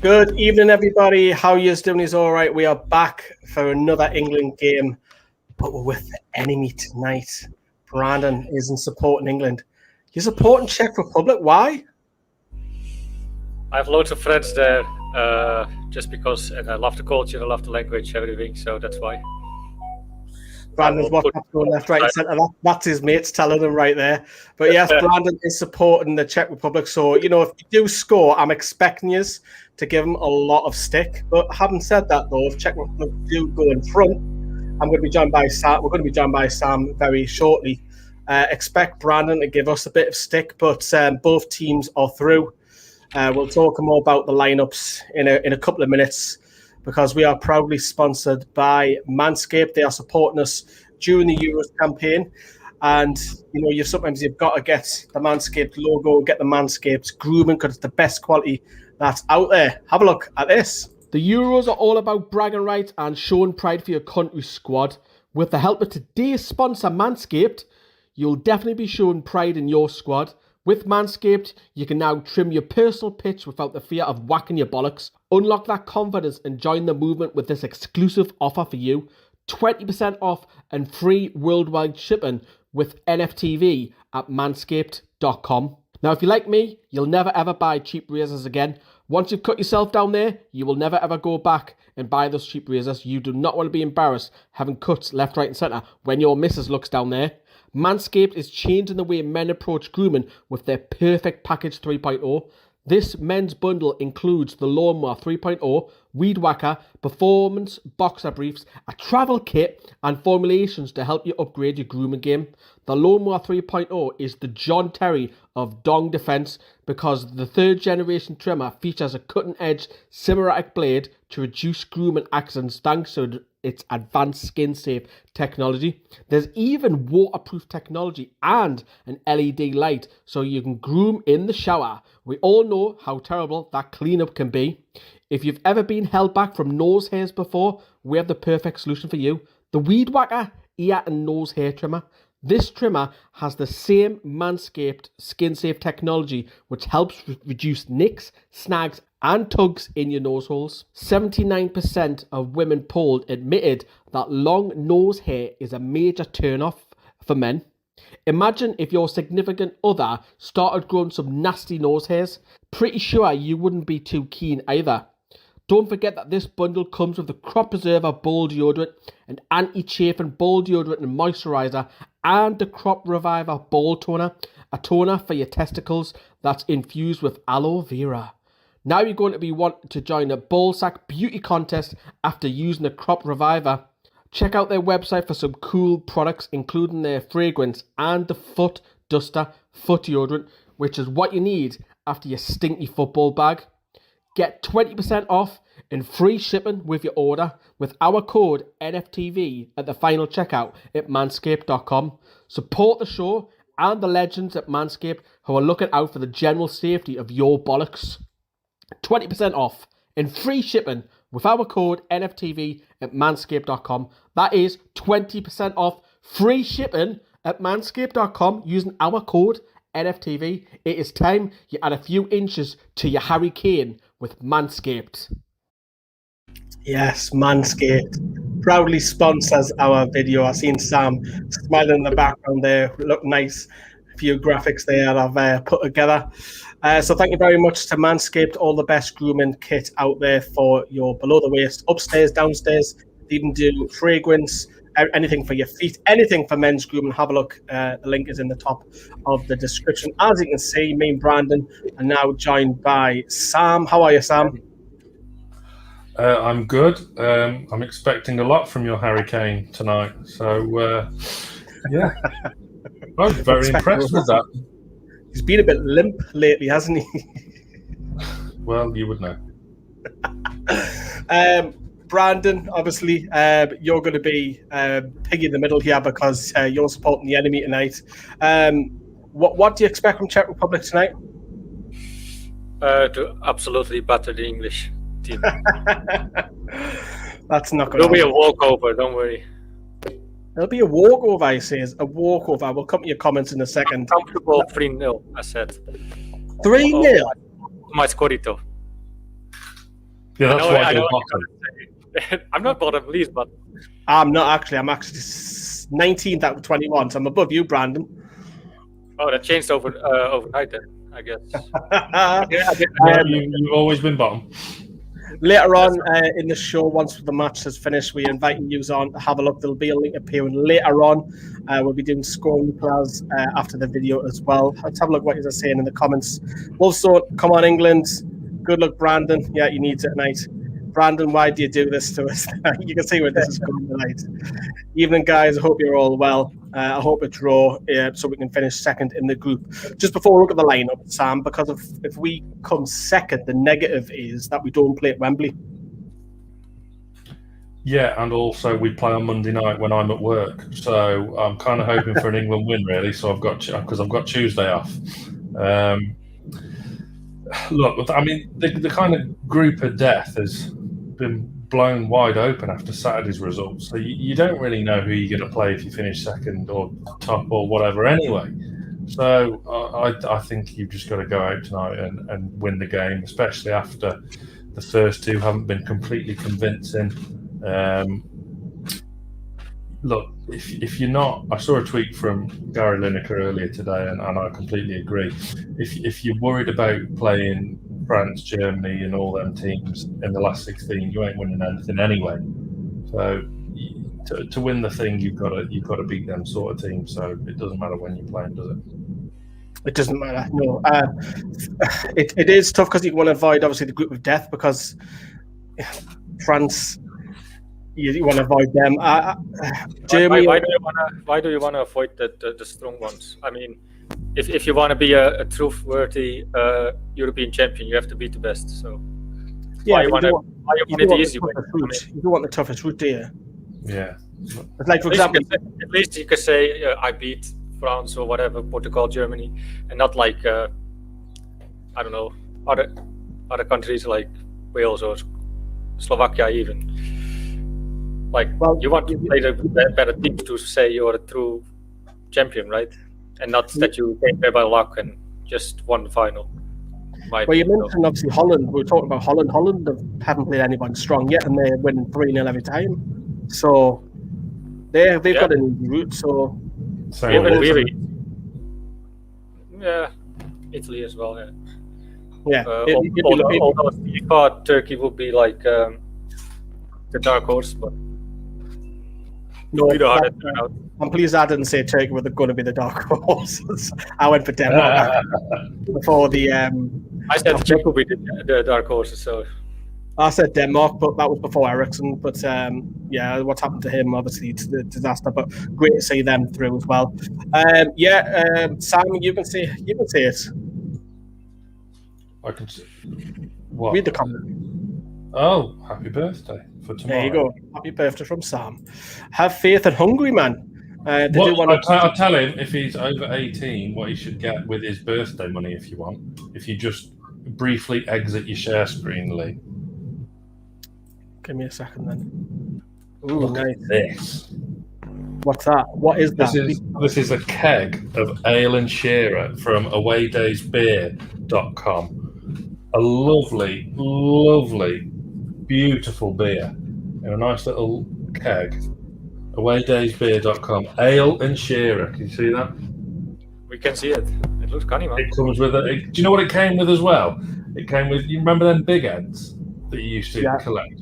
Good evening, everybody. How you doing? Is all right. We are back for another England game, but we're with the enemy tonight. Brandon isn't supporting England. You're supporting Czech Republic. Why? I have loads of friends there, just because, and I love the culture, I love the language, everything. So that's why. Brandon's WhatsApp going left, right, and centre. That's his mates telling him right there. But yes, Brandon is supporting the Czech Republic. So, you know, if you do score, I'm expecting you to give him a lot of stick. But having said that, though, if Czech Republic do go in front, I'm going to be joined by Sam. We're going to be joined by Sam very shortly. Expect Brandon to give us a bit of stick, but both teams are through. We'll talk more about the lineups in a couple of minutes, because we are proudly sponsored by Manscaped. They are supporting us during the Euros campaign. And, you know, you've got to get the Manscaped logo, get the Manscaped grooming, because it's the best quality that's out there. Have a look at this. The Euros are all about bragging rights and showing pride for your country's squad. With the help of today's sponsor, Manscaped, you'll definitely be showing pride in your squad. With Manscaped, you can now trim your personal pitch without the fear of whacking your bollocks. Unlock that confidence and join the movement with this exclusive offer for you. 20% off and free worldwide shipping with NFTV at manscaped.com. Now, if you're like me, you'll never ever buy cheap razors again. Once you've cut yourself down there, you will never ever go back and buy those cheap razors. You do not want to be embarrassed having cuts left, right and centre when your missus looks down there. Manscaped is changing the way men approach grooming with their Perfect Package 3.0. This men's bundle includes the Lawnmower 3.0, Weed Whacker, Performance Boxer Briefs, a travel kit, and formulations to help you upgrade your grooming game. The Lawnmower 3.0 is the John Terry of dong defense, because the third generation trimmer features a cutting-edge Simeratic blade to reduce grooming accidents thanks to its advanced skin-safe technology. There's even waterproof technology and an LED light so you can groom in the shower. We all know how terrible that cleanup can be. If you've ever been held back from nose hairs before, we have the perfect solution for you. The Weed Whacker ear and nose hair trimmer. This trimmer has the same Manscaped skin-safe technology, which helps reduce nicks, snags, and tugs in your nose holes. 79% of women polled admitted that long nose hair is a major turn-off for men. Imagine if your significant other started growing some nasty nose hairs. Pretty sure you wouldn't be too keen either. Don't forget that this bundle comes with the Crop Preserver Ball Deodorant, an anti-chafing ball deodorant and moisturiser, and the Crop Reviver Ball Toner, a toner for your testicles that's infused with aloe vera. Now you're going to be wanting to join a ballsack beauty contest after using the Crop Reviver. Check out their website for some cool products, including their fragrance and the Foot Duster foot deodorant, which is what you need after your stinky football bag. Get 20% off and free shipping with your order with our code NFTV at the final checkout at manscaped.com. Support the show and the legends at Manscaped who are looking out for the general safety of your bollocks. 20% off and free shipping with our code NFTV at manscaped.com. That is 20% off free shipping at manscaped.com using our code NFTV. It is time you add a few inches to your Harry Kane with Manscaped. Yes, Manscaped proudly sponsors our video. I've seen Sam smiling in the background there. Look nice. A few graphics there I've put together. So thank you very much to Manscaped. All the best grooming kit out there for your below the waist, upstairs, downstairs. They even do fragrance, anything for your feet, anything for men's grooming. Have a look. The link is in the top of the description. As you can see, me and Brandon are now joined by Sam. How are you, Sam? I'm good. I'm expecting a lot from your Harry Kane tonight. So, yeah. I'm very impressed with that. He's been a bit limp lately, hasn't he? Well, you would know. Brandon, obviously, you're going to be piggy in the middle here because you're supporting the enemy tonight. What do you expect from Czech Republic tonight? To absolutely batter the English team. That's not going to It'll be a walkover, don't worry. It'll be a walkover, he says. A walkover. We'll come to your comments in a second. Comfortable 3-0, I said. 3-0? My scorito. Yeah, that's I why know you're what bottom. you're gonna say. I'm not bottom, please, but I'm not actually. I'm actually 19th out of 21, so I'm above you, Brandon. oh, that changed overnight then, I guess. You've always been bottom. Later on in the show, once the match has finished, we're inviting you on to have a look. There'll be a link appearing later on. We'll be doing scoring replies after the video as well. Let's have a look what you're saying in the comments. Also, come on, England. Good luck, Brandon. Yeah, you need it tonight. Brandon, why do you do this to us? You can see where this is going tonight. Evening, guys. I hope you're all well. I hope it's draw so we can finish second in the group. Just before we look at the lineup, Sam, because if we come second, the negative is that we don't play at Wembley. Yeah, and also we play on Monday night when I'm at work. So I'm kind of hoping for an England win, really. So I've got Tuesday off. Look, I mean, the kind of group of death has been blown wide open after Saturday's results. So you don't really know who you're going to play if you finish second or top or whatever anyway. So I think you've just got to go out tonight and win the game, especially after the first two haven't been completely convincing. Look, if you're not, I saw a tweet from Gary Lineker earlier today, and I completely agree. If you're worried about playing France, Germany, and all them teams in the last 16, you ain't winning anything anyway. So to win the thing, you've got to beat them sort of teams. So it doesn't matter when you're playing, does it? It doesn't matter. No, it is tough because you want to avoid obviously the group of death because France. You want to avoid them. Germany. Why do you want to avoid the strong ones? I mean, if you want to be a truthworthy European champion, you have to beat the best. So Yeah, you want the easy way? You don't want the toughest route, do you? Yeah. It's like, for example, at least you could say I beat France or whatever, Portugal, Germany, and not like I don't know, other countries like Wales or Slovakia even. Like, you want to play the better teams to say you're a true champion, right? And not that you came there by luck and just won the final. Well, you mentioned obviously Holland. We were talking about Holland. Holland haven't played anyone strong yet, and they're winning 3-0 every time. So they've got an easy route. So Italy as well. Yeah. Although you thought Turkey would be like the dark horse, but no, we know how that turned out. I'm pleased I didn't say Turkey were going to be the dark horses. I went for Denmark before the. I said Czech would be the dark horses. So I said Denmark, but that was before Ericsson. But yeah, what happened to him? Obviously, it's the disaster. But great to see them through as well. Sam, you can say it. I can see. What? Read the comment. Oh, happy birthday for tomorrow. There you go. Happy birthday from Sam. Have faith in Hungary, man. I'll tell him if he's over 18 what he should get with his birthday money if you want. If you just briefly exit your share screen, Lee. Give me a second then. Ooh, look at this. What's that? What is that? This is a keg of ale and shearer from awaydaysbeer.com. A lovely, lovely, beautiful beer in a nice little keg. Awaydaysbeer.com. Ale and shearer. Can you see that? We can see it. It looks canny, man. It comes with do you know what it came with as well? It came with, you remember them big heads that you used to collect?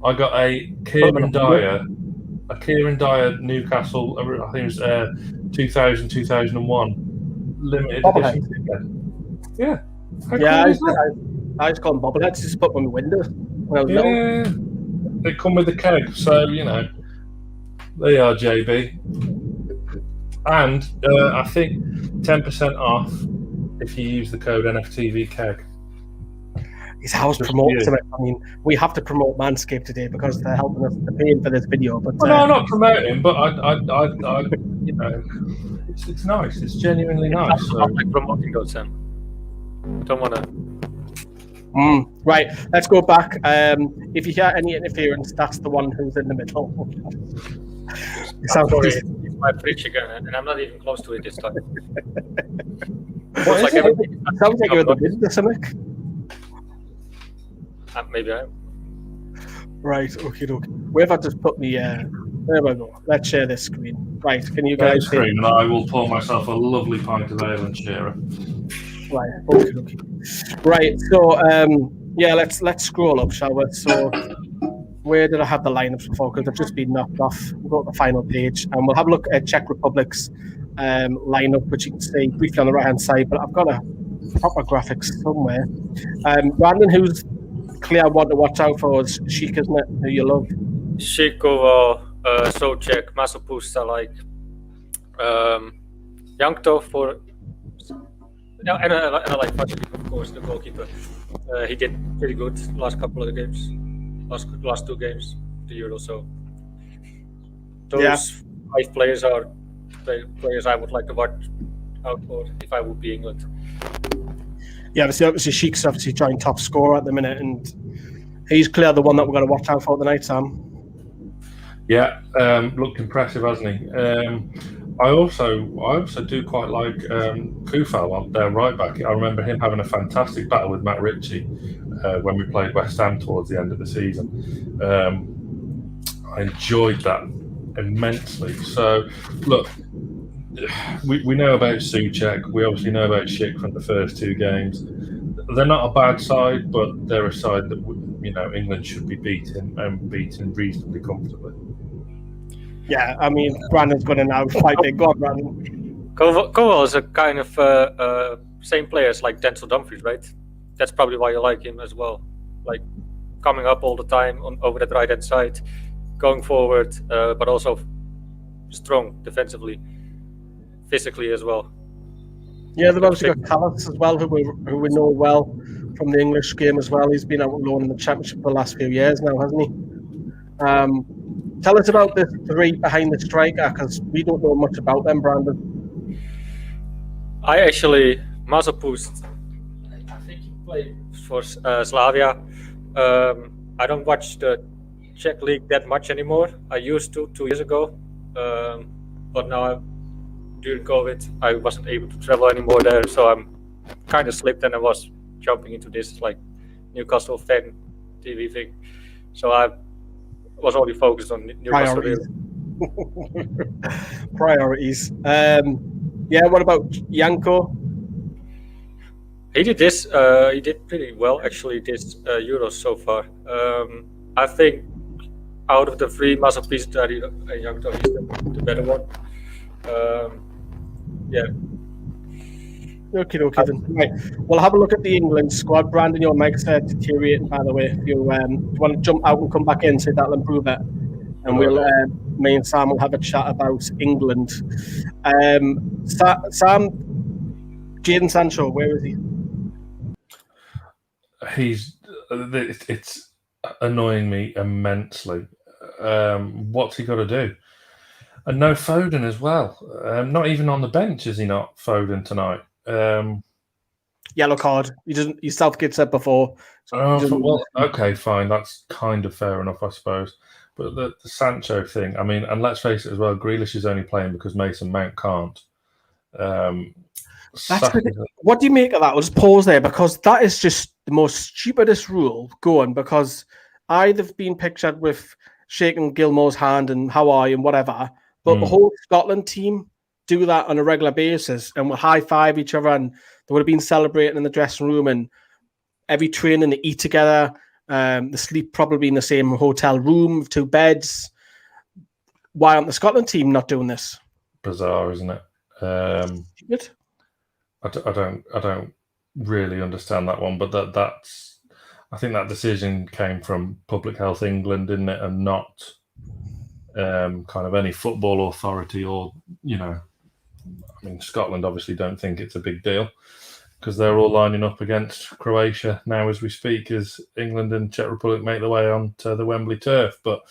I got a Kieran Dyer Newcastle, I think it was 2000, 2001 limited edition. Yeah. I just call them bobbleheads. Just put them in the window. They come with the keg, so you know. There you are, JB. And I think 10% off if you use the code NFTV keg. His house promotes it. I mean, we have to promote Manscaped today because they're helping us. They're paying for this video. But no, I'm not promoting. But I you know, it's nice. It's genuinely nice. I'm not like promoting those, Sam. Don't want to. Right, let's go back. If you hear any interference, that's the one who's in the middle. Sorry, it's my fridge again, and I'm not even close to it this time. Sounds like you're in the window or something. Maybe I am. Right, okay. Where have I just put me? There we go. Let's share this screen. Right, can you guys see? Screen, and I will pour myself a lovely pint of ale and share it. Right, okay. Right, so yeah, let's scroll up, shall we? So where did I have the lineups before? Because they've just been knocked off. We'll go to the final page, and we'll have a look at Czech Republic's lineup, which you can see briefly on the right hand side. But I've got a proper graphics somewhere. Brandon, who's clear one to watch out for is Sheik, isn't it? Who you love? Shikova, Southgate, Masopust, like Jankto for. Yeah, and I like Vacilik, of course, the goalkeeper. He did pretty good last couple of the games, last 2 games, the Euro. So those 5 players are players I would like to watch out for if I would be England. Yeah, obviously Sheik's obviously joint top scorer at the minute, and he's clearly the one that we're going to watch out for tonight, Sam. Yeah, looked impressive, hasn't he? I also do quite like Kufal on their right back. I remember him having a fantastic battle with Matt Ritchie when we played West Ham towards the end of the season. I enjoyed that immensely. So, look, we know about Souček. We obviously know about Schick from the first 2 games. They're not a bad side, but they're a side that England should be beaten and beaten reasonably comfortably. Yeah, I mean, Brandon's going to now fight big. Go on, Brandon. Koval is a kind of same player as like Denzel Dumfries, right? That's probably why you like him as well. Like coming up all the time over that right hand side, going forward, but also strong defensively, physically as well. Yeah, they've obviously got Callas as well, who we know well from the English game as well. He's been out on loan in the Championship for the last few years now, hasn't he? Tell us about the 3 behind the striker, because we don't know much about them, Brandon. Masopust, I think he played for Slavia. I don't watch the Czech league that much anymore. I used to 2 years ago, but now during COVID, I wasn't able to travel anymore there, so I'm kind of slipped, and I was jumping into this like Newcastle fan TV thing. So I was only focused on Newcastle. Priorities. Yeah, what about Janko? He did this. He did pretty well actually this Euros so far. I think out of the 3 Masopust, Janko is the better one. Yeah. Okay, then. Right. We'll have a look at the England squad. Brandon, your mic's deteriorating, by the way. If you want to jump out and come back in, so that'll improve it. And me and Sam will have a chat about England. Sam, Jadon Sancho, where is he? It's annoying me immensely. What's he got to do? And no Foden as well. Not even on the bench, is he not, Foden, tonight? Yellow card. He Southgate said before. Okay, fine. That's kind of fair enough, I suppose. But the Sancho thing, I mean, and let's face it as well, Grealish is only playing because Mason Mount can't. What do you make of that? We'll just pause there, because that is just the most stupidest rule going, because I've been pictured with shaking Gilmore's hand and how are you and whatever, but the whole Scotland team do that on a regular basis and will high-five each other, and they would have been celebrating in the dressing room, and every training they eat together. They sleep probably in the same hotel room with 2 beds. Why aren't the Scotland team not doing this? Bizarre, isn't it? Stupid. I don't really understand that one, but that's. I think that decision came from Public Health England, didn't it, and not kind of any football authority or I mean, Scotland obviously don't think it's a big deal because they're all lining up against Croatia now as we speak, as England and Czech Republic make their way onto the Wembley turf. But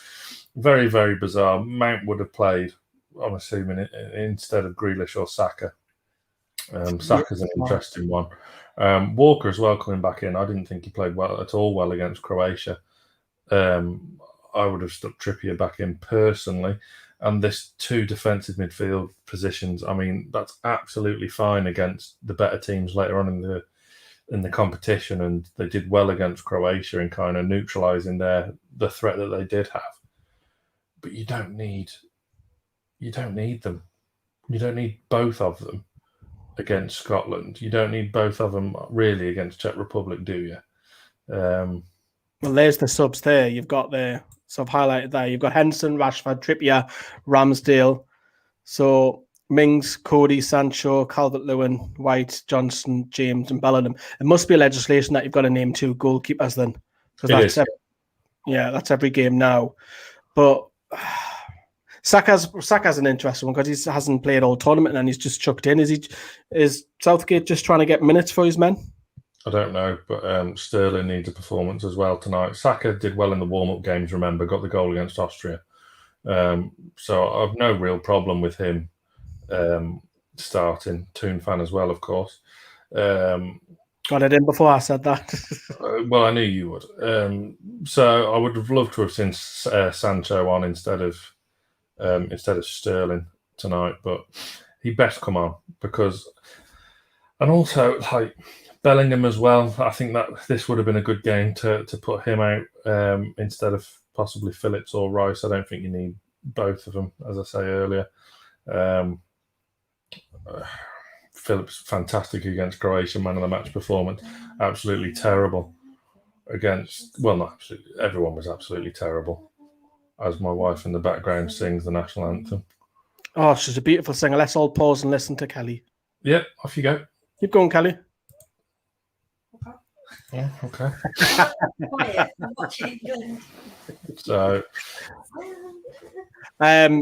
very, very bizarre. Mount would have played, I'm assuming, instead of Grealish or Saka. Saka's an interesting one. Walker as well coming back in. I didn't think he played at all against Croatia. I would have stuck Trippier back in personally. And this 2 defensive midfield positions, I mean, that's absolutely fine against the better teams later on in the competition, and they did well against Croatia in kind of neutralising their the threat that they did have. But you don't need them. You don't need both of them against Scotland. You don't need both of them really against Czech Republic, do you? Well, there's the subs there. You've got the so I've highlighted there. You've got Henderson, Rashford, Trippier, Ramsdale. So Mings, Cody, Sancho, Calvert-Lewin, White, Johnson, James, and Bellingham. It must be legislation that you've got to name 2 goalkeepers then, because that's every game now. But Saka's an interesting one because he hasn't played all tournament and he's just chucked in. Is Southgate just trying to get minutes for his men? I don't know, but Sterling needs a performance as well tonight. Saka did well in the warm-up games, remember, got the goal against Austria. So I've no real problem with him starting. Toon fan as well, of course. Got it in before I said that. Well, I knew you would. So I would have loved to have seen Sancho on instead of Sterling tonight, but he best come on because, and also like Bellingham as well. I think that this would have been a good game to put him out instead of possibly Phillips or Rice. I don't think you need both of them, as I say earlier. Phillips fantastic against Croatia, man of the match performance. Absolutely terrible against. Well, not absolutely. Everyone was absolutely terrible. As my wife in the background sings the national anthem. Oh, she's a beautiful singer. Let's all pause and listen to Kelly. Yep, off you go. Keep going, Kelly. Yeah, okay. Quiet, I'm watching England. So,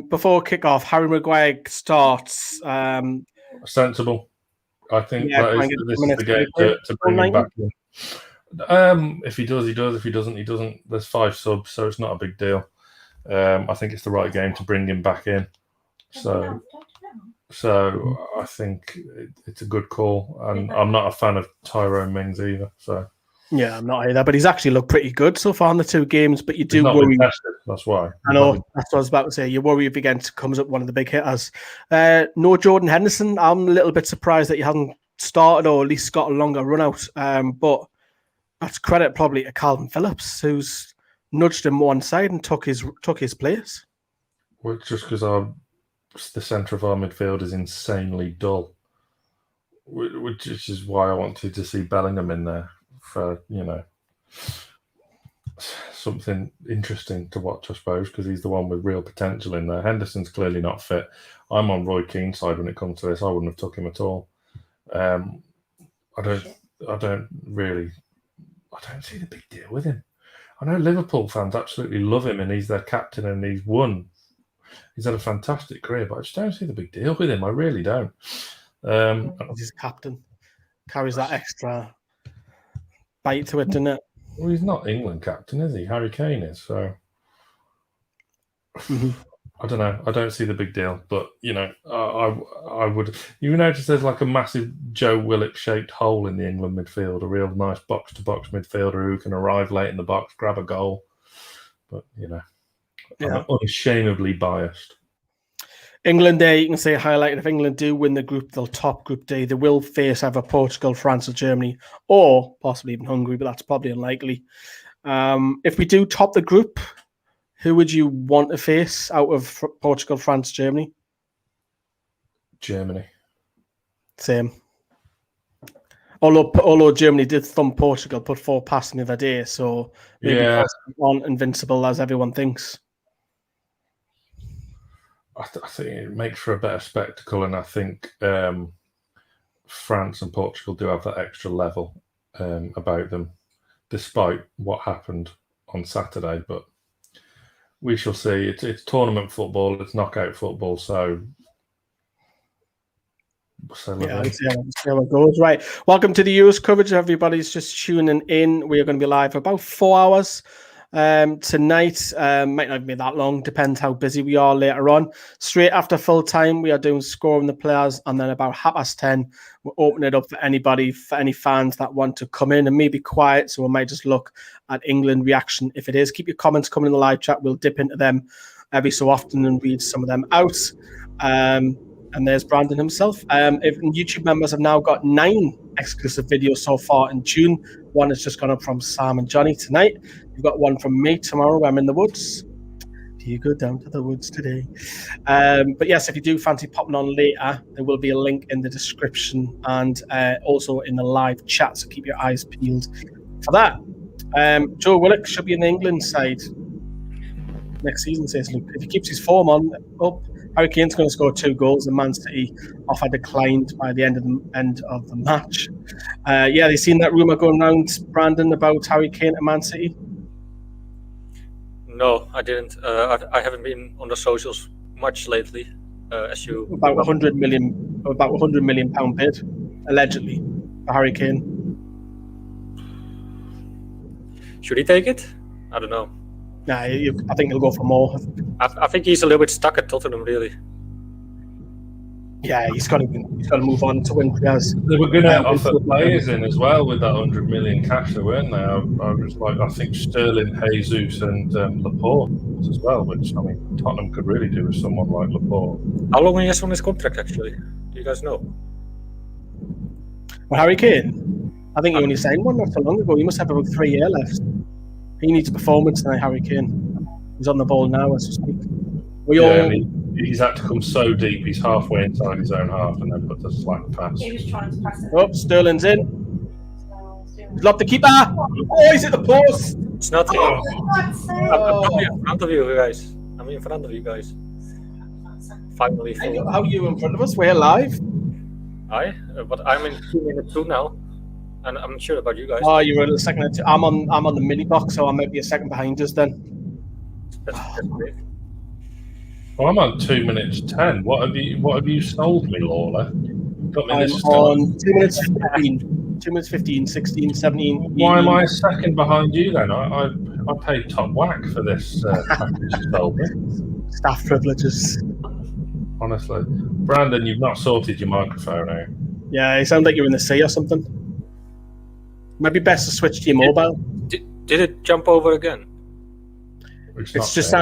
before kick-off, Harry Maguire starts. Sensible. I think this is the game to bring him back in. If he does, he does. If he doesn't, he doesn't. There's 5 subs, so it's not a big deal. I think it's the right game to bring him back in. So I think it's a good call. And I'm not a fan of Tyrone Mings either. So yeah, I'm not either. But he's actually looked pretty good so far in the 2 games. But you do worry. That's why. I know. That's what I was about to say. You worry if he comes up one of the big hitters. No Jordan Henderson. I'm a little bit surprised that he hasn't started or at least got a longer run out. But that's credit probably to Calvin Phillips, who's nudged him one side and took his place. Well, just because the centre of our midfield is insanely dull, which is why I wanted to see Bellingham in there for, something interesting to watch, I suppose, because he's the one with real potential in there. Henderson's clearly not fit. I'm on Roy Keane's side when it comes to this. I wouldn't have took him at all. I don't see the big deal with him. I know Liverpool fans absolutely love him and he's their captain and he's won. He's had a fantastic career, but I just don't see the big deal with him. I really don't. He's a captain. Carries that extra bite to it, doesn't it? Well, he's not England captain, is he? Harry Kane is, so... I don't know. I don't see the big deal, but, I would... You notice there's like a massive Joe Willock-shaped hole in the England midfield, a real nice box-to-box midfielder who can arrive late in the box, grab a goal. But, I'm unashamedly biased. England there, you can say highlighted. If England do win the group, they'll top Group D. They will face either Portugal, France, or Germany, or possibly even Hungary, but that's probably unlikely. If we do top the group, who would you want to face out of Portugal, France, Germany? Germany. Same. Although Germany did thump Portugal, put 4 past them the other day, so maybe aren't invincible as everyone thinks. I think it makes for a better spectacle, and I think France and Portugal do have that extra level about them, despite what happened on Saturday. But we shall see. It's tournament football, it's knockout football, so let's see And there's Brandon himself. If YouTube members have now got 9 exclusive videos so far in June. One has just gone up from Sam and Johnny tonight. We've got one from me tomorrow. I'm in the woods. Do you go down to the woods today? But yes, if you do fancy popping on later, there will be a link in the description and also in the live chat. So keep your eyes peeled for that. Joe Willock should be in the England side next season, says Luke. If he keeps his form up, Harry Kane's going to score 2 goals and Man City offer declined by the end of the match. Yeah, they've seen that rumour going around, Brandon, about Harry Kane and Man City? No, I didn't. I haven't been on the socials much lately, as you... About £100 million pound bid, allegedly, for Harry Kane. Should he take it? I don't know. Nah, I think he'll go for more. I think he's a little bit stuck at Tottenham, really. Yeah, he's got to move on to win players. They were going to offer players in as well with that 100 million cash, weren't they? I think Sterling, Jesus, and Laporte as well. Which I mean, Tottenham could really do with someone like Laporte. How long he has on his contract, actually? Do you guys know? Well, Harry Kane, I think he only signed one not so long ago. He must have about 3 years left. He needs a performance tonight, Harry Kane. He's on the ball now as we speak. He's had to come so deep, he's halfway inside his own half and then put the slack pass. He was trying to pass it. Oh, Sterling's in. He's lobbed the keeper. Oh, he's at the post. It's not here. God's sake. I'm in front of you guys. I'm in front of you guys. Finally. How are you in front of us? We're live. But I'm in 2 minutes 2 now. And I'm not sure about you guys. Oh, you were a second. I'm on the mini box, so I might be a second behind us then. That's great. Well, I'm on 2 minutes 10. What have you sold me, Lawler? Got me I'm this on 2 minutes 15. 2 minutes 15, 16, 17. Why am I a second behind you then? I paid top whack for this package you sold me. Staff privileges. Honestly, Brandon, you've not sorted your microphone out. Yeah, you sound like you're in the sea or something. Might be best to switch to your mobile. Did it jump over again? It's just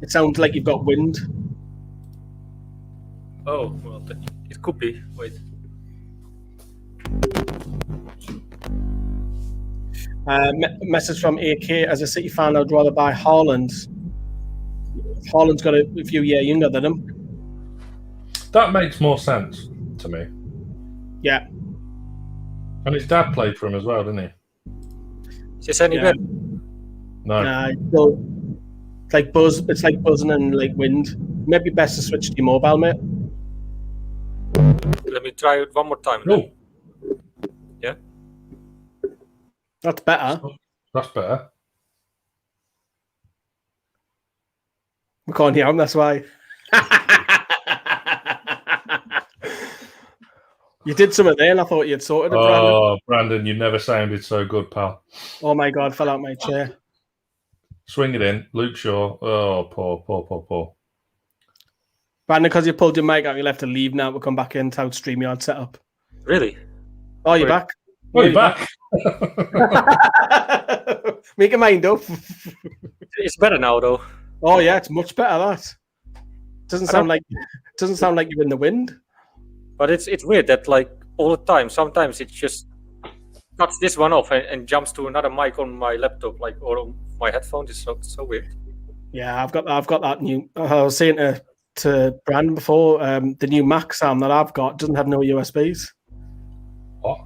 it sounds like you've got wind. Oh, well, it could be. Wait. Message from AK. As a City fan, I'd rather buy Haaland. Haaland's got a few years younger than him. That makes more sense to me. Yeah. And his dad played for him as well, didn't he? Is this any better? No. Nah, it's like buzzing and like wind. Maybe best to switch to your mobile, mate. Let me try it one more time. Oh, Yeah? That's better. that's better. We can't hear him, that's why. You did something there and I thought you'd sorted it, Brandon. Oh, Brandon, you never sounded so good, pal. Oh my God, fell out my chair. Swing it in. Luke Shaw. Oh, poor. Brandon, because you pulled your mic out, you'll have to leave now. We'll come back in to how StreamYard set up. Really? Oh, you're Wait. back? Oh, you're back. Make your mind up. It's better now, though. Oh yeah, it's much better. That doesn't sound like you're in the wind. But it's weird that, like, all the time, sometimes it just cuts this one off and jumps to another mic on my laptop, like, or on my headphones. It's so weird. Yeah, I've got that new. I was saying to Brandon before, the new Mac Sam that I've got doesn't have no USBs. What?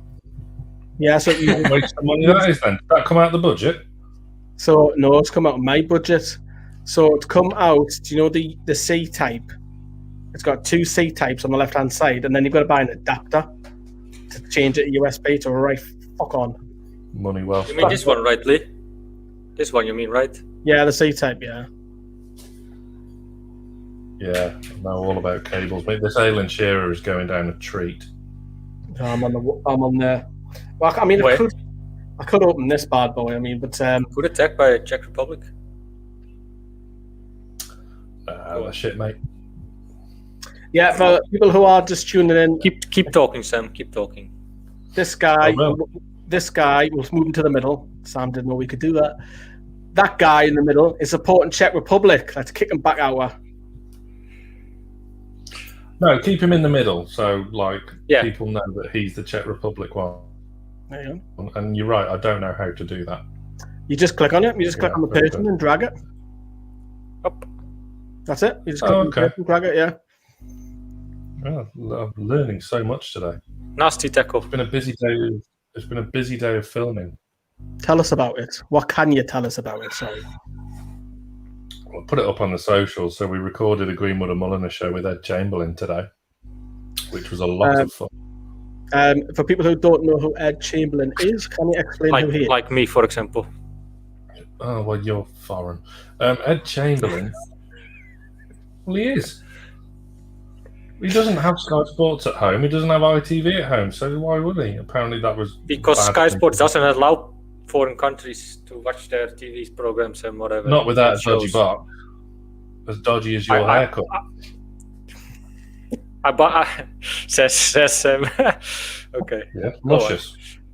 Yeah, so you Waste the money that is then. Did that come out of the budget? So no, it's come out of my budget. So it's come out. Do you know the C type? It's got 2 C types on the left hand side, and then you've got to buy an adapter to change it to USB to right. Fuck on. Money well You spent. mean this one, right, Lee? This one, you mean, right? Yeah, the C type. Yeah. Yeah, I know all about cables. Mate, this Alan Shearer is going down a treat. I'm on the. Well, I mean, Wait. I could open this bad boy. I mean, but Good attack by Czech Republic. That shit, mate. yeah, for people who are just tuning in, Keep talking, Sam. Keep talking. this guy I will. was moving to the middle. Sam didn't know we could do that. That guy in the middle is supporting Czech Republic. Let's kick him back out. No, keep him in the middle, so Yeah. people know that he's the Czech Republic one. There you go. And you're right, I don't know how to do that. You just click on it. You just click on the very person good. and drag it. Up. That's it. You just click on the okay. person, drag it. Yeah. Oh, I'm learning so much today. Nasty tackle. It's been a busy day. It's been a busy day of filming. Tell us about it. What can you tell us about it? Sorry. We'll put it up on the socials. So we recorded a Greenwood and Mulliner show with Ed Chamberlain today, which was a lot of fun. For people who don't know who Ed Chamberlain is, can you explain who he is? Like me, for example. Oh, well, you're foreign. Ed Chamberlain, well, he is. He doesn't have Sky Sports at home. He doesn't have ITV at home. So why would he? Apparently that was... Because bad Sky thing. Sports doesn't allow foreign countries to watch their TV programs and whatever. Not with that dodgy shows. bar. As dodgy as your haircut. Says okay. Yeah,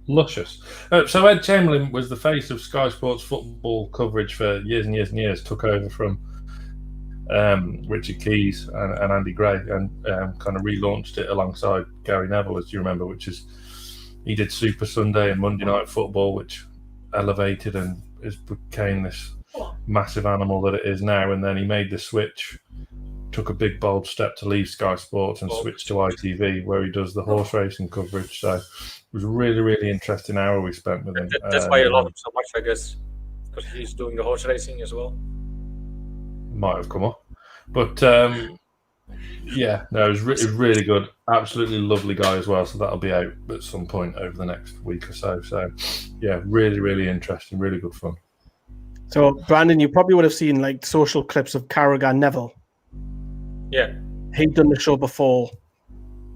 luscious. So Ed Chamberlain was the face of Sky Sports football coverage for years and years and years. Took over from Richard Keys and Andy Gray, and kind of relaunched it alongside Gary Neville, as you remember. Which is he did Super Sunday and Monday Night Football, which elevated and became this massive animal that it is now. And then he made the switch. Took a big bold step to leave Sky Sports and switch to ITV, where he does the horse racing coverage. So it was a really, really interesting hour we spent with him. That's why I love him so much, I guess, because he's doing the horse racing as well. Might have come up, but yeah, no, it was really good. Absolutely lovely guy as well. So that'll be out at some point over the next week or so. So yeah, really, really interesting, really good fun. So Brandon, you probably would have seen like social clips of Carragher Neville. Yeah. He'd done the show before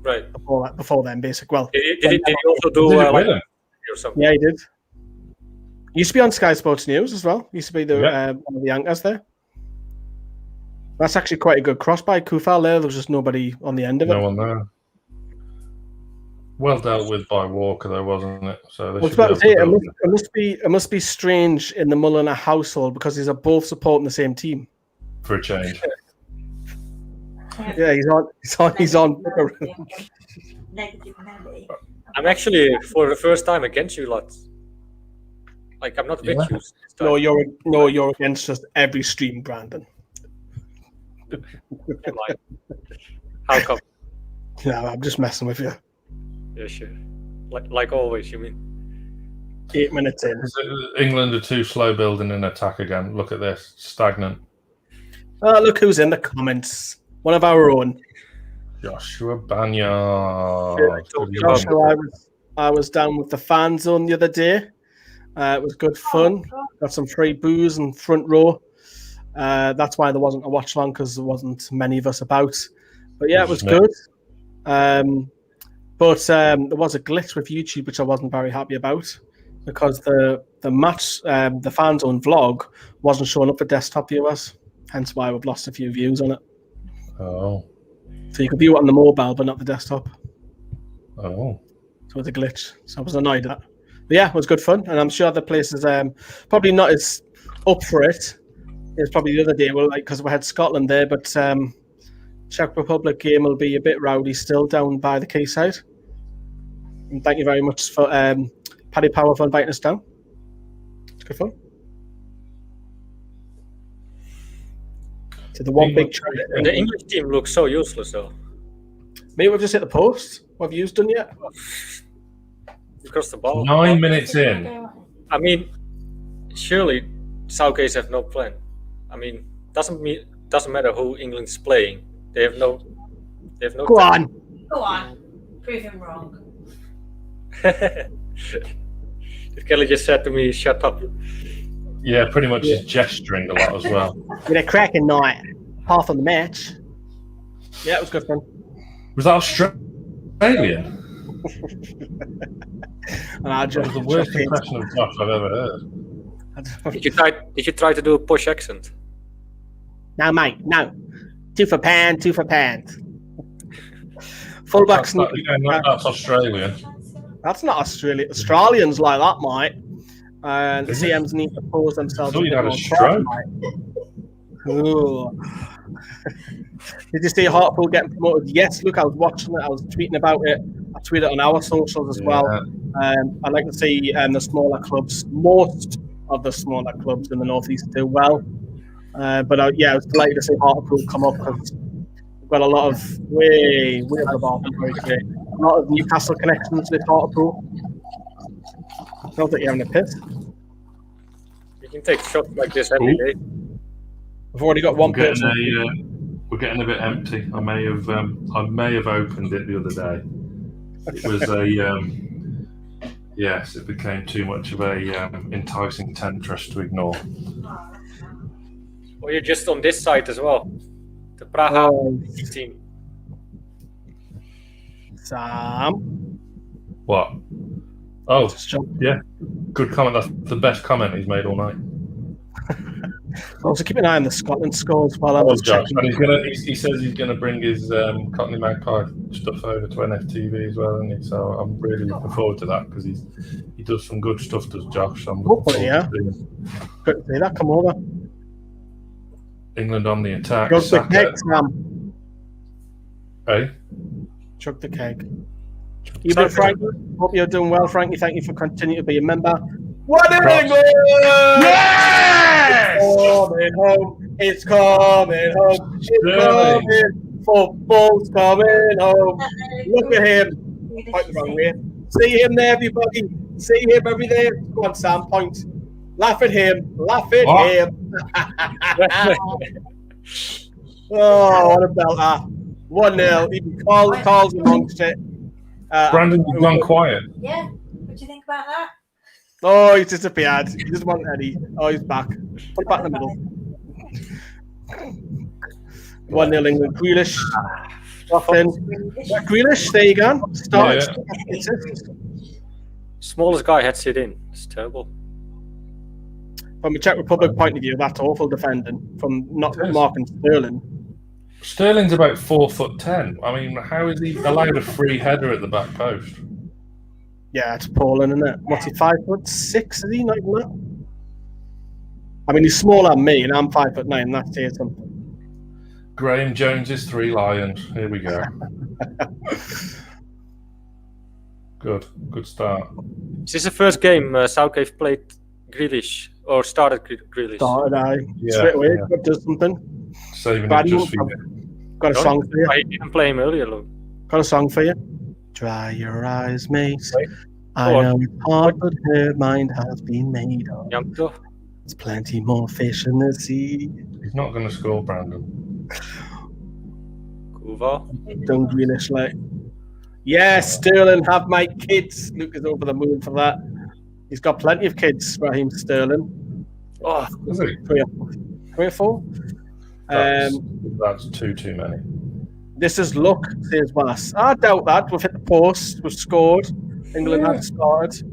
then, basically. Well, did he also do Did it with him? or something? yeah, he did. He used to be on Sky Sports News as well. He used to be the one of the anchors there. That's actually quite a good cross by Kufal there. There was just nobody on the end of it. No one there. Well dealt with by Walker, though, wasn't it? So I was about to say, it must be strange in the Mulliner household because they're both supporting the same team. for a change. Yeah, he's on. Negative Nelly. I'm actually for the first time against you lot. Like I'm not with you. this time. You're against just every stream, Brandon. Like, how come? No, I'm just messing with you. Yeah, sure. Like always, you mean? 8 minutes in. England are too slow building an attack again. Look at this, stagnant. Oh, look who's in the comments. One of our own. Joshua Banyard. Joshua, I was down with the fan zone the other day. It was good fun. Got some free booze and front row. That's why there wasn't a watch long, because there wasn't many of us about. But yeah, it was good. But there was a glitch with YouTube, which I wasn't very happy about, because the match, the fan zone vlog, wasn't showing up for desktop viewers. Hence why we've lost a few views on it. Oh. So you could view it on the mobile, but not the desktop. Oh. So it's a glitch. So I was annoyed at that. But yeah, it was good fun. And I'm sure other places probably not as up for it. It's probably the other day, because we had Scotland there, but Czech Republic game will be a bit rowdy still down by the quayside. And thank you very much for Paddy Power for inviting us down. It's good fun. So the one big trip. The English team looks so useless, though. Maybe we've just hit the post. What have you done yet? Because the ball. 9 minutes in. I mean, surely Southgate have no plan. I mean, doesn't matter who England's playing. They have no. Go on. Go on. Prove him wrong. If Kelly just said to me, "Shut up." Yeah, pretty much just gesturing a lot as well. With a cracking night. Half of the match. Yeah, it was good fun. Was that Australian? And I That was the worst impression of Josh I've ever heard. Did you try to do a posh accent? No, mate, no. 2 for pound, 2 for pound. Fullbacks. That's Australian. That's not Australian. Australians like that, mate. And CMs need to pose themselves. I thought you'd had a stroke. Ooh. Did you see Hartlepool getting promoted? Yes, look, I was watching it. I was tweeting about it. I tweeted on our socials as well. I'd like to see the smaller clubs, most of the smaller clubs in the Northeast do well. But I was delighted to see Hartlepool come up because we've got a lot of way above a lot of Newcastle connections with Hartlepool. Not that you're having a piss. You can take shots like this every day. We've already got one person. We're getting a bit empty. I may have opened it the other day. It was yes, it became too much of a enticing temptress to ignore. Or you're just on this side as well. The Praha team. Sam. What? Oh, yeah. Good comment. That's the best comment he's made all night. Also, keep an eye on the Scotland scores while I'm just checking. And he says he's going to bring his Cockney Magpie stuff over to NFTV as well, isn't he? So I'm really looking forward to that because he does some good stuff, does Josh? Hopefully, yeah. Good to see that come over. England on the attack. Chug the keg, Sam. Hey? Chug the keg. You been, Frankie? Hope you're doing well, Frankie. Thank you for continuing to be a member. What in England? Yes! It's coming home. It's coming home. It's coming. Football's coming home. Look at him. Point the wrong way. See him there, everybody. See him every day. Go on, Sam. Point. Laugh at him. Laugh at him. Oh, what a belter. 1-0. Even Carl's amongst it. Brandon, you've gone quiet. Yeah. What do you think about that? Oh, he's disappeared. He doesn't want any. Oh, he's back. Put it back in the middle. 1-0 England. Grealish. Grealish, there you go. Started. Yeah. Smallest guy heads it in. It's terrible. From a Czech Republic point of view, that's awful defending. From not marking Sterling. Sterling's about 4'10". I mean, how is he allowed a free header at the back post? Yeah, it's appalling, isn't it? What's he, 5'6"? Is he not even that? I mean, he's smaller than me, and I'm 5'9". That's saying something. Graham Jones's 3 Lions. Here we go. Good start. Is this the first game Southgate played Grealish or started Grealish? Started, straight away. Yeah. Does something. Saving it just for you. Got a song for you. I didn't play him earlier, look. Got a song for you. Dry your eyes, mate. I know it's hard, but her mind has been made up. There's plenty more fish in the sea. He's not going to score, Brandon. Don't Grealish, like. Yes, Sterling, have my kids. Luke is over the moon for that. He's got plenty of kids, Raheem Sterling. Oh, is he? 3 or 4. That's too many. This is luck, says Wallace. I doubt that. We've hit the post. We've scored. England had started.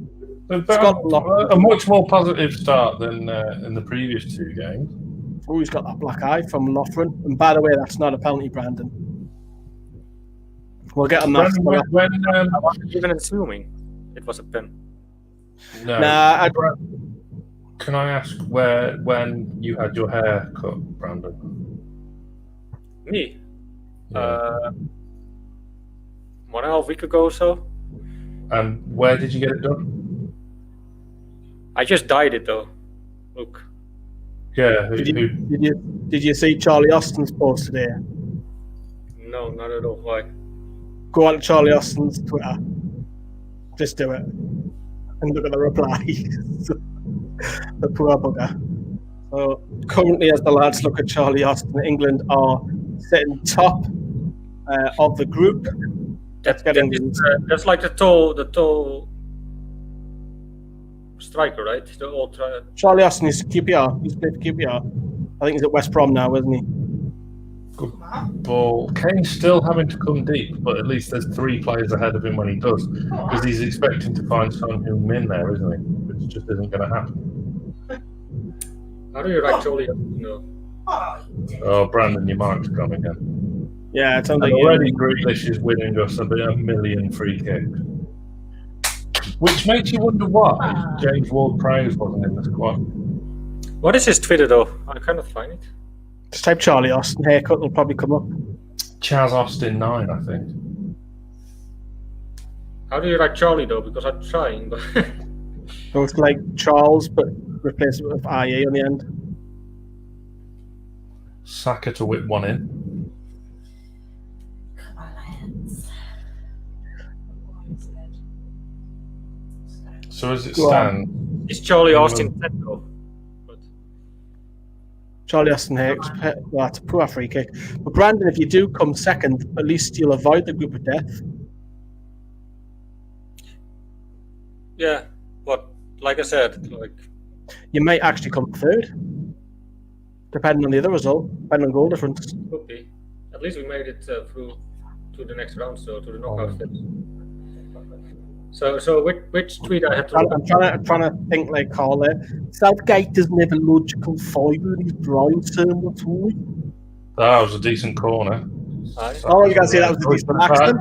A much more positive start than in the previous 2 games. Oh, he's got that black eye from Loughran. And by the way, that's not a penalty, Brandon. We'll get on that. I wasn't even assuming it was a pen. No. Nah, Can I ask when you had your hair cut, Brandon? Me? Yeah. 1.5 weeks ago or so. And where did you get it done? I just dyed it though. Look. Yeah. Did you see Charlie Austin's post today? No, not at all. Why? Go on to Charlie Austin's Twitter. Just do it. And look at the replies. The poor bugger. So currently, as the lads look at Charlie Austin, England are sitting top of the group. That's like the tall striker, right? The old Charlie Austin is QPR. He's played for QPR. I think he's at West Brom now, isn't he? Good ball. Kane's still having to come deep, but at least there's 3 players ahead of him when he does, because he's expecting to find Son Heung-min there, isn't he? Which just isn't going to happen. How do you write Charlie? No. Oh, Brandon, your mic's gone again. Yeah, it sounds like already Grealish is winning us a million free kicks, which makes you wonder why James Ward-Prowse wasn't in the squad. What is his Twitter though? I cannot find it. Just type Charlie Austin haircut, it'll probably come up. Chaz Austin 9, I think. How do you write Charlie though? Because I'm trying, but So it's like Charles, but replace it with IE on the end. Saka to whip one in. So as it stands, it's Charlie Austin 10 though. But Charlie Austin Hicks, well, that's a poor free kick. But Brandon, if you do come second, at least you'll avoid the group of death. yeah, but like I said, like You might actually come third, depending on the other result, depending on goal difference. could be. At least we made it through to the next round, so to the knockout stage. So which tweet I had to? I'm trying to think like Carl there. Southgate doesn't have a logical fibre. He's blind, so what's wrong? that was a decent corner. Oh, you can see that was a decent accident.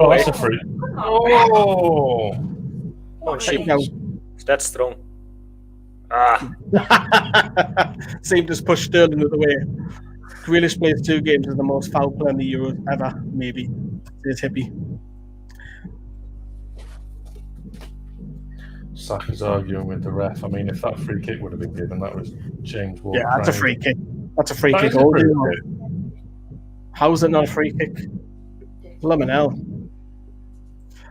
Oh, that's a free. Oh, Oh, Check shit. now. That's strong. Same just push Sterling out of the way. Grealish plays 2 games as the most foul player in the Euros ever, maybe. Says Hippie. Saka's arguing with the ref. I mean, if that free kick would have been given, that was James Ward. Yeah, that's a free kick. That's a free That kick. is a free Oh, kick. how is it not a free kick? Blimmin' hell.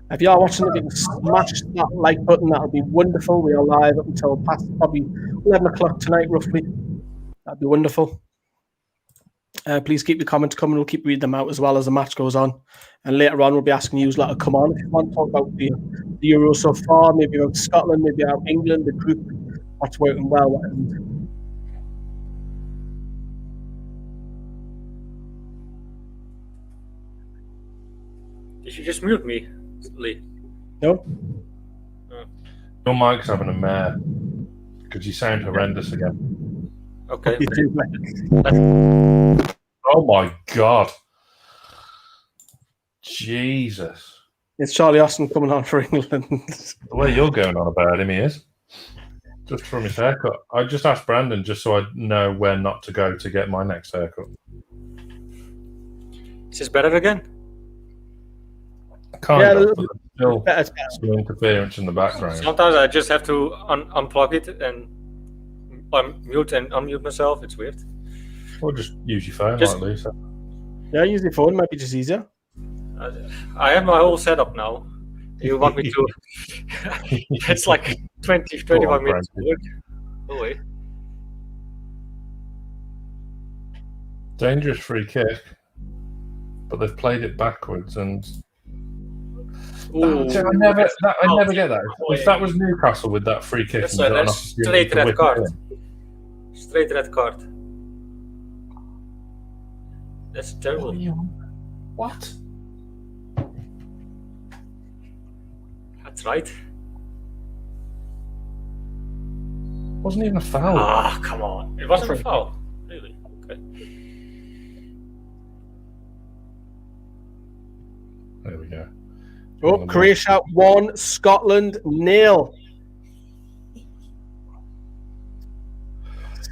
If you are watching, if you can smash that like button, that would be wonderful. We are live up until past probably 11 o'clock tonight, roughly. That'd be wonderful. Please keep your comments coming. We'll keep reading them out as well as the match goes on. And later on, we'll be asking you to come on if you want to talk about the Euro so far, maybe about Scotland, maybe about England, the group, what's working well. What isn't. Did you just mute me, Lee? No? Your mic's having a mare because you sound horrendous again. Okay. You do, mate. Oh my god! Jesus, It's Charlie Austin coming on for England. the way you're going on about him, he is. Just from his haircut. I just asked Brandon just so I know where not to go to get my next haircut. Is this better again? Kind Yeah, of, but there's still Better. some interference in the background. Sometimes I just have to unplug it and mute and unmute myself. It's weird. Or just use your phone Just- like Lisa. Yeah, use your phone, might be just easier. I have my whole setup now. You want me to? It's like 20, 25 minutes. Frankie. Oh wait. Dangerous free kick, but they've played it backwards and. Ooh. I never get that. If that was Newcastle with that free kick, That's and got an that's opportunity straight to red whip it card. in. Straight red card. That's terrible. What? That's right. Wasn't even a foul. Ah, come on. It wasn't a foul. Really? Okay. There we go. Oh, Croatia 1, Scotland 0.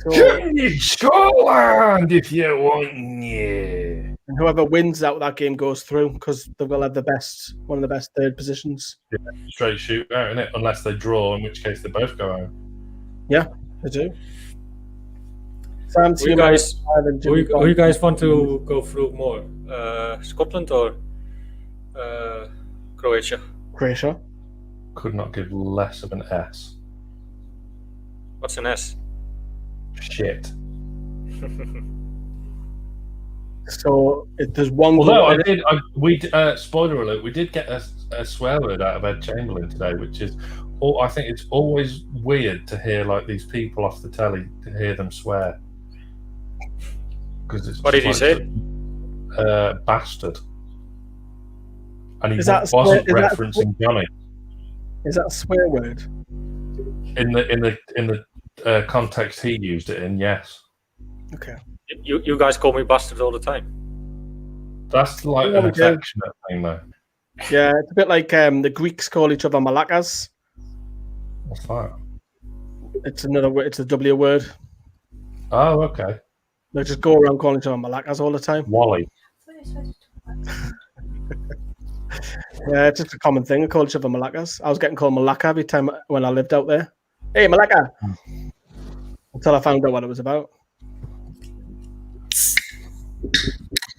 So, Scotland, if you want, yeah. and whoever wins out that game goes through because they will have one of the best third positions. Straight shootout, innit? Unless they draw, in which case they both go home. Yeah, they do. Sam, Who you guys want to go through more? Scotland or Croatia? Croatia. Could not give less of an S. What's an S? Shit. So there's one. Although spoiler alert, we did get a swear word out of Ed Chamberlain today, which is, I think it's always weird to hear like these people off the telly to hear them swear. Because it's What did he say? Bastard. And he Is that wasn't is that- referencing Johnny Is that a swear word? in the context he used it in. Yes, Okay. You guys call me bastard all the time. that's like Yeah, an we do. affectionate thing, though. Yeah, it's a bit like the Greeks call each other malakas. What's that? It's another word. It's a W word. Oh, okay. They just go around calling each other Malakas all the time. Wally. Yeah, it's just a common thing. I call each other Malakas. I was getting called Malacca every time when I lived out there. Hey, Malacca! Until I found out what it was about.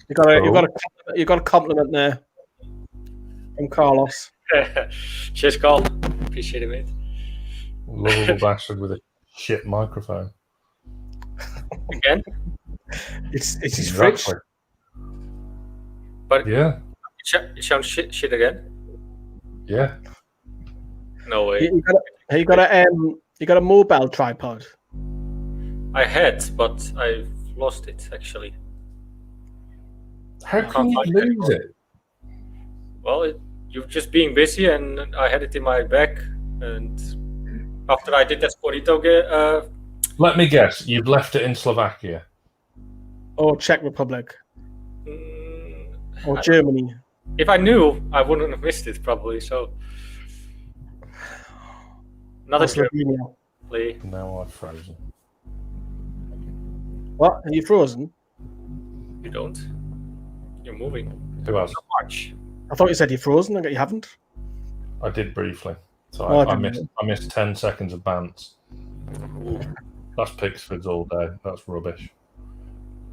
You got a compliment there from Carlos. Cheers, Carl. Appreciate it, mate. Lovable bastard with a shit microphone. Again? It's his fridge. But Yeah. it sounds shit again? Yeah. No way. You got a mobile tripod. I had, but I've lost it, actually. How can you lose it? Well, you're just being busy, and I had it in my bag. And after I did that Scorito game, Let me guess. You've left it in Slovakia. Or Czech Republic. Or Germany. If I knew, I wouldn't have missed it, probably. So, another Slovenia. play. Now I've frozen. What? Are you frozen? You don't. You're moving. Who else? So much. I thought you said you're frozen. You haven't. I did briefly. So Oh, I didn't missed 10 seconds of bants. That's Pickford's all day. That's rubbish.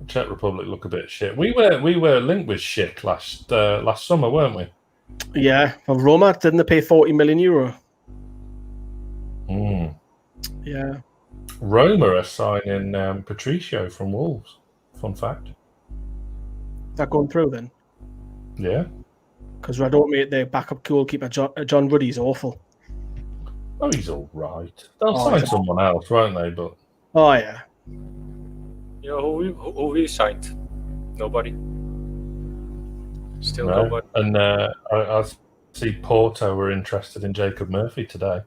The Czech Republic look a bit shit. We were linked with shit last summer, weren't we? Yeah. Well, Roma, didn't they pay €40 million? Yeah. Roma are signing Patricio from Wolves. Fun fact. Is that going through then? Yeah. Because I don't make their backup goalkeeper John Ruddy's awful. Oh, he's all right. They'll Oh, sign yeah. someone else, won't they? But Oh yeah. You know who we signed? Nobody. Still no. nobody. And I see Porto were interested in Jacob Murphy today.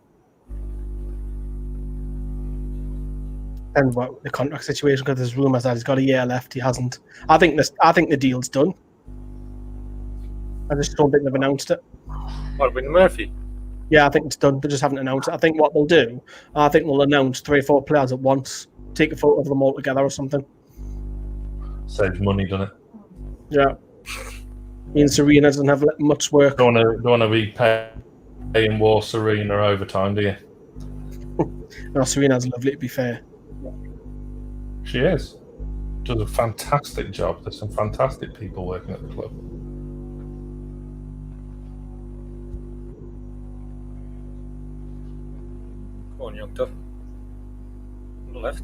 And what the contract situation? Because there's rumours that he's got a year left. He hasn't. I think the deal's done. I just don't think they've announced it. What, with Murphy? Yeah, I think it's done. They just haven't announced it. I think what they'll do, they'll announce 3 or 4 players at once, take a photo of them all together or something. Saves money, doesn't it? Yeah. Ian Serena doesn't have much work. Don't want to be paying War Serena overtime, do you? No, Serena's lovely, to be fair. She is. Does a fantastic job. There's some fantastic people working at the club. Come on, young tough. On the left.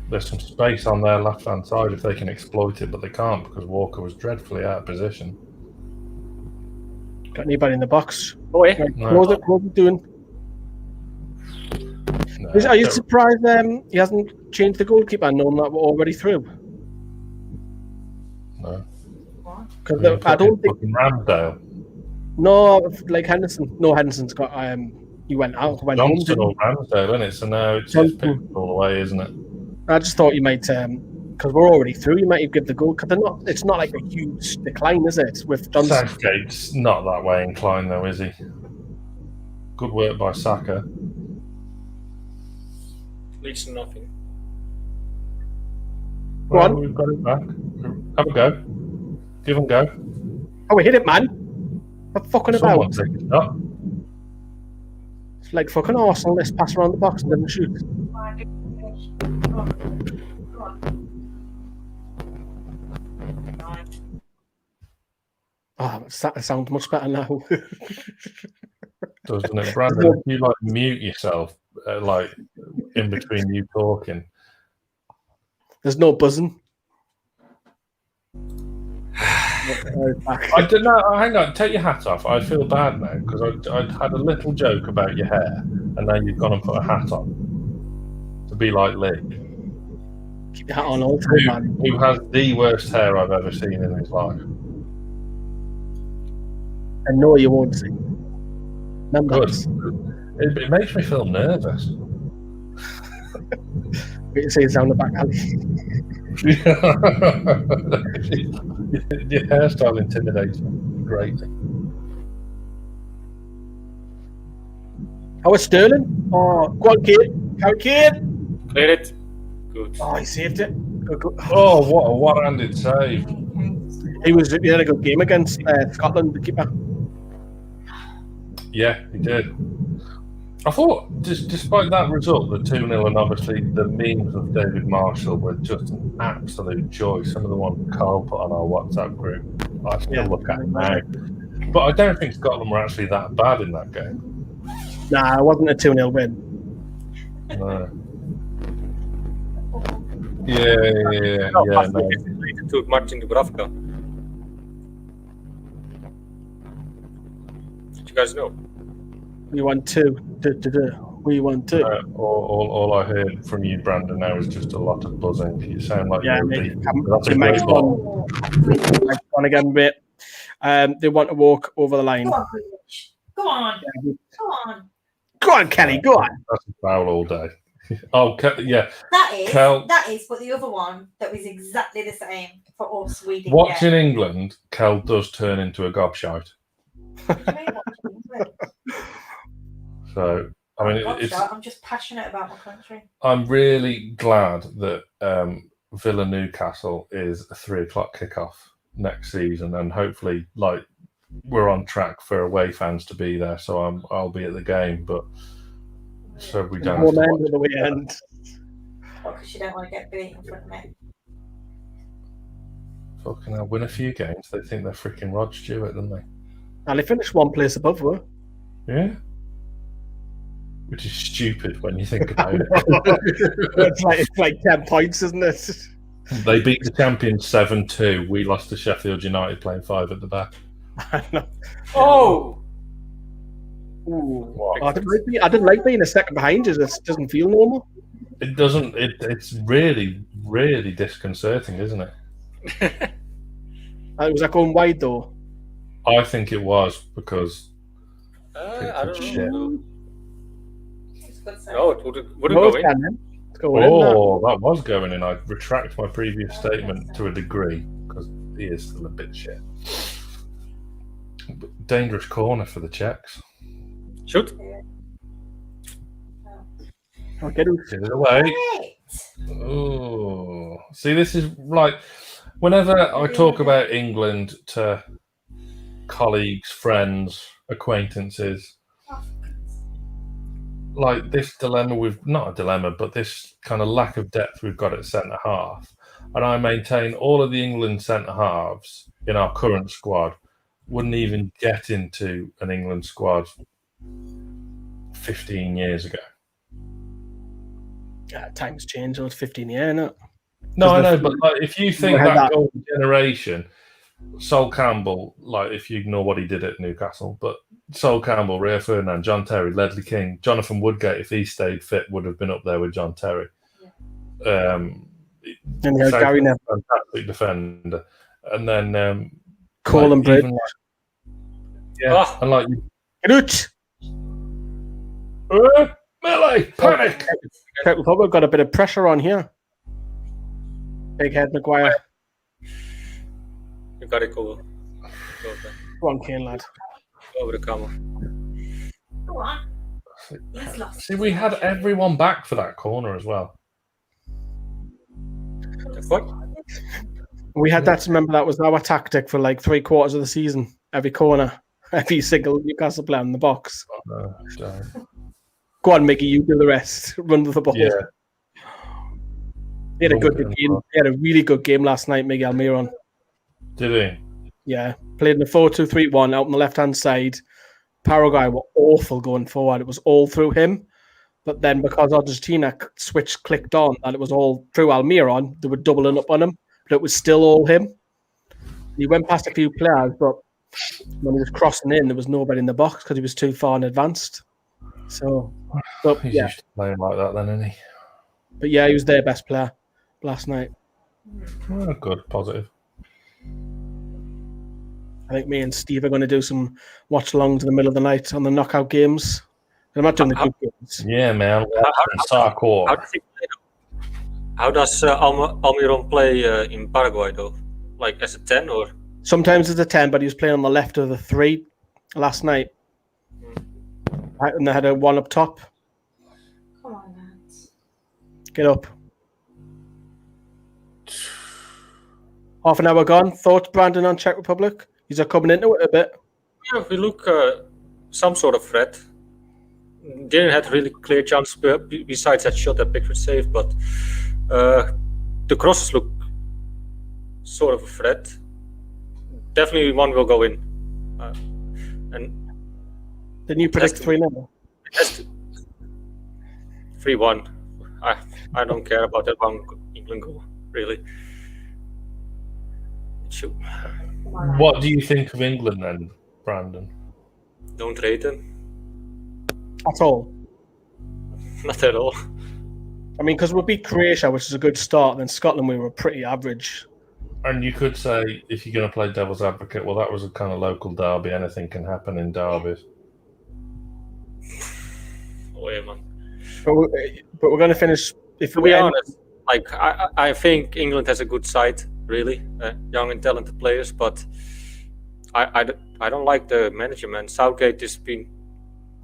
There's some space on their left-hand side if they can exploit it, but they can't because Walker was dreadfully out of position. Got anybody in the box? Oh, yeah. Right, No. What's it doing? No, Are you surprised he hasn't changed the goalkeeper knowing that we're already through? No. Because I don't think. Ramsdale. No, like Henderson. No, Henderson's got. He went out. Went home. Johnson or Ramsdale, isn't it? So now it's picked all the way, isn't it? I just thought you might, because we're already through. You might give the goal because they're not. It's not like a huge decline, is it? With Johnson. Southgate's not that way inclined, though, is he? Good work by Saka. Leads to nothing. Go on. We've got it back. Have a go. Give them go. Oh, we hit it, man. What fucking Someone about? take it up. It's like fucking Arsenal. Let's pass around the box and then shoot. Oh, that sounds much better now. Doesn't it, Brandon? If you like mute yourself, like in between you talking. There's no buzzing. I don't know. Hang on, take your hat off. I feel bad now because I had a little joke about your hair, and now you've gone and put a hat on to be like Lee, Keep your hat on all the time, man. who has the worst hair I've ever seen in his life. And no, you won't see. Remember Good. this. It makes me feel nervous. Wait to see it's down the back alley. Your hairstyle intimidates me greatly. Oh, it's Sterling. Oh, go on, kid. Carry kid. Clear it. Good. Oh, he saved it. Oh, what a one-handed save! He had a good game against Scotland, the keeper. Yeah, he did. I thought, despite that result, the 2-0, and obviously the memes of David Marshall were just an absolute joy. Some of the ones Carl put on our WhatsApp group, I still look at now. But I don't think Scotland were actually that bad in that game. Nah, it wasn't a 2-0 win. No. Yeah. No. To Martin Dubravka. Did you guys know? We won 2. We won 2. All I heard from you, Brandon, now is just a lot of buzzing. You sound like you're mate, That's a the great mic's ball. on again, mate. They want to walk over the line. Go on, Grealish. Go on. Go on. Go on, Kenny. Go on. That's a foul all day. Oh, yeah. That is, but the other one that was exactly the same for us. We didn't Watching get. England, Kel does turn into a gobshite. What do you mean watching England? So, I mean, I'm just passionate about my country. I'm really glad that Villa Newcastle is a 3:00 kickoff next season, and hopefully, like, we're on track for away fans to be there. So I'll be at the game, but so we don't have to watch the weekend. Because you don't want to get beat in front of me. Fucking hell, win a few games. They think they're freaking Rod Stewart, don't they? And they finished one place above, though. Yeah. Which is stupid when you think about it. it's like 10 points, isn't it? They beat the champions 7-2. We lost to Sheffield United playing 5 at the back. I know. Oh! Ooh. I didn't like being a second behind you. It doesn't feel normal. It doesn't. It's really, really disconcerting, isn't it? Was that going wide, though? I think it was because I don't shit. know. It's good save. No, it wouldn't go in. Let's go in. That was going in. I retract my previous statement to a degree because he is still a bit shit. But dangerous corner for the Czechs. Shoot. I'll get it. Get it away. Right. Oh, see, this is like whenever I talk about England to colleagues, friends, acquaintances, like this dilemma not a dilemma, but this kind of lack of depth we've got at centre half. And I maintain all of the England centre halves in our current squad wouldn't even get into an England squad 15 years ago. Yeah, times change. It's 15 years, isn't it? No, I know, but like, if you think had that that- golden generation, Sol Campbell, like if you ignore what he did at Newcastle, but Sol Campbell, Rio Ferdinand, John Terry, Ledley King, Jonathan Woodgate, if he stayed fit, would have been up there with John Terry. And you had Gary Neville. Fantastic defender. And then Colin Bridge. And like Get melee, panic. Czech Republic got a bit of pressure on here. Big head Maguire. You got it, cool. Go on, Kane, lad. Over the camera. Go on. He's lost. See, we had everyone back for that corner as well. What? We had that. Remember, that was our tactic for like 3/4 of the season. Every corner, every single Newcastle player in the box. Go on, Mickey. You do the rest. Run with the ball. Yeah. He had a good game. He had a really good game last night, Miguel Miron. Did he? Yeah, played in the 4-2-3-1 out on the left-hand side. Paraguay were awful going forward. It was all through him. But then because Argentina switch clicked on and it was all through Almiron, they were doubling up on him. But it was still all him. He went past a few players, but when he was crossing in, there was nobody in the box because he was too far in advance. So, but, He's yeah. used to playing like that then, isn't he? But yeah, he was their best player last night. Oh, good, positive. I think me and Steve are going to do some watch-alongs in the middle of the night on the knockout games. I'm not doing the good games. Yeah, man. How does Almiron play in Paraguay, though? Like as a 10 or? Sometimes it's a 10, but he was playing on the left of the 3 last night. And they had a 1 up top. Come on, lads. Get up. Half an hour gone. Thoughts, Brandon, on Czech Republic? He's coming into it a bit. Yeah, we look some sort of threat. Didn't have really clear chance besides that shot that Pickford saved, but the crosses look sort of a threat. Definitely one will go in. And Then you predict 3-0. 3-1. I don't care about that one England goal, really. What do you think of England then, Brandon? Don't rate them. At all. Not at all. I mean, because we beat Croatia, which is a good start, and then Scotland, we were pretty average. And you could say, if you're going to play devil's advocate, well, that was a kind of local derby. Anything can happen in derbies. Oh, yeah, man. But we're going to finish. If To be honest, like I think England has a good side, really, young and talented players. But I don't like the management. Southgate has been.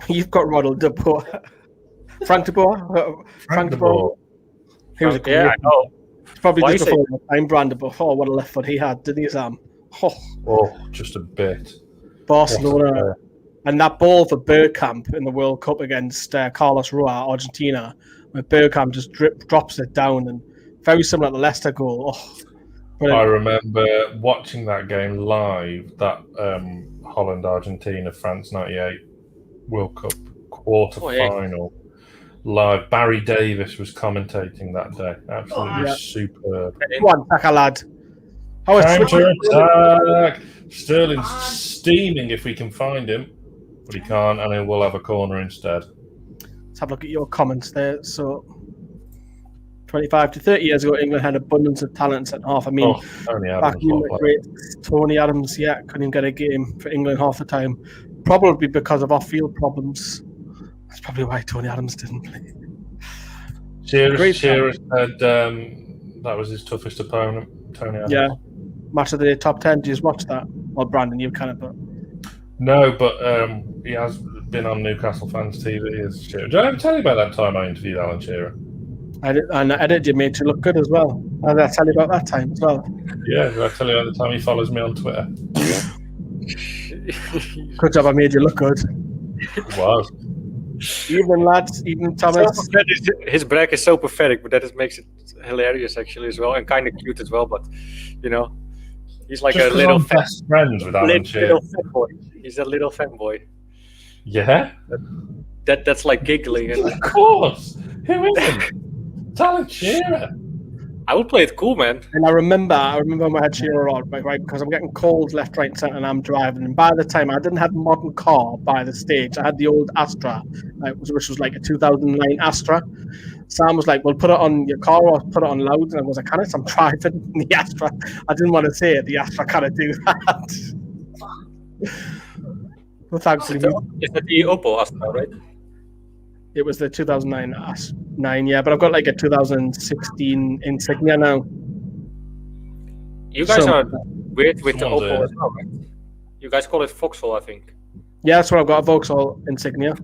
You've got Ronald de Boer. Frank de Boer? Frank de Boer. He was a great. Yeah, I know. Probably Why just is before time, Brandon. But what a left foot he had, didn't he, Sam? Oh, just a bit. Barcelona. And that ball for Bergkamp in the World Cup against Carlos Rua, Argentina, where Bergkamp just drops it down, and very similar to the Leicester goal. I remember watching that game live, that Holland-Argentina, France 98 World Cup quarter-final live. Barry Davis was commentating that day. Absolutely superb. One tackle, lad. Counter-attack! Sterling's steaming if we can find him, but he can't, and we'll have a corner instead. Let's have a look at your comments there. So, 25 to 30 years ago, England had abundance of talent at half. I mean, Tony back Adams, in the great Tony Adams, couldn't even get a game for England half the time. Probably because of off-field problems. That's probably why Tony Adams didn't play. Shearer said that was his toughest opponent, Tony Adams. Yeah. Match of the day, top 10. Did you just watch that? Well, Brandon, you kind of, but... No, but he has been on Newcastle fans' TV as Shearer. Did I ever tell you about that time I interviewed Alan Shearer? And I edited you, made you look good as well. Did I tell you about that time as well? Yeah, did I tell you about the time he follows me on Twitter? Good job, I made you look good. It was. Evening, lads. Evening, Thomas. His brag is so pathetic, but that just makes it hilarious actually as well, and kind of cute as well. But he's like Just a little best friends with Alan Shearer. little fanboy. He's a little fanboy. Yeah, That's like giggling. And of course. Who isn't? It's Alan Shearer. I would play it cool, man. And I remember when I had Shearer on, right, because I'm getting calls left, right, and centre, and I'm driving. And by the time I didn't have a modern car by the stage, I had the old Astra, which was like a 2009 Astra. Sam was like, "Well, put it on your car or put it on loud." And I was like, "Can it? I'm driving the Astra." I didn't want to say it. The Astra can't do that. But thankfully, Is that the Opel Astra, right? it was the 2009 9, yeah. But I've got like a 2016 Insignia now. You guys So- are weird with the Someone's Opel as well, right? You guys call it Vauxhall, I think. Yeah, that's what I've got, a Vauxhall Insignia.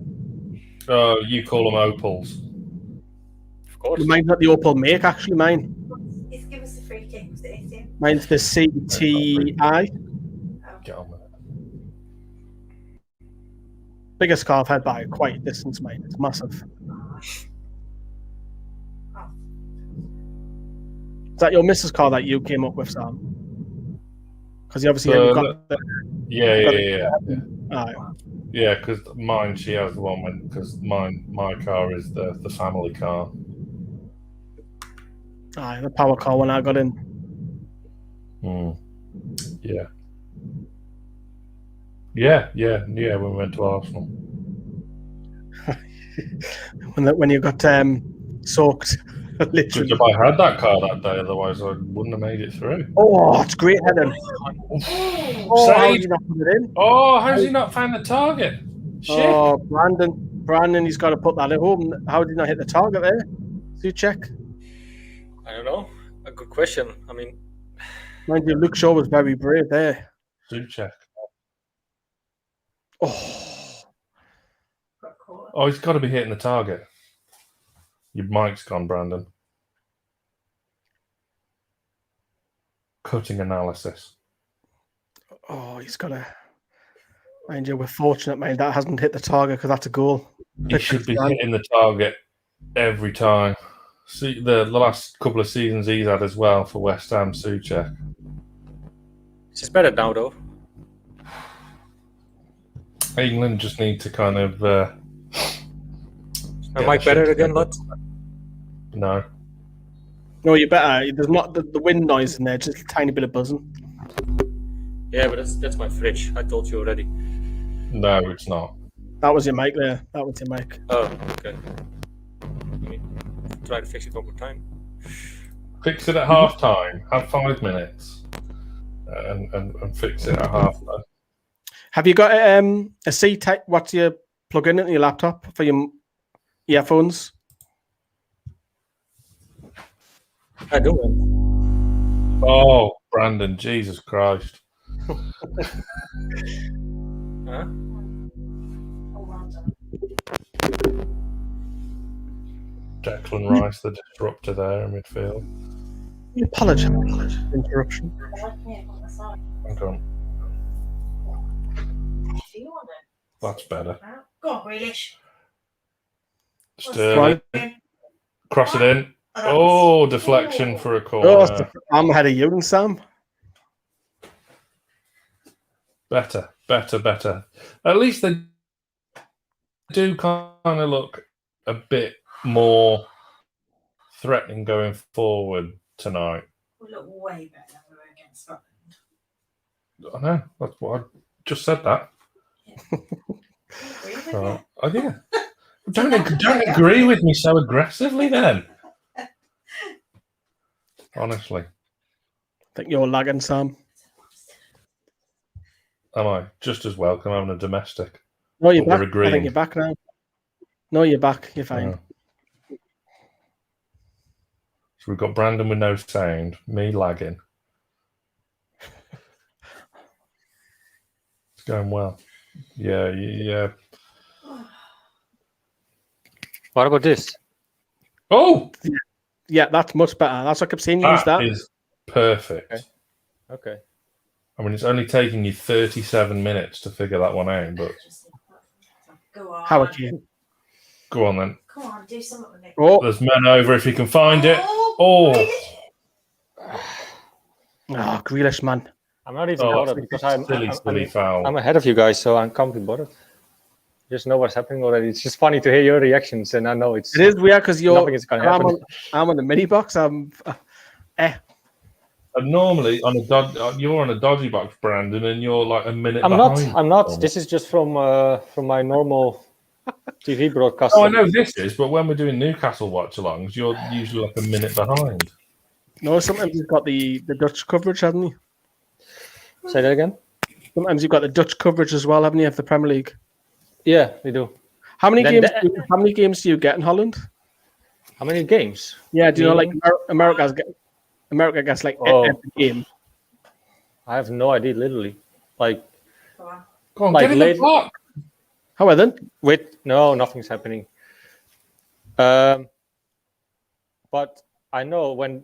Oh, you call them Opals. Of course. Mine's not the Opel make, actually, mine. He's give us a free kick, was it 18? Mine's the CTI. Get on with it. Biggest car I've had by quite a distance, mate. It's massive. Is that your missus car that you came up with, Sam? Because you obviously haven't got the... Yeah. Aye. Yeah, because mine, she has the one because my car is the family car. Aye, the power car when I got in. Yeah. Yeah, when we went to Arsenal. when you got soaked, Good literally. job I had that car that day, otherwise I wouldn't have made it through. Oh, it's great heading. Oh, how did you not put it in? Oh, how's he not found the target? Shit. Oh, Brandon, he's got to put that at home. How did he not hit the target there? Souček? I don't know. A good question. I mean, Mind you, Luke Shaw was very brave there. Souček. Oh, Got caught. Oh, he's got to be hitting the target. Your mic's gone, Brandon. cutting analysis. Oh, he's got a. Mind you, we're fortunate, mate. That hasn't hit the target because that's a goal. He should be hitting the target every time. See the last couple of seasons he's had as well for West Ham, Souček. It's better now, though. England just need to kind of. Am I better again, lad? No. No, you better. There's not the wind noise in there, just a tiny bit of buzzing. Yeah, but that's my fridge. I told you already. No, it's not. That was your mic there. That was your mic. Oh, okay. Let me try to fix it one more time. Fix it at half time. Have 5 minutes, and fix it at half time. Have you got a C type? What's your plug in into your laptop for your earphones? I do. Oh, Brandon, Jesus Christ! Huh? Declan Rice, the disruptor there in midfield. I apologise for interruption. Hang on. That's better. Go on, Grealish. Sterling. Cross it in. Oh, deflection for a corner. I'm ahead of you and Sam. Better. At least they do kind of look a bit more threatening going forward tonight. We look way better than we were against Scotland. I know. That's what I just said. That. Really? Oh yeah. Don't agree with me so aggressively, then. Honestly, I think you're lagging, Sam. am I just as welcome having a domestic? No, you're But we're back. I agreeing. think you're back now. No, you're back. You're fine. So we've got Brandon with no sound, me lagging. It's going well. Yeah. What about this? Oh, Yeah, that's much better. That's what I kept saying. Use that. that is perfect. Okay. I mean, it's only taken you 37 minutes to figure that one out, but Go on. How again? go on then. Come on, do something with it. Oh, There's men over if you can find it. Oh, Grealish, man. I'm not even Oh, bothered because I'm silly foul. I'm ahead of you guys, so I can't be bothered. Just know what's happening already. It's just funny to hear your reactions, and I know it's. It is weird because Nothing is gonna happen. I'm on the mini box. And normally you're on a dodgy box, Brandon, and you're like a minute behind. I'm not. This is just from my normal TV broadcast. Oh, I know this is, but when we're doing Newcastle watch-alongs, you're usually like a minute behind. No, sometimes you've got the Dutch coverage, haven't you? Say that again. Sometimes you've got the Dutch coverage as well, haven't you, of the Premier League? Yeah, we do. How many Then games do you get in Holland? How many games? Yeah, do you know, like America gets like every game. I have no idea. Literally, like Go on. Go on, Like get in the late- block. How are then? nothing's happening. But I know when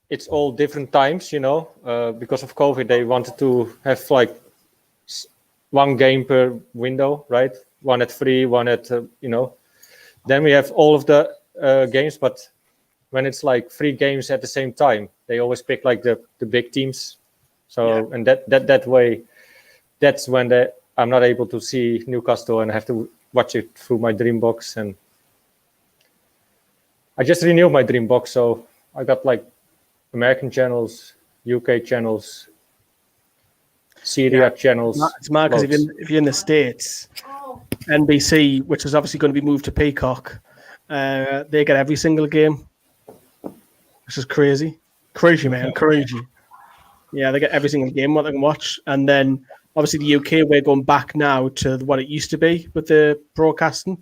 it's all different times, because of COVID, they wanted to have like one game per window, right? One at 3, one at, Then we have all of the games, but when it's like 3 games at the same time, they always pick like the big teams. So, and that way, that's when I'm not able to see Newcastle and I have to watch it through my Dreambox. And I just renewed my Dreambox, so I got like American channels, UK channels, Syria channels. It's mad because loads. if you're in the States, NBC, which is obviously going to be moved to Peacock, they get every single game, which is crazy. Crazy, man. Crazy. Yeah, they get every single game what they can watch. And then obviously the UK, we're going back now to what it used to be with the broadcasting.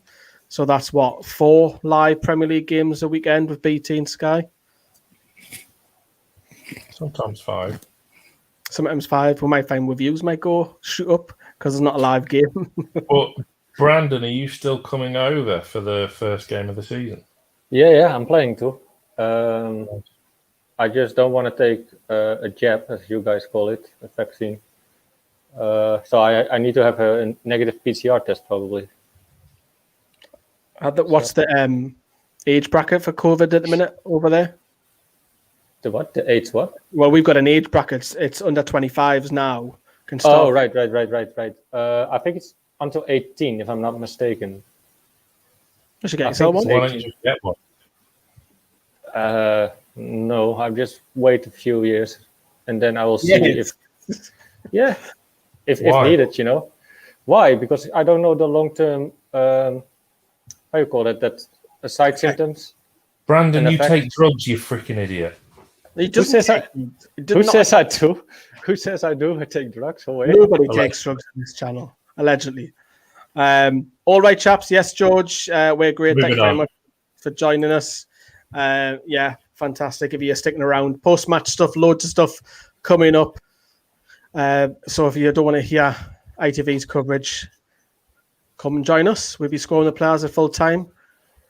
So that's 4 live Premier League games a weekend with BT and Sky. Sometimes 5. Sometimes 5. We might find reviews might go shoot up because it's not a live game. But Brandon, are you still coming over for the first game of the season? Yeah, I'm playing too. I just don't want to take a jab, as you guys call it, a vaccine. So I need to have a negative PCR test probably. What's the age bracket for COVID at the minute over there? The what? The age what? Well, we've got an age bracket. It's under 25s now. Can start. Oh, right. I think it's until 18, if I'm not mistaken. You should get yourself one. Why don't you just get one? No, I'll just wait a few years, and then I will see if needed. You know, why? Because I don't know the long-term. How you call it? That side symptoms. Brandon, you take drugs, you freaking idiot. Who says I do? Who says I do? I take drugs. Nobody takes drugs on this channel, allegedly. All right, chaps. Yes, George, we're great. Thank you very much for joining us. Yeah, fantastic. If you're sticking around, post-match stuff, loads of stuff coming up. So if you don't want to hear ITV's coverage, come and join us. We'll be scoring the players at full time.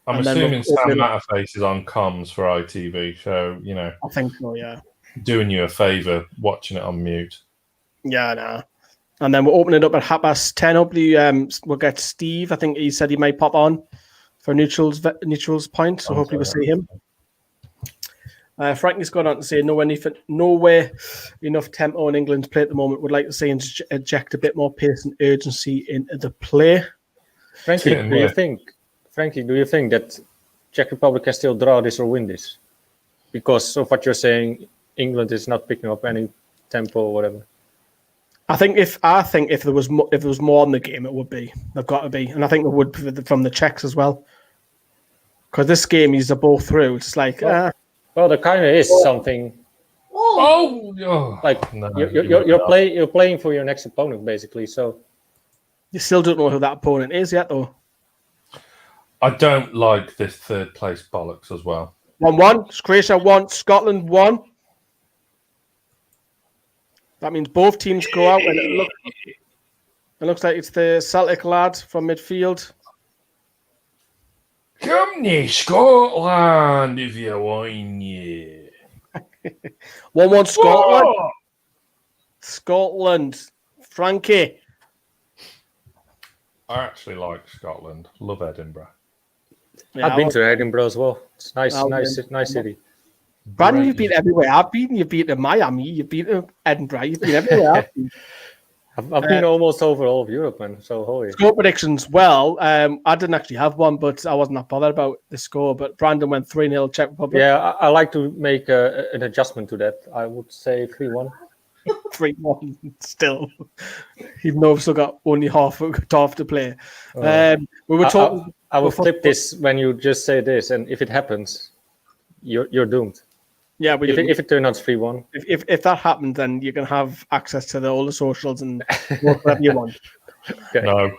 I'm assuming Sam Matterface is on comms for ITV, so you know. I think so, yeah. Doing you a favour watching it on mute. Yeah, nah. And then we're opening it up at 10:30. Hopefully, we'll get Steve. I think he said he might pop on for neutrals point, so hopefully we'll see him. Frankie's gone on to say nowhere enough tempo in England to play at the moment. Would like to see inject a bit more pace and urgency into the play. Frankie, do you think that Czech Republic can still draw this or win this? Because of what you're saying, England is not picking up any tempo or whatever. I think if there was more in the game, it would be. They've got to be, and I think there would from the Czechs as well. Because this game, they're both through. It's like, well, there kind of is something. Like you're playing for your next opponent basically. So you still don't know who that opponent is yet, though. I don't like this third place bollocks as well. 1-1. Croatia 1. Scotland 1. That means both teams go out, and it looks like it's the Celtic lad from midfield. Come to Scotland if you want, yeah. 1-1 Scotland. Whoa! Scotland. Frankie. I actually like Scotland. Love Edinburgh. Yeah, I've been to Edinburgh as well. It's nice city. Brandon, you've been everywhere. You've been to Miami, you've been to Edinburgh, you've been everywhere. I've been almost over all of Europe, man. So holy. Score predictions. Well, I didn't actually have one, but I wasn't that bothered about the score. But Brandon went 3-0 Czech Republic. Yeah, I like to make an adjustment to that. I would say 3-1. 3-1 still, even though we've still got only half to play. We were talking. I will flip this when you just say this, and if it happens, you're doomed. Yeah, but if it turns out 3-1, if that happens, then you can have access to all the socials and whatever you want. Okay.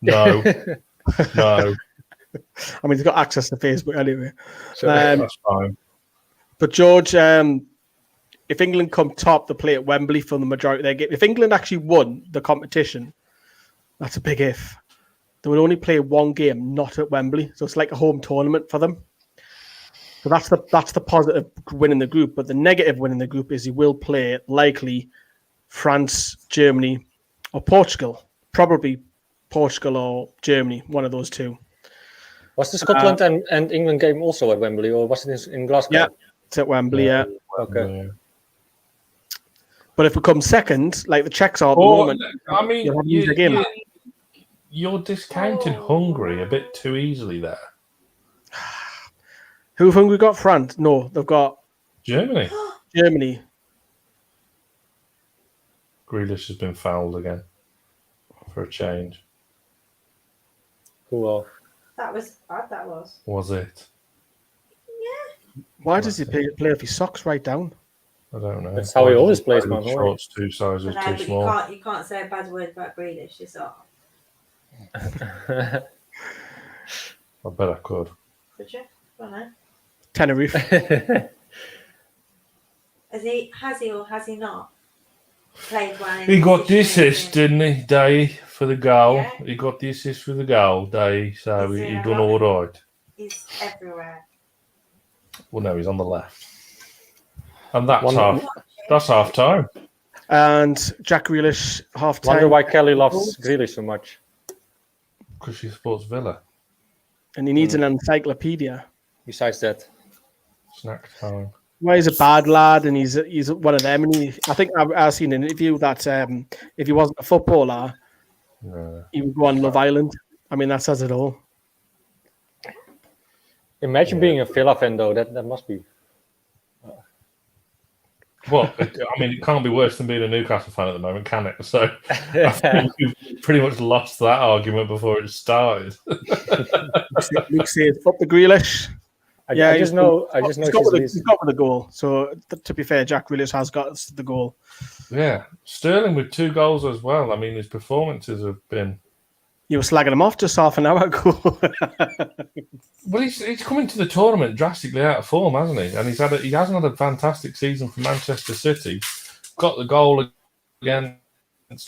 No. I mean, you've got access to Facebook anyway. Sure, that's fine. But George, if England come top, they play at Wembley for the majority of their game. If England actually won the competition, that's a big if. They would only play one game, not at Wembley. So it's like a home tournament for them. So that's the positive win in the group. But the negative win in the group is he will play likely France, Germany, or Portugal. Probably Portugal or Germany, one of those two. Was the Scotland and England game also at Wembley, or was it in Glasgow? Yeah, it's at Wembley, yeah. Okay. Yeah. But if we come second, like the Czechs are at the moment, I mean, you're discounting Hungary a bit too easily there. Who have Hungary got? France? No, they've got Germany. Germany. Grealish has been fouled again for a change. Cool. That was bad, that was. Was it? Yeah. Why does he play with his socks right down? I don't know. That's how he always plays, man. Shorts 2 sizes But too small. You can't say a bad word about Grealish, is that? I bet I could. Could you? I don't know. Tenerife. Has he or has he not played well? He got the assist, didn't he, Day, for the goal? Yeah. He got the assist for the goal, Day, so he done all right. He's everywhere. Well, no, he's on the left. And that's half time. And Jack Grealish half time. Wonder why Kelly loves Grealish so much. Because she supports Villa. And he needs an encyclopedia. Besides that, Snack time. Well, he's a bad lad, and he's one of them. And I think I've seen an interview that if he wasn't a footballer, he would go on Love Island. I mean, that says it all. imagine being a Villa fan though. That must be. Well, I mean, it can't be worse than being a Newcastle fan at the moment, can it? So I think we've pretty much lost that argument before it started. Luke says, "Up the Grealish." I just know. He's he's got with the goal. So to be fair, Jack Grealish has got the goal. Yeah, Sterling with 2 goals as well. I mean, his performances have been. You were slagging him off just half an hour ago. Well, he's come into the tournament drastically out of form, hasn't he? And he hasn't had a fantastic season for Manchester City. Got the goal against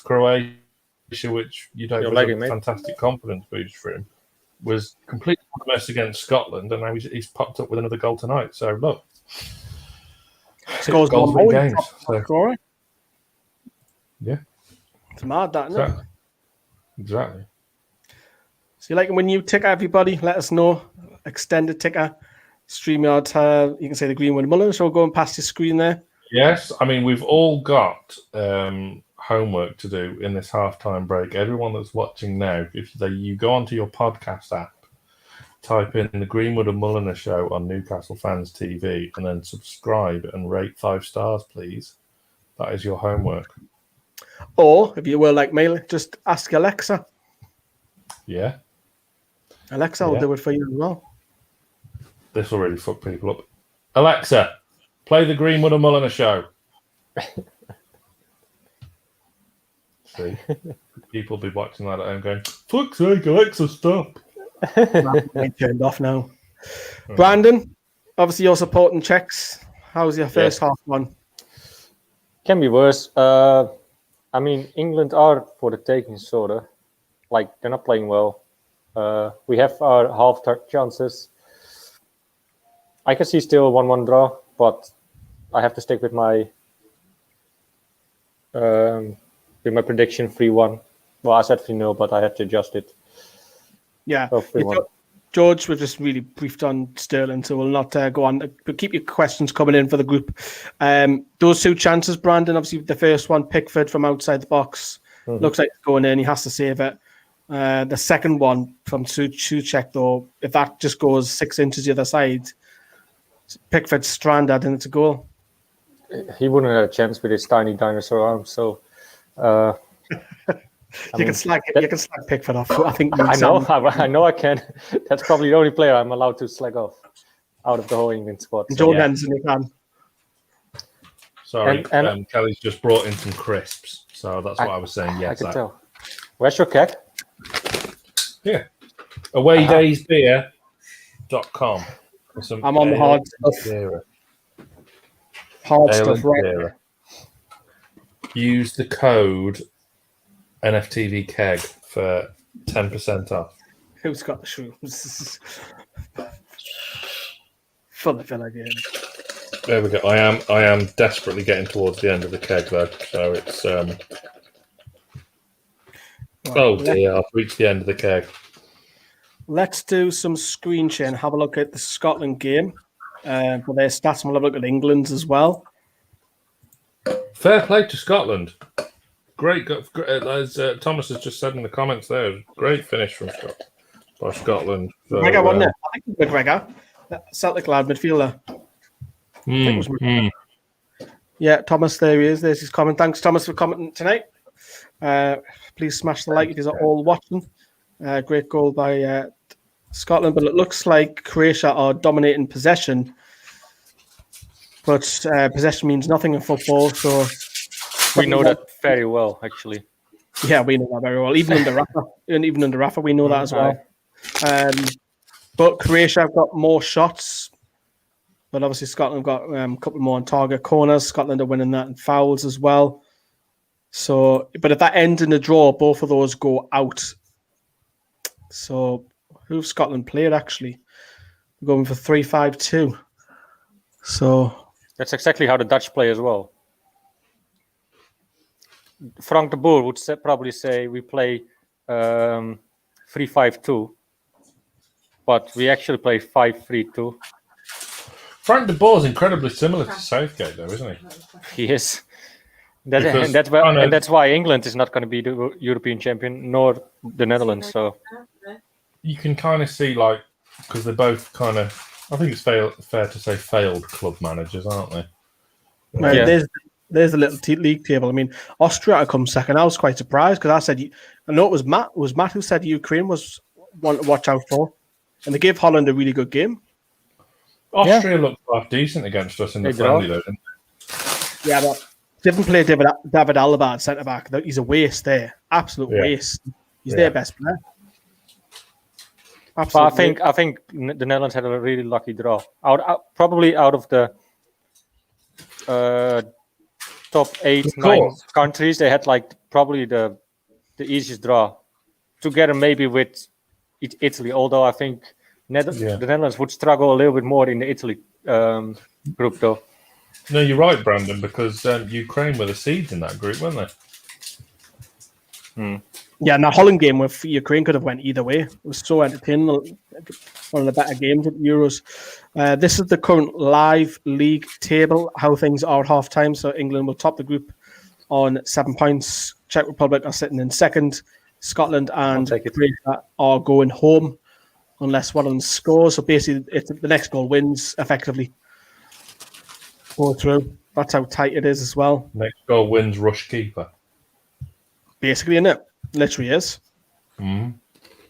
Croatia, which was a fantastic confidence boost for him. Was completely a mess against Scotland, and now he's popped up with another goal tonight. So look, Scores goals more games. So. Yeah, it's mad that, isn't it? Exactly. So you like when you ticker, everybody? Let us know. Extended ticker, StreamYard. You can say the Greenwood Mullen Show going past your screen there. Yes, I mean we've all got homework to do in this halftime break. Everyone that's watching now, if you go onto your podcast app, type in the Greenwood and Mulliner Show on Newcastle Fans TV, and then subscribe and rate 5 stars, please. That is your homework. Or if you will, like me, just ask Alexa. Yeah. Alexa will do it for you as well. This will really fuck people up. Alexa, play the Greenwood and Mulliner Show. See, people will be watching that at home going, fuck's sake, Alexa, stop. Turned off now. Brandon, obviously you're supporting Czechs. How's your first half one? Can be worse. I mean, England are for the taking, sort of. Like, they're not playing well. We have our half chances. I can see still a 1-1 draw, but I have to stick with my prediction 3-1. Well, I said 3-0, but I had to adjust it. Yeah. So 3-1. George, we've just really briefed on Sterling, so we'll not go on. But keep your questions coming in for the group. Those 2 chances, Brandon, obviously the first one, Pickford from outside the box. Mm-hmm. Looks like it's going in. He has to save it. The second one from Southgate, though, if that just goes 6 inches the other side, Pickford's stranded and it's a goal. He wouldn't have a chance with his tiny dinosaur arms, so... You can slag Pickford off. I think I know I can. That's probably the only player I'm allowed to slag off out of the whole England squad. So, John Henson, you can. Sorry, Kelly's just brought in some crisps, so that's what I was saying. Yes, I can tell. Where's your keg? Yeah, awaydaysbeer.com. I'm on the hard stuff. Hard stuff, right? Use the code NFTV keg for 10% off. Who's got the shrooms? For the Villa game. There we go. I am desperately getting towards the end of the keg though, so it's oh dear, I've reached the end of the keg. Let's do some screen share and have a look at the Scotland game for their stats, and we'll have a look at England's as well. Fair play to Scotland. Great, as Thomas has just said in the comments there, great finish from Scotland. So, McGregor, wasn't it? I think McGregor, Celtic lad midfielder. Yeah, Thomas, there he is. There's his comment. Thanks, Thomas, for commenting tonight. Please smash the like if you're all watching. Great goal by Scotland, but it looks like Croatia are dominating possession. But possession means nothing in football, so... We know that very well, actually. Yeah, we know that very well. Even under Rafa, we know that as well. But Croatia have got more shots. But obviously Scotland have got a couple more on target corners. Scotland are winning that in fouls as well. So, but if that ends in a draw, both of those go out. So, who've Scotland played, actually? We're going for 3-5-2. So, That's exactly how the Dutch play as well. Frank de Boer would probably say we play 3-5-2, but we actually play 5-3-2. Frank de Boer is incredibly similar to Southgate, though, isn't he? He is. Because And that's why England is not going to be the European champion, nor the Netherlands. So you can kind of see, like, because they're both kind of, I think it's fair to say, failed club managers, aren't they? Right, there's a little league table. I mean, Austria had come second. I was quite surprised because I said, I know it was Matt. It was Matt who said Ukraine was one to watch out for, and they gave Holland a really good game. Austria looked half decent against us in the friendly, though, didn't they? Yeah, but didn't play David Alaba at centre back. He's a waste there, absolute waste. He's their best player. Absolutely. But I think the Netherlands had a really lucky draw. Probably out of the top 8-9 countries, they had like probably the easiest draw, together maybe with Italy. Although I think the Netherlands would struggle a little bit more in the Italy group, though. No, you're right, Brandon, because Ukraine were the seeds in that group, weren't they? Yeah, and that Holland game with Ukraine could have went either way. It was so entertaining. One of the better games at the Euros. This is the current live league table, how things are at half-time. So England will top the group on 7 points. Czech Republic are sitting in second. Scotland and Croatia are going home unless one of them scores. So basically, the next goal wins effectively. Go through. That's how tight it is as well. Next goal wins rush keeper. Basically, isn't it? Literally is. Mm-hmm.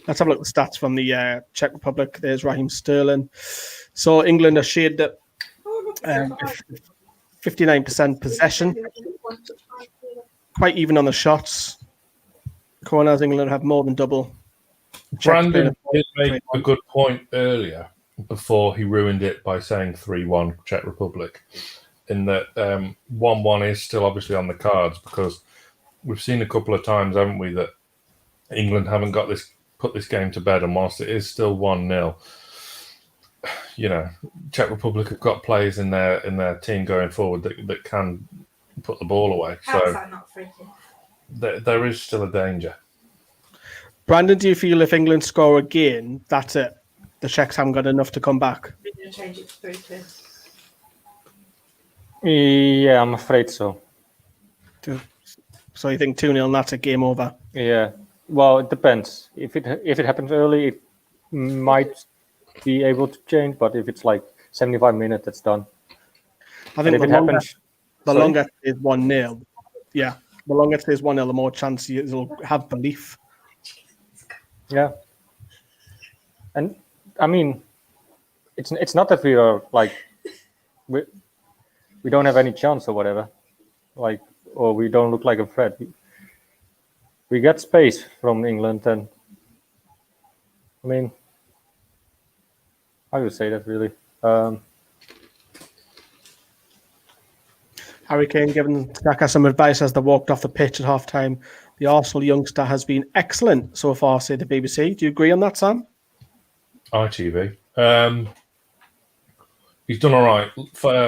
Let's have a look at the stats from the Czech Republic. There's Raheem Sterling. So England are shaded at 59% possession. Quite even on the shots. Corners, England have more than double. Brandon did make a good point earlier before he ruined it by saying 3-1 Czech Republic, in that 1-1 is still obviously on the cards, because we've seen a couple of times, haven't we, that England haven't put this game to bed, and whilst it is still 1-0, you know, Czech Republic have got players in their team going forward that can put the ball away. How so is that not freaking? There is still a danger. Brandon, do you feel if England score again, that's it? The Czechs haven't got enough to come back? We're going to change it to 3-2. Yeah, I'm afraid so. So you think 2-0 and that's a game over? Yeah. Well, it depends. If it happens early, it might be able to change. But if it's like 75 minutes, it's done. I think the longer it is 1-0, the longer it is 1-0, the more chance you'll have belief. Yeah. And I mean, it's not that we are like we don't have any chance or whatever, like, or we don't look like a threat. We get space from England, and I mean, I would say that really. Harry Kane giving Xhaka some advice as they walked off the pitch at half-time. The Arsenal youngster has been excellent so far, say the BBC. Do you agree on that, Sam? ITV. He's done all right.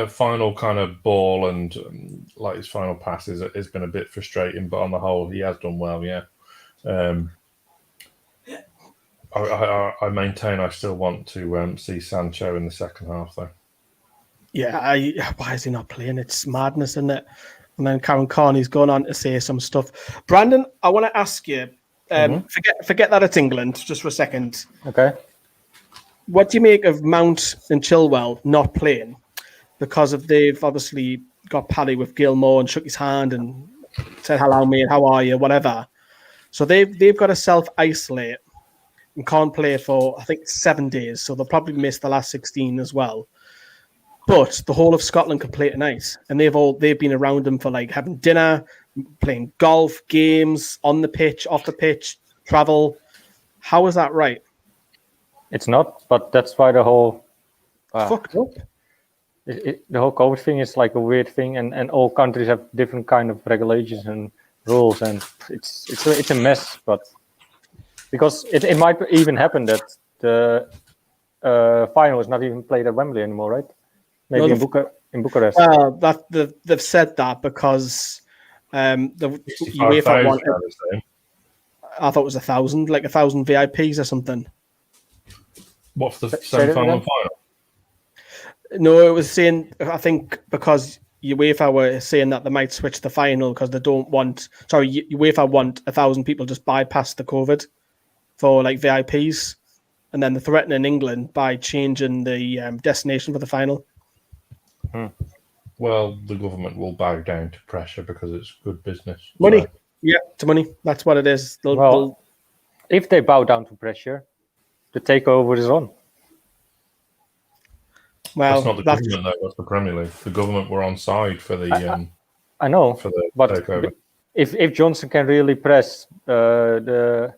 Final kind of ball and like his final pass has been a bit frustrating, but on the whole, he has done well. Yeah. I maintain I still want to see Sancho in the second half, though. Yeah, why is he not playing? It's madness, isn't it? And then Karen Carney's gone on to say some stuff. Brandon, I want to ask you, forget that it's England just for a second. Okay. What do you make of Mount and Chilwell not playing? Because they've obviously got Paddy with Gilmore and shook his hand and said, hello, mate, how are you, whatever. So they've got to self-isolate and can't play for, I think, 7 days. So they'll probably miss the last 16 as well. But the whole of Scotland can play tonight, and they've been around them for like having dinner, playing golf, games, on the pitch, off the pitch, travel. How is that right? It's not, but that's why the whole fucked up. The whole COVID thing is like a weird thing, and all countries have different kind of regulations and rules, and it's a mess. But because it might even happen that the final is not even played at Wembley anymore, right? Maybe No, in Bucharest. Well, they've said that because the UEFA 65,000, wanted. I was saying. I thought it was 1,000, like 1,000 VIPs or something. What, for the Say that semi-final and again? final? No, it was saying, I think because UEFA were saying that they might switch the final because they don't want. Sorry, UEFA want 1,000 people just bypass the COVID for like VIPs, and then they're threatening England by changing the destination for the final. Well, the government will bow down to pressure because it's good business. Money. So, Yeah, it's money. That's what it is. Well, if they bow down to pressure, the takeover is on. well, that's not the government, though. That's the Premier League. The government were on side for the I know, for the but takeover. if Johnson can really press the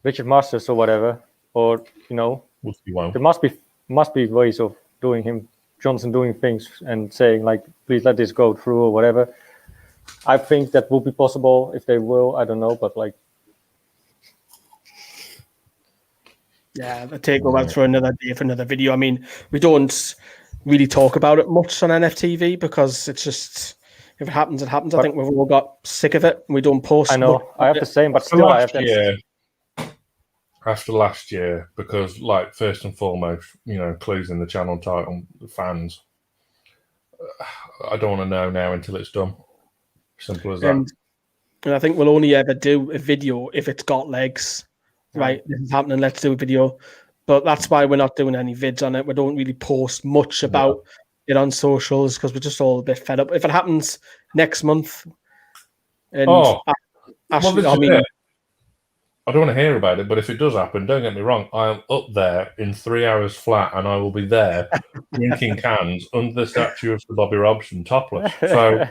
Richard Masters or whatever, or Which he won't. there must be ways of Johnson doing things and saying like, please let this go through or whatever. I think that will be possible. If they will, I don't know, but like, yeah, the takeover for another day, for another video. I mean, we don't really talk about it much on NFTV because it's just, if it happens, it happens. I think we've all got sick of it. We don't post. I know I have the same, but still I have that. After last year, because like first and foremost, closing the channel title, the fans. I don't want to know now until it's done. Simple as that. And I think we'll only ever do a video if it's got legs. Right, this is happening. Let's do a video. But that's why we're not doing any vids on it. We don't really post much about it on socials because we're just all a bit fed up. If it happens next month, and Ashley, I mean, I don't want to hear about it, but if it does happen, don't get me wrong, I'm up there in 3 hours flat and I will be there drinking cans under the statue of Sir Bobby Robson topless. So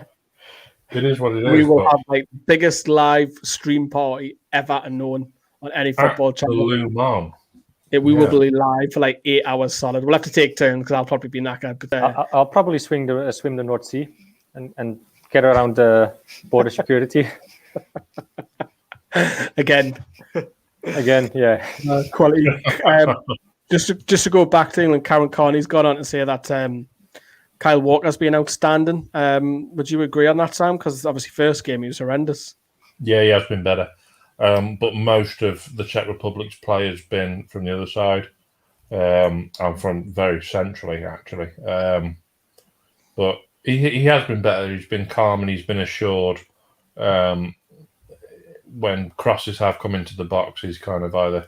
it is what it is. We will have like biggest live stream party ever known on any football channel. We will be live for like 8 hours solid. We'll have to take turns because I'll probably be knackered. But, I'll probably swim the North Sea and get around the border security. Again, yeah. Quality. Just to go back to England, Karen Carney's gone on to say that Kyle Walker's been outstanding. Would you agree on that, Sam? Because obviously first game he was horrendous. Yeah, he has been better. But most of the Czech Republic's play has been from the other side, and from very centrally, actually. But he has been better. He's been calm and he's been assured. When crosses have come into the box, he's kind of either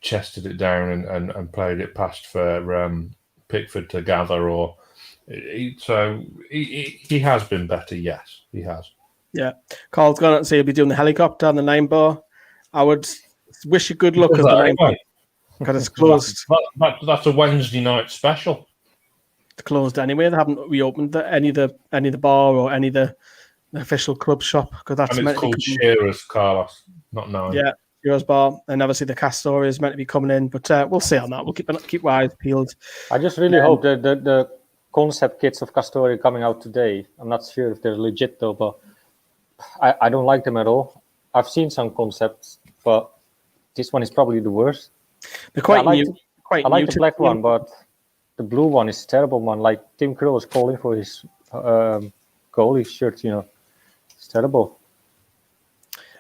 chested it down and played it past for Pickford to gather, or he has been better. Yes, he has. Yeah, Carl's gone out and say he'll be doing the helicopter on the 9 bar. I would wish you good luck at the 9 bar because it's closed. That's a Wednesday night special. It's closed anyway. They haven't reopened any of the bar or any of the official club shop because that's and it's called Shearer's, Carlos, not 9. Yeah, Shearer's bar, and obviously the Castor is meant to be coming in, but we'll see on that. We'll keep our eyes peeled. I just really hope that the concept kits of Castor are coming out today. I'm not sure if they're legit though, but I don't like them at all. I've seen some concepts, but this one is probably the worst. They're quite new. I like the black one, but the blue one is a terrible one. Like Tim Krul was calling for his goalie shirt, it's terrible.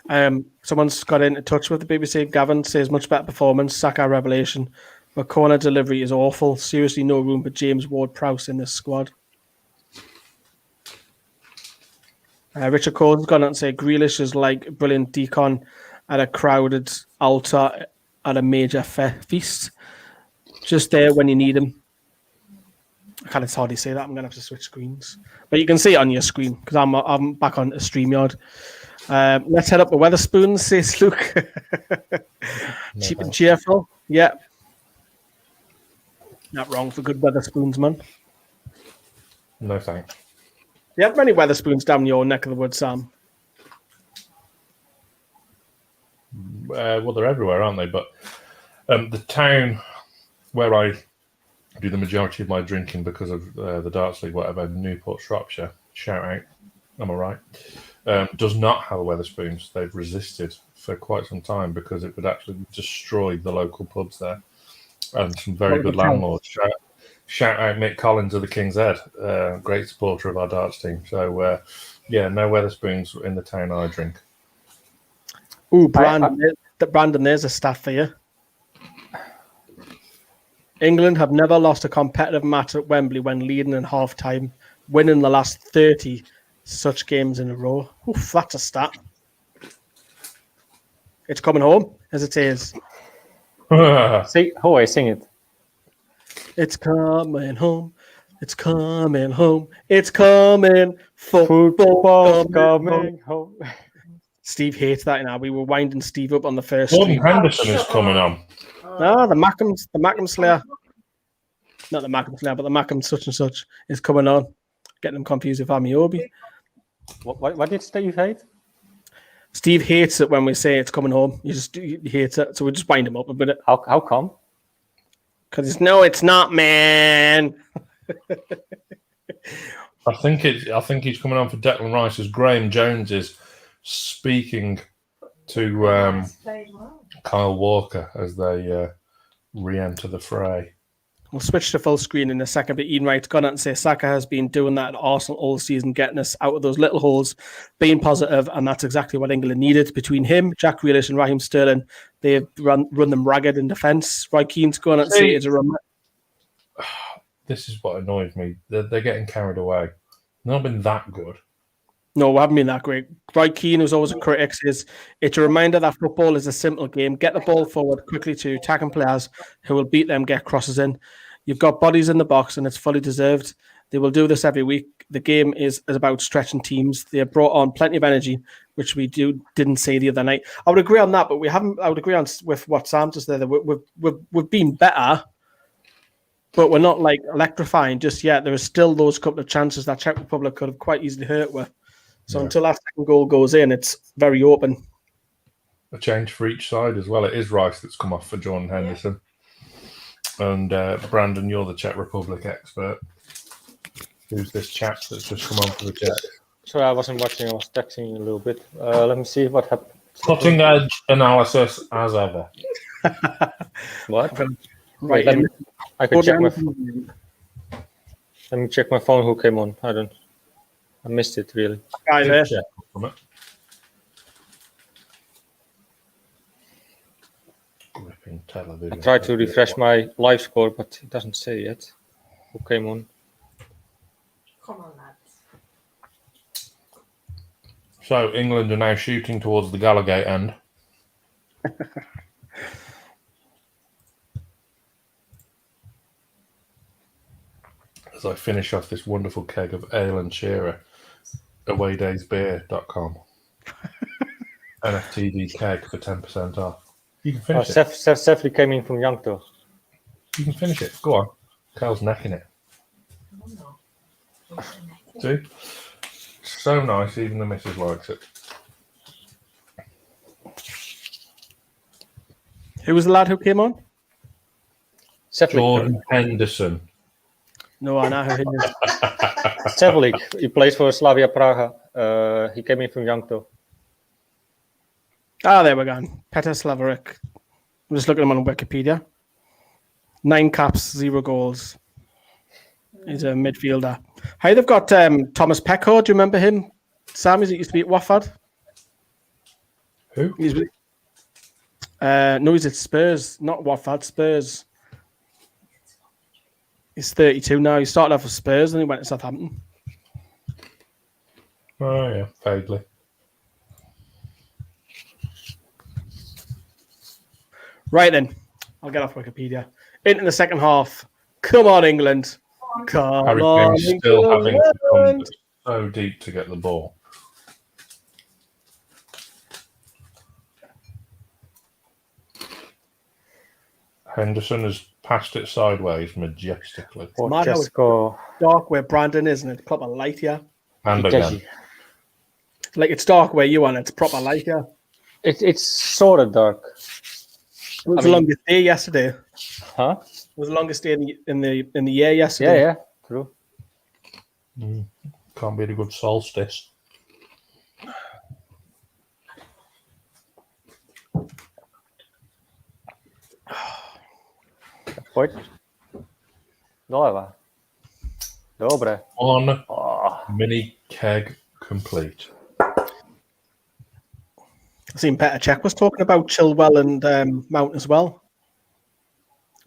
Someone's got into touch with the BBC. Gavin says much better performance, Saka revelation, but corner delivery is awful. Seriously, no room for James Ward-Prowse in this squad. Richard Cole's gone out and said Grealish is like a brilliant decon at a crowded altar at a major feast. Just there when you need him. I can't hardly say that. I'm going to have to switch screens. But you can see it on your screen because I'm back on a StreamYard. Let's head up to Wetherspoons, says Luke. Cheap and cheerful. Yeah. Not wrong for good Wetherspoons, man. No thanks. Do you have many Wetherspoons down your neck of the woods, Sam? Well, they're everywhere, aren't they? But the town where I do the majority of my drinking because of the Darts League, whatever, Newport, Shropshire, shout out, am I right, does not have a Wetherspoons. They've resisted for quite some time because it would actually destroy the local pubs there. And some very good landlords. shout out Mick Collins of the King's Head, great supporter of our darts team. So, yeah, no Weatherspoons in the town I drink. Ooh, Brandon, there's a stat for you. England have never lost a competitive match at Wembley when leading in half-time, winning the last 30 such games in a row. Oof, that's a stat. It's coming home, as it is. See, how I sing it. It's coming home. It's coming home. It's coming. Football's coming home. Steve hates that now. We were winding Steve up on the first Gordon stream. Henderson is coming on. No, the Mackham Slayer. Not the Mackham Slayer, but the Mackham such and such is coming on. Getting them confused with Amiobi. What did Steve hate? Steve hates it when we say it's coming home. He hates it, so we just wind him up a bit. How come? Because it's not, man. I think he's coming on for Declan Rice as Graham Jones is speaking to Kyle Walker as they re-enter the fray. We'll switch to full screen in a second, but Ian Wright's gone out and say Saka has been doing that at Arsenal all season, getting us out of those little holes, being positive, and that's exactly what England needed. Between him, Jack Grealish and Raheem Sterling, they've run them ragged in defence. Roy Keane's going out and say it's a run. This is what annoys me. They're getting carried away. They've not been that good. No, we haven't been that great. Roy Keane, who's always a critic, says it's a reminder that football is a simple game. Get the ball forward quickly to attacking players who will beat them, get crosses in. You've got bodies in the box, and it's fully deserved. They will do this every week. The game is about stretching teams. They have brought on plenty of energy, which we didn't say the other night. I would agree on that, but we haven't. I would agree with what Sam just said. We've been better, but we're not like electrifying just yet. There are still those couple of chances that Czech Republic could have quite easily hurt with. So until that second goal goes in, it's very open. A change for each side as well. It is Rice that's come off for Jordan Henderson. And Brandon, you're the Czech Republic expert. Who's this chap that's just come on for the Czechs? Sorry, I wasn't watching. I was texting a little bit. Let me see what happened. Cutting edge analysis as ever. What? Right. Wait, I could check let me check my phone. Who came on? I missed it really. Guy there. Gripping television. I tried to refresh my live score, but it doesn't say yet. Who came on? Come on, lads. So England are now shooting towards the Gallowgate end. As I finish off this wonderful keg of ale and Shearer, awaydaysbeer.com. NFTD keg for 10% off. You can finish it. Sefri came in from Youngto. You can finish it. Go on. Carl's necking it. See? So nice, even the missus likes it. Who was the lad who came on? Jordan Henderson. No, I know who he is. Sevlik, he plays for Slavia Praha. He came in from Youngto. There we go. Petr Slavaric. I'm just looking at him on Wikipedia. 9 caps, 0 goals. He's a midfielder. Hey, they've got Thomas Peckhor. Do you remember him? Sam, he used to be at Watford. Who? No, he's at Spurs, not Watford, Spurs. He's 32 now. He started off with Spurs and he went to Southampton. Oh, yeah, vaguely. Right then, I'll get off Wikipedia. Into the second half. Come on, England. Come Harry on, Kane's still having to come England. so deep to get the ball. Henderson has passed it sideways majestically. Mad how it's dark where Brandon is, and it's proper light here. And again. Like it's dark where you are, and it's proper light here. It's sort of dark. It was the longest day yesterday. Huh? It was the longest day in the year yesterday. Yeah, true. Can't beat a good solstice. What? Doleva. Dobre. One Oh, mini keg complete. I've seen Peter Czech was talking about Chilwell and Mount as well.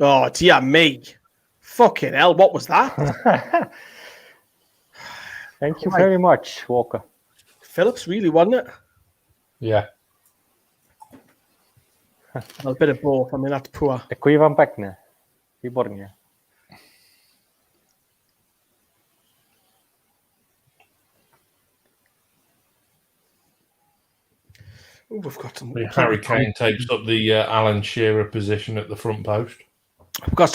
Oh, dear me. Fucking hell, what was that? thank you very much, Walker. Phillips really won it. Yeah. A bit of both. I mean, that's poor. Děkuji vám pekne. Výborně. Ooh, we've got some. Harry Kane takes up the Alan Shearer position at the front post.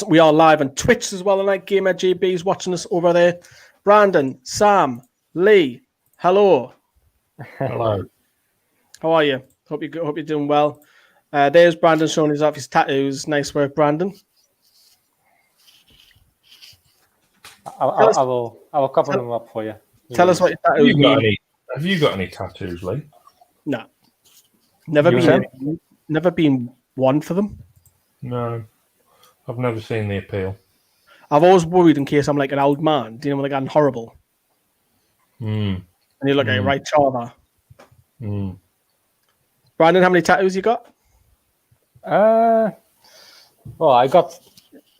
We are live on Twitch as well tonight. Gamer JB is watching us over there. Brandon, Sam, Lee, hello. Hello. How are you? Hope you're doing well. There's Brandon showing off his tattoos. Nice work, Brandon. I will cover them up for you. Tell us what your tattoos mean. Have you got any tattoos, Lee? No. Never been one for them. No. I've never seen the appeal. I've always worried in case I'm like an old man. Do you know when they're getting horrible? Mm. And you look like right chava. Mm. Brandon, how many tattoos you got? Well, I got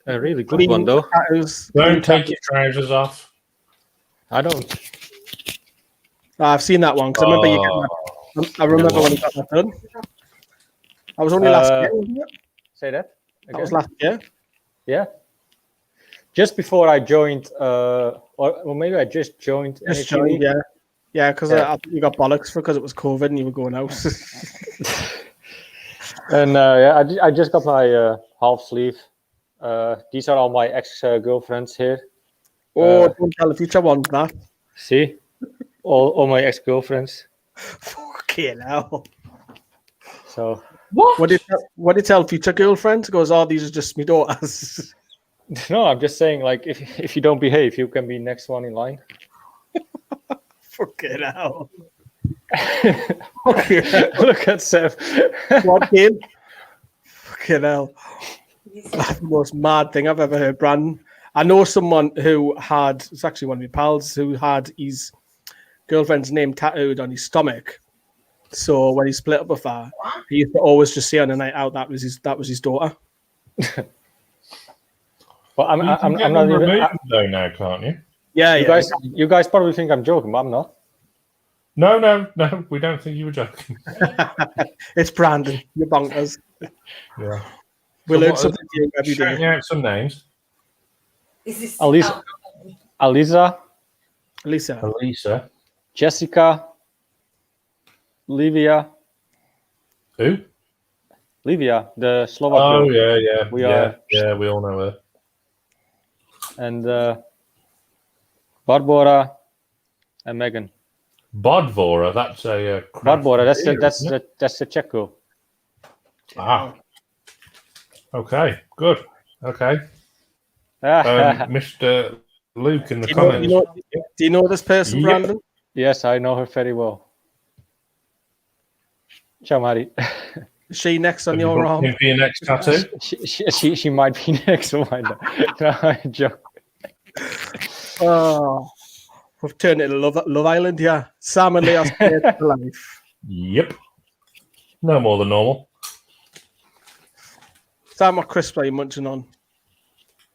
a really good Clean one though. Tattoos. Don't take your trousers off. I don't. I've seen that one because I remember you getting that. I remember when you got that done. I was only last year, wasn't it? Say that again. That was last year. Yeah. Just before I joined, or maybe I just joined. Just NUFC. joined, yeah. Yeah, because I think you got bollocks because it was COVID and you were going out. And yeah, I just got my half sleeve. These are all my ex-girlfriends here. Don't tell the future ones that. See? All my ex-girlfriends. Fucking hell. So What did you tell future girlfriends? Goes, these are just my daughters. no, I'm just saying, like, if you don't behave, you can be next one in line. Fucking hell. Look at Seth. What game? Fucking hell. That's the most mad thing I've ever heard, Brandon. I know someone who had, it's actually one of my pals, who had his girlfriend's name tattooed on his stomach. So when he split up with her, he used to always just say on a night out that was his daughter. Well, I'm not even. removed though now, can't you? Yeah, You guys probably think I'm joking, but I'm not. No, we don't think you were joking. It's Brandon. You're bonkers. Yeah. We So learn what something new every Shouting day. out some names. Is this Alisa, Elisa. Jessica, Livia, Who? Livia, the Slovak Oh, girl. yeah. We We all know her. And Barbara and Megan. Bodvora, that's a craft Barbara, beer, isn't it? that's the Czech girl. Ah. Okay, good. Okay. Mr. Luke in the comments. Do you know this person, Yep. Brandon? Yes, I know her very well. Ciao, Mari. Is she next on Have you your booked arm? him for your next tattoo? she might be next one. No, I joke. Oh, we've turned it to Love Island here. Sam and Lee are scared for life. Yep. No more than normal. Sam, what crisp are you munching on?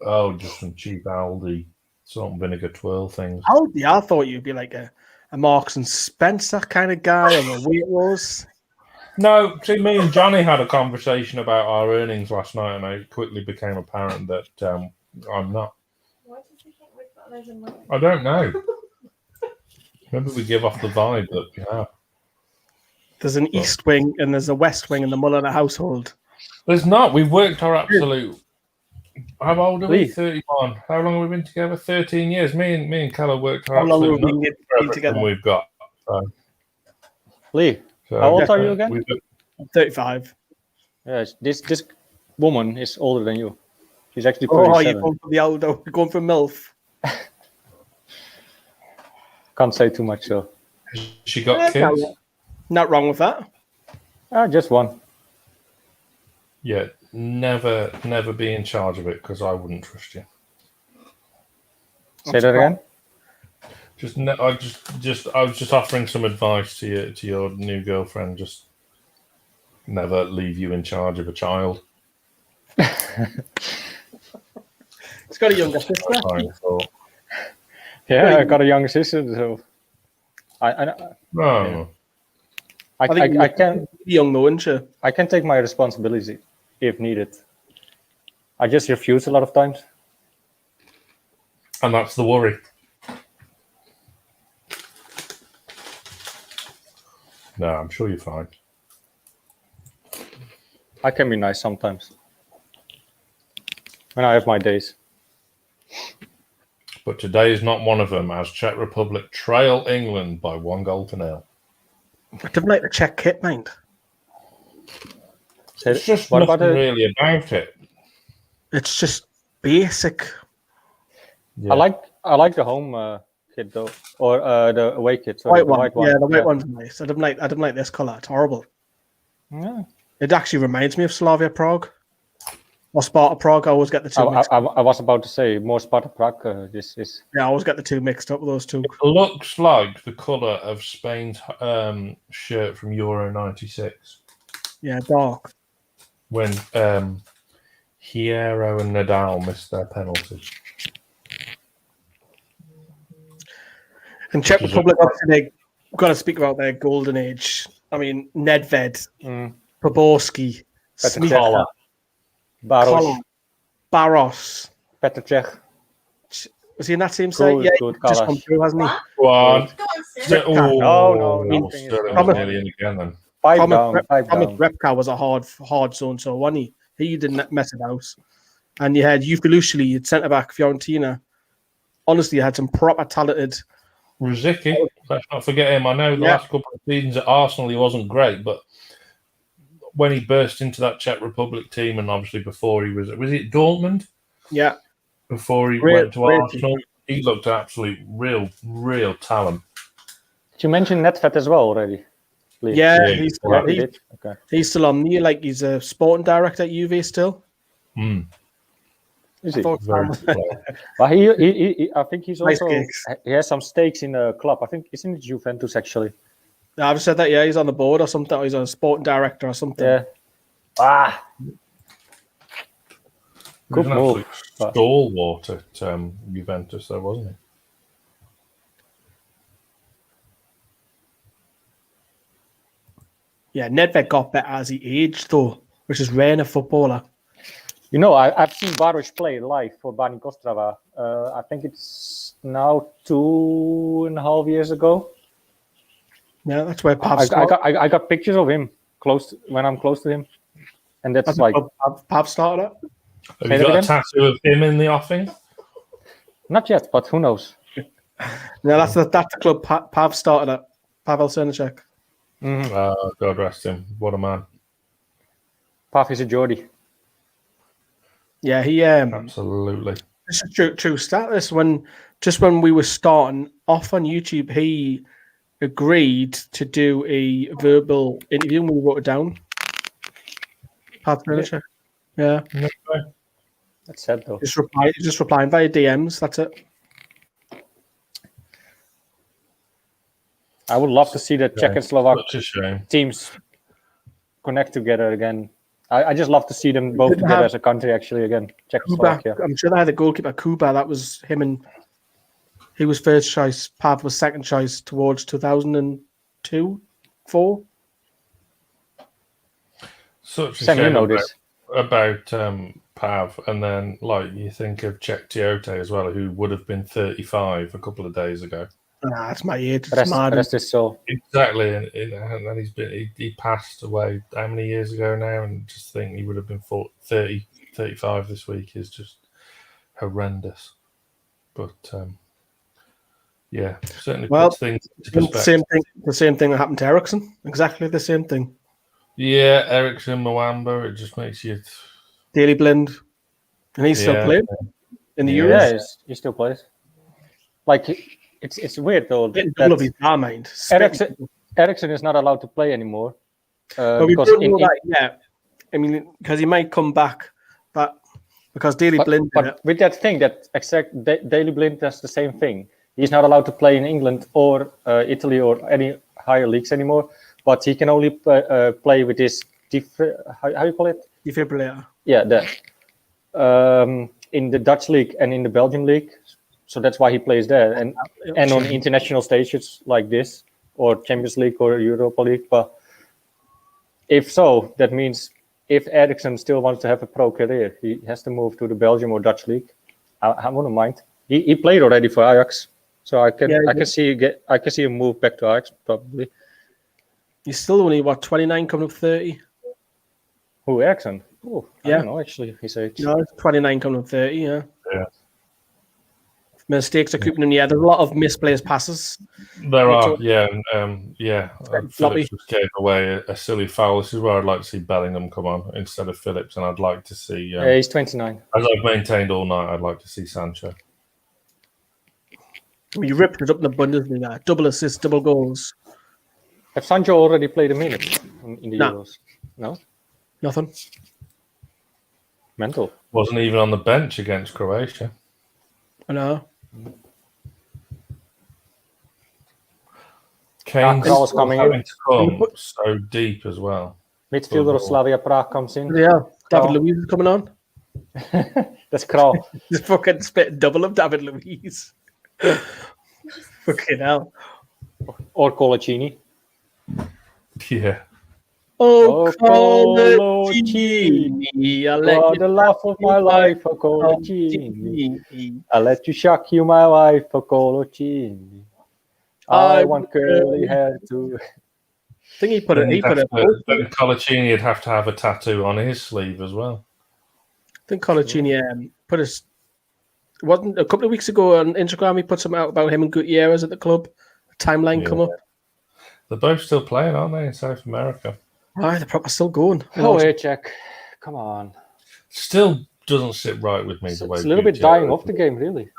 Oh, just some cheap Aldi salt and vinegar twirl things. Aldi, I thought you'd be like a Marks and Spencer kind of guy or a Waitrose. No, see, me and Johnny had a conversation about our earnings last night, and it quickly became apparent that I'm not. Why did you think we've got loads of money? I don't know. Maybe we give off the vibe that we have. There's an East Wing and there's a West Wing in the Muller household. There's not. We've worked our absolute. How old are we? Lee. 31. How long have we been together? 13 years. Me and Keller worked our How long absolute have we nuts been for together? everything we've got. Lee, So, how old are you again? I'm 35. Yes, this woman is older than you. She's actually Oh, 37. you're going for the old, you're going for MILF. Can't say too much, so. she got kids. Not wrong with that. Just one. Yeah, never be in charge of it because I wouldn't trust you. Say that again. I was just offering some advice to your new girlfriend. Just never leave you in charge of a child. He's got a younger sister. Yeah, I got a younger sister, so I can young though, isn't she? I can take my responsibility if needed. I just refuse a lot of times. And that's the worry. No, I'm sure you're fine. I can be nice sometimes. When I have my days. But today is not one of them, as Czech Republic trail England by 1-0. I didn't like the Czech kit, mind. It's just nothing really about it. It's just basic. Yeah. I like the home kit though, or the away kit. White one. Yeah, the white one's nice. I didn't like this color. It's horrible. Yeah. It actually reminds me of Slavia Prague or Sparta Prague. I always get the two. I was about to say more Sparta Prague. This is. Yeah, I always get the two mixed up with those two. It looks like the color of Spain's shirt from Euro '96. Yeah, dark. When Hierro and Nadal missed their penalty. And Czech Republic, obviously, they've got to speak about their golden age. I mean, Nedved, Poborski, Smith, Barros. Petr Cech. Was he in that same side? Yeah, good just come through, hasn't he? What? Go on, Sid. No. Five down. Repka was a hard zone, so one he didn't mess about. And you had Ufilushli at centre back, Fiorentina. Honestly, you had some proper talented. Ruzicki, let's not forget him. I know the last couple of seasons at Arsenal he wasn't great, but when he burst into that Czech Republic team, and obviously before he was it Dortmund? Yeah. Before he went to Arsenal, he looked absolute real talent. Did you mention Nedved as well already? Please? Yeah, he's still on me. Like he's a sporting director at Juve still. Is he? But he I think he's Nice also gigs. he has some stakes in the club. I think isn't it Juventus actually? I've just said that. Yeah, he's on the board or something. Or he's a sporting director or something. Yeah. Good He was an move. absolute stalwart at Juventus, though, wasn't he? Yeah, Nedved got better as he aged, though, which is rare in a footballer. You know, I've seen Baros play live for Bani Kostrava. I think it's now 2.5 years ago. Yeah, that's where Pav's I got pictures of him when I'm close to him, and that's like Pav started it. Have you got a tattoo of him in the offing? Not yet, but who knows? No, that's the club Pav started it. Pavel Srnicek. God rest him. What a man. Pav is a Geordie. Yeah, he Absolutely. This is true stat. This when we were starting off on YouTube, he agreed to do a verbal interview and we wrote it down. Pav Srnicek. Yeah. That's sad though. Just replying via DMs. That's it. I would love to see the Czech and Slovak Such a shame. teams connect together again. I just love to see them both together as a country actually again. Czech and Slovakia. I'm sure they had the goalkeeper Kuba. That was him, and he was first choice. Pav was second choice towards 2002, 4. Such a Sam, you shame know this. about Pav, and then like you think of Czech Tiote as well, who would have been 35 a couple of days ago. Nah, that's my age. It's mad. Rest is so. Exactly, and then he passed away how many years ago now, and just think he would have been 30, 35 this week is just horrendous. But yeah, certainly puts things into perspective. The same thing that happened to Ericsson. Exactly the same thing. Yeah, Ericsson, Mwamba, it just makes you Daily Blind, and he's still playing in the Euros. Yeah, he still plays. Like it's weird though. All of his mind. Ericsson is not allowed to play anymore. But we don't know that yet. I mean, because he might come back. But because Daley Blind. But with that thing, Daley Blind does the same thing. He's not allowed to play in England or Italy or any higher leagues anymore. But he can only play with his how you call it? Defibrillator. Yeah, in the Dutch league and in the Belgium league. So that's why he plays there, and on international stages like this, or Champions League or Europa League. But if so, that means if Eriksen still wants to have a pro career, he has to move to the Belgium or Dutch league. I wouldn't mind. He played already for Ajax, so I can see him move back to Ajax probably. He's still only 29, coming up 30. Who, Eriksen? Oh, I don't know actually his age. No, it's 29 coming up 30. Yeah. Yeah. Mistakes are creeping in. Yeah, there's a lot of misplaced passes. There are, yeah. Floppy. Phillips just gave away a silly foul. This is where I'd like to see Bellingham come on instead of Phillips, and I'd like to see. Yeah, he's 29. As I've maintained all night, I'd like to see Sancho. You ripped it up in the Bundesliga. Double assists, double goals. Have Sancho already played a minute in the Euros? No? Nothing. Mental. Wasn't even on the bench against Croatia. I know. Kane's Kroos coming having in. to come so deep as well. Midfielder of Slavia Prague comes in. Yeah, David Luiz is coming on. That's Kroos. Just fucking spit double of David Luiz. Fucking hell. Or Colaccini. Yeah. Oh, Colaccini. For the love of my life, for Colaccini. I'll let you shock you, my wife, for Colaccini. I want curly hair too. I think he put it. Then Colaccini would have to have a tattoo on his sleeve as well. I think Colaccini put his. Wasn't a couple of weeks ago on Instagram he put something out about him and Gutierrez at the club. A timeline come up. They're both still playing, aren't they, in South America? Right, they're probably still going. Oh, hey, Czech. Come on. Still doesn't sit right with me the way it's a little bit dying off the game, really.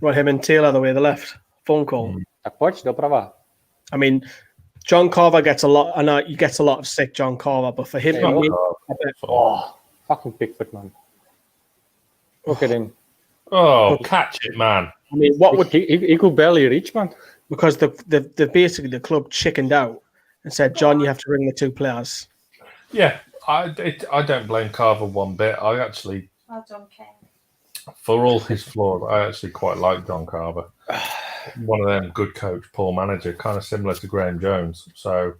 Right, him and Taylor the way they left. Phone call. I mean, John Carver gets a lot. I know he gets a lot of stick, John Carver, but for him, fucking Pickford, man. Look at him. Oh, catch it, man. I mean, what would he could barely reach, man? Because the basically the club chickened out and said, John, you have to bring the two players. Yeah, I don't blame Carver one bit. I actually, for all his flaws, I actually quite like John Carver. One of them good coach, poor manager, kind of similar to Graham Jones. So,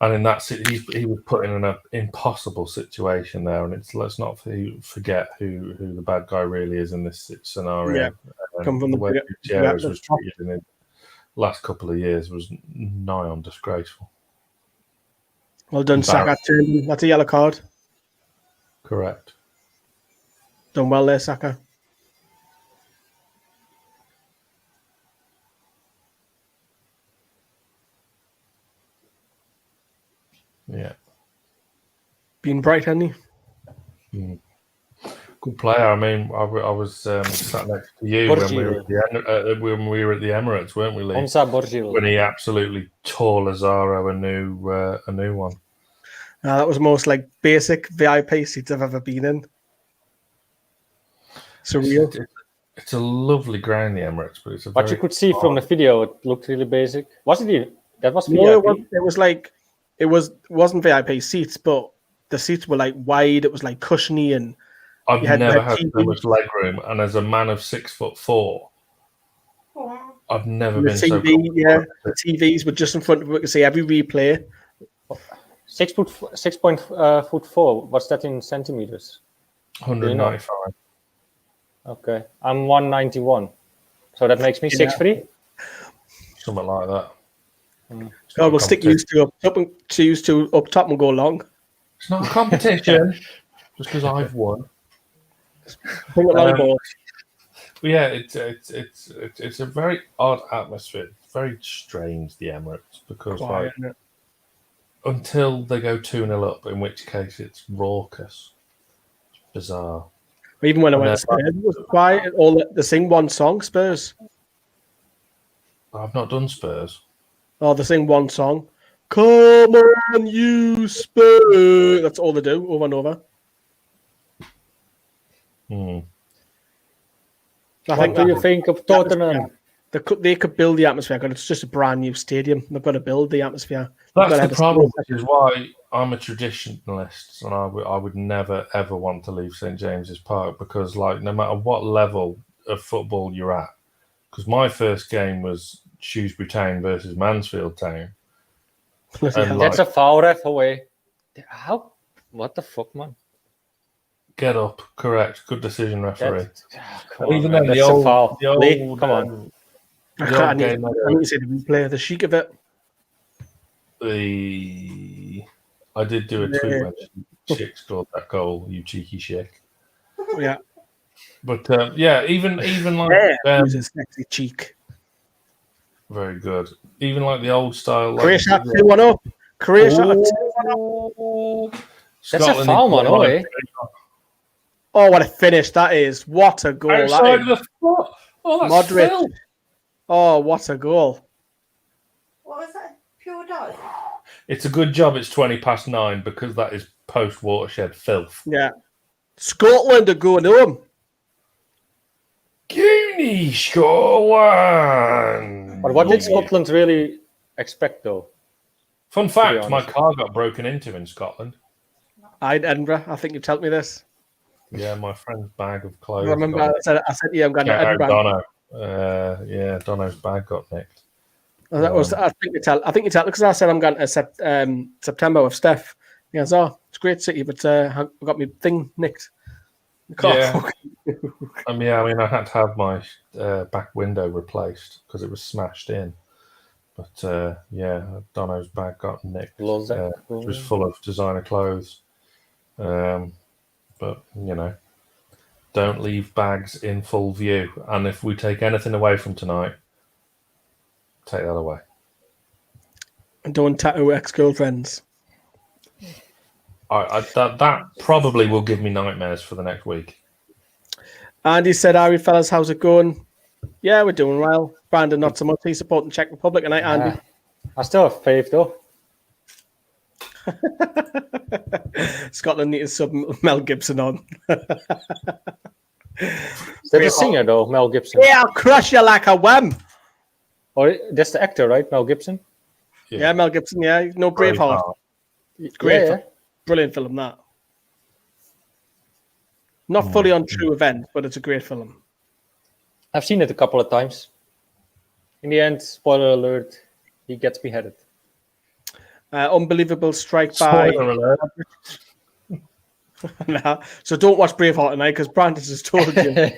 and in that he was put in an impossible situation there, and let's not forget who the bad guy really is in this scenario. Yeah, come from the way Gutierrez was treated in the last couple of years was nigh on disgraceful. Well done, Saka. That's a yellow card. Correct. Done well there, Saka. Yeah. Been bright, hasn't he? Good player. I mean, I was sat next to you when we were at the Emirates, weren't we, Lee? When he absolutely tore Lazaro a new one. That was most like basic VIP seats I've ever been in. Surreal. It's a lovely ground, the Emirates, but it's a. But you could see from the video, it looked really basic. Wasn't it? That was VIP. No, it was like it wasn't VIP seats, but the seats were like wide. It was like cushiony, and I've never had so much leg room. And as a man of 6'4", I've never been so comfortable. Yeah, the TVs were just in front of it. We could see every replay. 6'4". What's that in centimeters? 195. Okay, I'm 191, so that makes me 6'3". Something like that. God, we'll stick used to up top and go long. It's not a competition, just because I've won. Yeah, it's a very odd atmosphere. It's very strange, the Emirates, because until they go 2-0 up, in which case it's raucous. It's bizarre. Even when I went to Spurs, it was quiet. They sing one song, Spurs. I've not done Spurs. Oh, they sing one song. Come on, you Spurs. That's all they do, over and over. I What think do you think of Tottenham? they could build the atmosphere, because it's just a brand new stadium. They've got to build the atmosphere. That's the problem, which is why I'm a traditionalist, and I would never ever want to leave St James's Park, because like no matter what level of football you're at, because my first game was Shrewsbury Town versus Mansfield Town. And That's a foul, ref, away. How? What the fuck, man? Get up, correct. Good decision, referee. Come on, Even man. then, That's a foul. the Lee, old, come on. I need to see the replay, the chic of it. I did do a tweet when Chick scored that goal, you cheeky chick. Yeah. But even like who's a sexy cheek. very good. Even like the old style. Like, Croatia 2-1 up. Croatia 2-1 up. That's a foul, man. Oh, what a finish that is. What a goal Outside that the is. foot. Oh, that's Modric. filth. Oh, what a goal. What was that? Pure dog? It's a good job it's 9:20, because that is post-watershed filth. Yeah. Scotland are going home. Goonie score one. But what did Scotland really expect, though? Fun fact, my honest. car got broken into in Scotland. I in Edinburgh. I think you told me this. Yeah, my friend's bag of clothes. I remember I said, yeah, I'm going to Shout out Edinburgh. Dono. Dono's bag got nicked. I think you tell because I said I'm going to September with Steph. He goes, oh, it's a great city, but I got my thing nicked. Yeah. I mean, I had to have my back window replaced because it was smashed in. But Dono's bag got nicked. It was full of designer clothes. But don't leave bags in full view. And if we take anything away from tonight, take that away. And don't tattoo ex-girlfriends. That probably will give me nightmares for the next week. Andy said, "How fellas, how's it going?" Yeah, we're doing well. Brandon, not so much. He's supporting Czech Republic tonight, Andy. I still have faith, though. Scotland need to sub Mel Gibson on. Is that the singer, though, Mel Gibson? Yeah, I'll crush you like a wham. Or that's the actor, right? Mel Gibson? Yeah, Mel Gibson, yeah. No Braveheart. Great film. Brilliant film, that. Not fully on true event, but it's a great film. I've seen it a couple of times. In the end, spoiler alert, he gets beheaded. Unbelievable strike by... Spoiler alert. Nah, so don't watch Braveheart tonight, because Brandon has told you.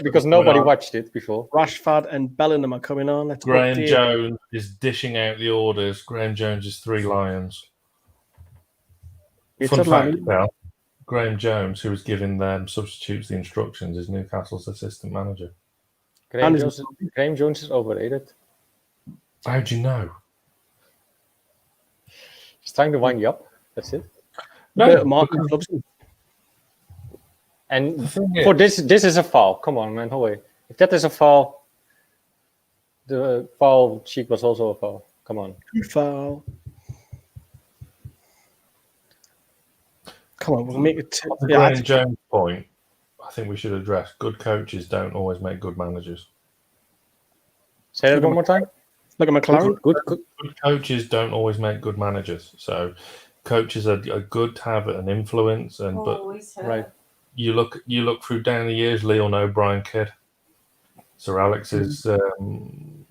Because nobody watched it before. Rashford and Bellingham are coming on. Graham Jones is dishing out the orders. Graham Jones is 3 lions. Fun fact, Graham Jones, who was giving them substitutes the instructions, is Newcastle's assistant manager. Graham Jones is overrated. How do you know? He's trying to wind you up. That's it. No, Martin loves him. And for this is a foul. Come on, man. Hold on. If that is a foul, the foul cheek was also a foul. Come on. Foul. Come on, we'll make it. The Graham Jones point, I think we should address. Good coaches don't always make good managers. Say that one more time. Look at McLaren. Good coaches don't always make good managers. So coaches are good to have an influence, but you look through down the years. Leon O'Brien kid, Sir Alex's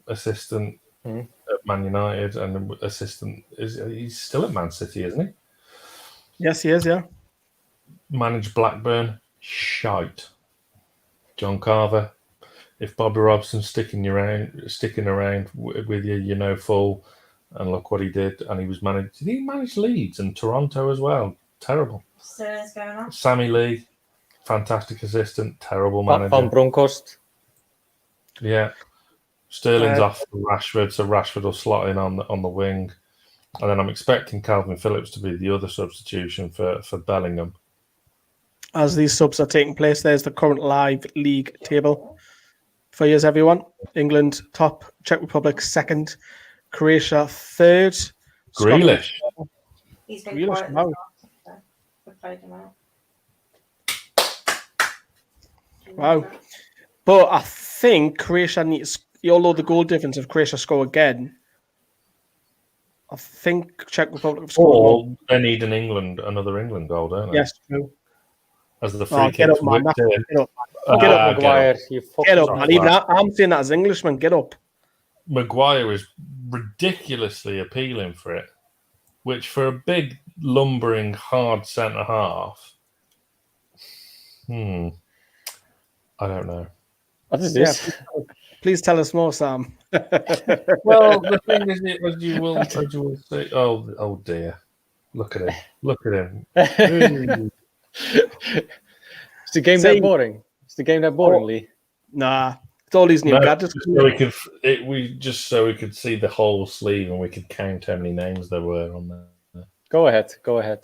assistant at Man United, and assistant he's still at Man City, isn't he? Yes, he is. Yeah. Managed Blackburn, shite. John Carver. If Bobby Robson's sticking around with you, full, and look what he did. And he was managed. Did he manage Leeds and Toronto as well? Terrible. Sterling's going on. Sammy Lee, fantastic assistant, terrible manager. Van Bronckhorst. Yeah. Sterling's off for Rashford, so Rashford will slot in on the wing. And then I'm expecting Calvin Phillips to be the other substitution for Bellingham. As these subs are taking place, there's the current live league table. For you, everyone. England top, Czech Republic second, Croatia third. Grealish. He's been quiet. Wow. We played him out. Wow. But I think Croatia needs, although the goal difference, if Croatia score again, I think Czech Republic have scored Or more. they need another England goal, don't they? Yes, true. As the free Get kicks up, man. whipped in. Get up. Get up, Maguire, you Get up, fucking man. Even I'm saying that as an Englishman. Get up. Maguire is ridiculously appealing for it, which for a big, lumbering, hard centre half. I don't know. What is this? Please tell us more, Sam. Well, the thing is, as you will say, oh dear, look at him, look at him. Is the game that boring? Is the game that boring, Lee? Nah, it's all these new gadgets. So we could see the whole sleeve and we could count how many names there were on there. Go ahead. I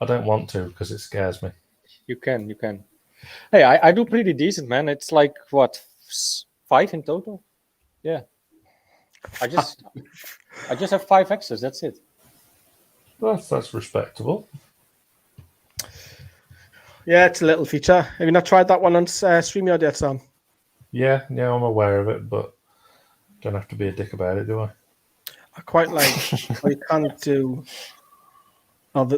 don't want to because it scares me. You can. Hey, I do pretty decent, man. It's like what, 5 in total? Yeah. I just have 5 X's. That's it. That's respectable. Yeah, it's a little feature. Have you not tried that one on StreamYard yet, Sam? Yeah, I'm aware of it, but don't have to be a dick about it, do I? I quite like how you can't do. Oh,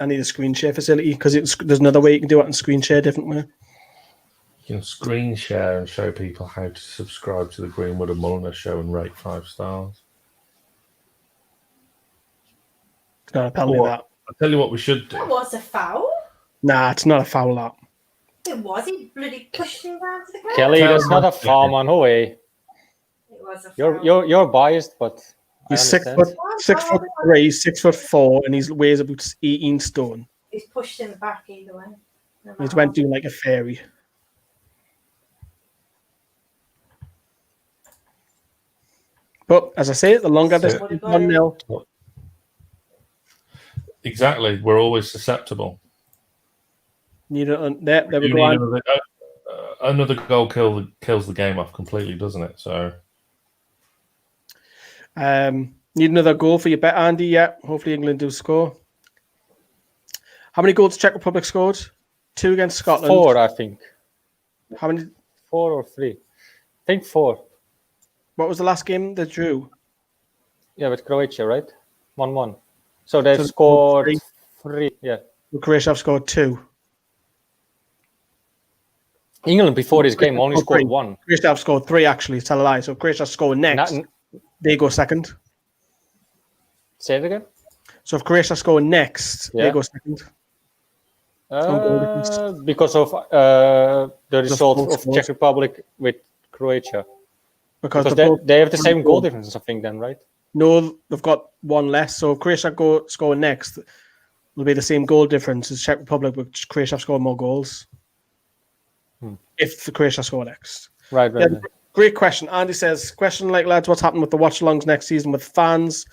I need a screen share facility because there's another way you can do it on screen share, different way. You can screen share and show people how to subscribe to the Greenwood and Mulliner show and rate 5 stars. It's not a penalty, that. I'll tell you what we should do. That was a foul. Nah, it's not a foul, that. It was. He bloody pushed him down to the ground. Kelly, that's not a foul, man. No way. It was a foul. You're biased, but He's 6'3", 6'4", and he weighs about 18 stone. He's pushed in the back either way. No He's matter went what. doing like a fairy. But as I say, the longer this What is about 1-0. Exactly. We're always susceptible. There we go. Another goal kills the game off completely, doesn't it? So Need another goal for your bet, Andy. Yeah, hopefully England do score. How many goals Czech Republic scored? 2 against Scotland. 4, I think. How many? 4 or 3. I think 4. What was the last game they drew? Yeah, with Croatia, right? 1-1. So they So scored 3. 3. Yeah. Croatia have scored 2. England before this game only scored 3. 1. Croatia have scored 3, actually. Tell a lie. So Croatia score next. They go second. Say it again? So if Croatia score next, they go second. Because of the result of Czech Republic with Croatia. Because they have the same goal difference, I think, then, right? No, they've got 1 less. So if Croatia score next, will be the same goal difference as Czech Republic, but Croatia have scored more goals. If the Croatia score next. Right. Great question. Andy says, question like, lads, what's happening with the watch-alongs next season with fans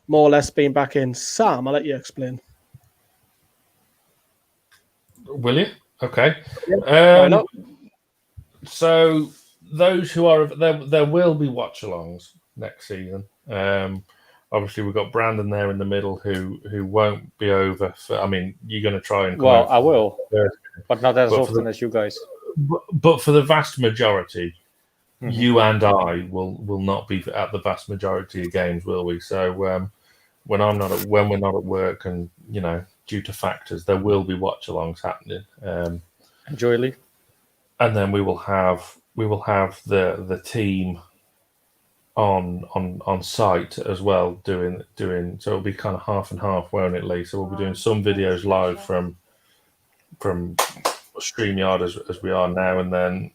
more or less being back in? Sam, I'll let you explain. Will you? Okay. Why not? So those who are there will be watch-alongs next season. Obviously, we've got Brandon there in the middle who won't be over. You're going to try and. Well, I will, but not as often as you guys. But for the vast majority, you and I will not be at the vast majority of games, will we? So when we're not at work, and due to factors, there will be watch-alongs happening. Enjoy, Lee. And then we will have the team on site as well doing. So it'll be kind of half and half, won't it, Lee? So we'll be doing some videos live from StreamYard as we are now, and then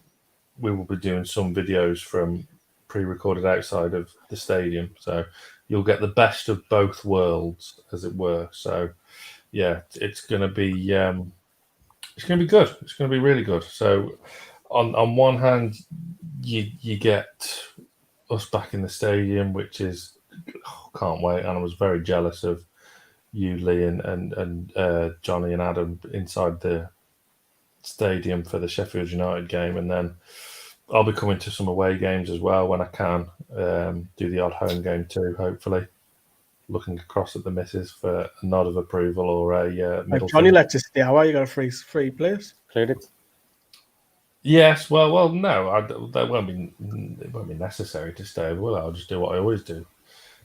we will be doing some videos from pre-recorded outside of the stadium. So you'll get the best of both worlds, as it were. So yeah, it's going to be good. It's going to be really good. So on one hand, you get us back in the stadium, which is can't wait. And I was very jealous of you, Lee, and Johnny and Adam inside the stadium for the Sheffield United game, and then I'll be coming to some away games as well when I can. Do the odd home game too, hopefully. Looking across at the missus for a nod of approval or a middle. Johnny let us stay. How are you got a free place? Played it. Yes, well, no, it won't be necessary to stay over, will it? I'll just do what I always do.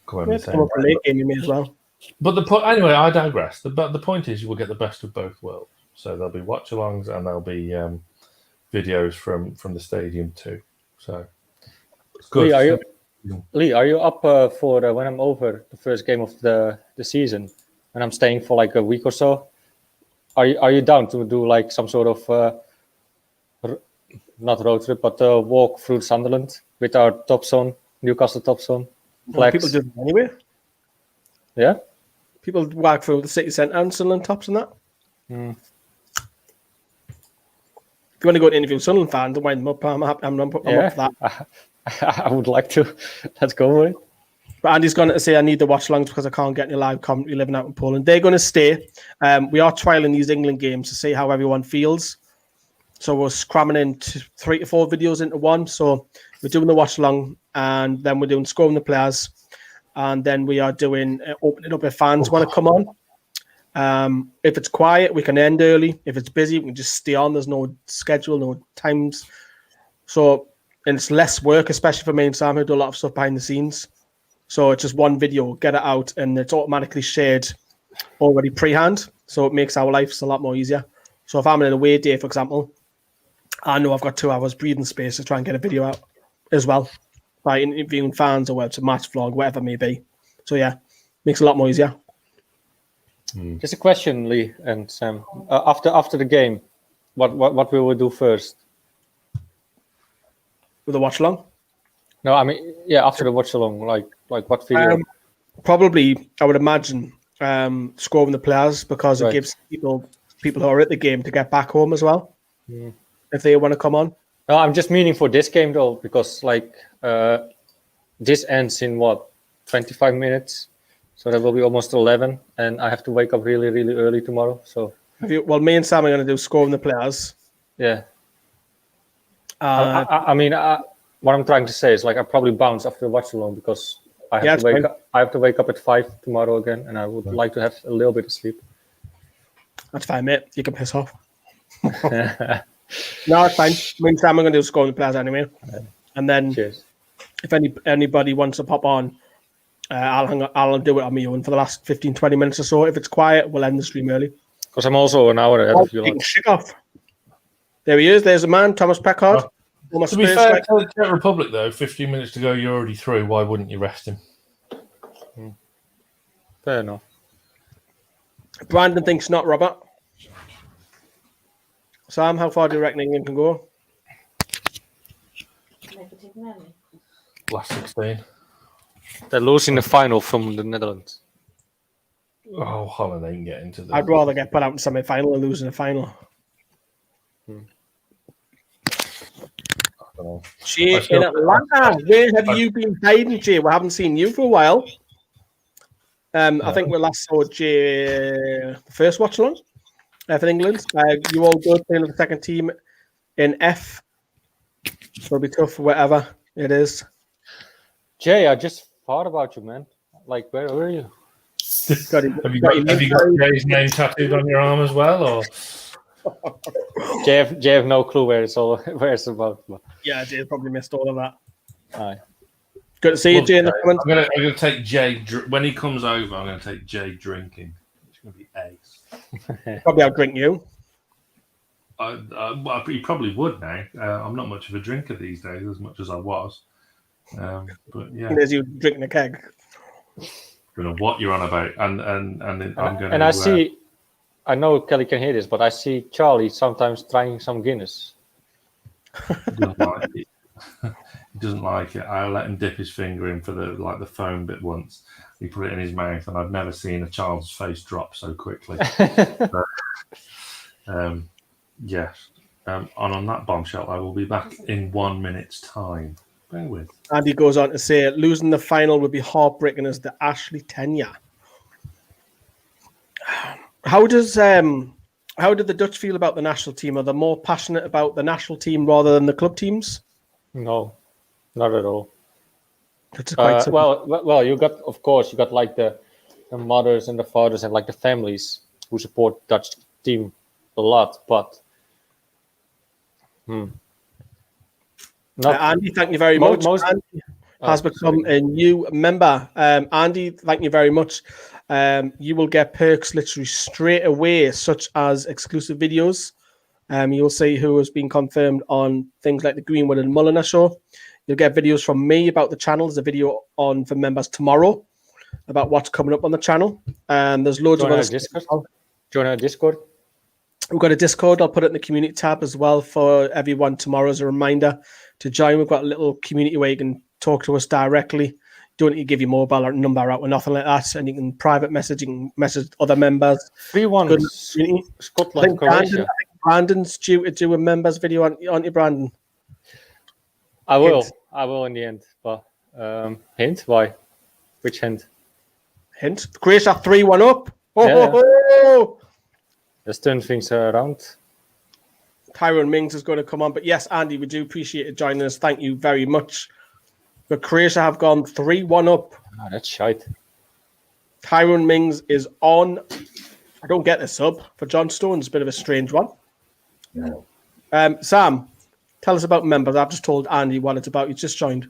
Come on, Yeah, come up for a late game, you may as well. But the point, anyway, I digress. The point is, you will get the best of both worlds. So there'll be watch-alongs and there'll be videos from the stadium too. So it's good. Lee, are you up for when I'm over the first game of the season, and I'm staying for like a week or so? Are you down to do like some sort of not road trip, but walk through Sunderland with our top zone, Newcastle top zone? Well, people do it anyway. Yeah, people walk through the city centre and Sunderland tops and that. Mm. If you want to go to interview Sunderland fans, don't wind them up. I'm up for that. I would like to. Let's go with it. But Andy's going to say I need the watch-alongs because I can't get any live commentary living out in Poland. They're going to stay. We are trialling these England games to see how everyone feels. So we're cramming in 3 to 4 videos into one. So we're doing the watch-along, and then we're doing scoring the players, and then we are doing opening up if fans want to come on. If it's quiet, we can end early. If it's busy, we can just stay on. There's no schedule, no times. So and it's less work, especially for me and Sam, who do a lot of stuff behind the scenes. So it's just one video, get it out, and it's automatically shared already pre-hand. So it makes our lives a lot more easier. So if I'm in an away day, for example, I know I've got 2 hours breathing space to try and get a video out as well by interviewing fans or whether it's a match vlog, whatever it may be. So yeah, makes it a lot more easier. Just a question, Lee and Sam. After the game, what will we do first? With the watch along? No, I mean, yeah, after the watch along, like what video? Probably, I would imagine, scoring the players because it gives people who are at the game to get back home as well if they want to come on. No, I'm just meaning for this game though, because like this ends in 25 minutes, so that will be almost 11, and I have to wake up really, really early tomorrow. So well, me and Sam are going to do scoring the players. Yeah. I mean, what I'm trying to say is like I probably bounce after the watch along because I have to wake up. I have to wake up at 5 tomorrow again, and I would like to have a little bit of sleep. That's fine, mate. You can piss off. No, it's fine. Me and Sam are going to do scoring the players anyway, and then if anybody wants to pop on, I'll do it on my own for the last 15-20 minutes or so. If it's quiet, we'll end the stream early. Because I'm also an hour ahead of you. Off. There he is. There's the man, Thomas Peckard. To be fair to the Czech Republic, though, 15 minutes to go, you're already through. Why wouldn't you rest him? Fair enough. Brandon thinks not, Robert. Sam, how far do you reckon England can go? Last 16. They're losing the final from the Netherlands. Oh, Holland ain't getting to the... I'd rather get put out in semi-final than losing a final. Jay in Atlanta, where have you been hiding, Jay? We haven't seen you for a while. I think we last saw Jay the first watch along for England. You all good playing with the second team in F. So it'll be tough, whatever it is. Jay, I just thought about you, man. Like, where were you? Have you got Jay's name tattooed on your arm as well, or? Jay have no clue where it's about. Yeah, Jay probably missed all of that. Aye. Good to see you, Jay. In the comments. I'm gonna take Jay when he comes over. I'm gonna take Jay drinking. It's gonna be ace. Probably outdrink you. Well, he probably would now. I'm not much of a drinker these days, as much as I was. But yeah, as you drinking a keg. I don't know what you're on about, and I'm gonna. And I see. I know Kelly can hear this, but I see Charlie sometimes trying some Guinness. He doesn't like it. He doesn't like it. I let him dip his finger in for the foam bit once. He put it in his mouth, and I've never seen a child's face drop so quickly. Yes. On that bombshell, I will be back in 1 minute's time. Bear with. And he goes on to say, losing the final would be heartbreaking as the Ashley tenure. How did the Dutch feel about the national team? Are they more passionate about the national team rather than the club teams? No, not at all. That's quite well, you got like the mothers and the fathers and like the families who support Dutch team a lot, but Andy, thank you very much. Andy has become a new member. Andy, thank you very much. You will get perks literally straight away, such as exclusive videos. You'll see who has been confirmed on things like the Greenwood and Mulliner show. You'll get videos from me about the channel. There's a video on for members tomorrow about what's coming up on the channel. And there's loads of other stuff. Join our Discord. We've got a Discord. I'll put it in the community tab as well for everyone tomorrow as a reminder to join. We've got a little community where you can talk to us directly. Don't need to give your mobile or number out or nothing like that. And you can private message, you can message other members. 3-1 Scotland, Croatia. Brandon's due to do a members video, aren't you, Brandon? I will in the end. But hint? Why? Which hint? Hint. Croatia 3-1 up. Oh. Let's turn things around. Tyrone Mings is going to come on. But yes, Andy, we do appreciate it joining us. Thank you very much. But Croatia have gone 3-1 up. Oh, that's shite. Tyrone Mings is on. I don't get the sub for John Stones. A bit of a strange one. No. Sam, tell us about members. I've just told Andy what it's about. He's just joined.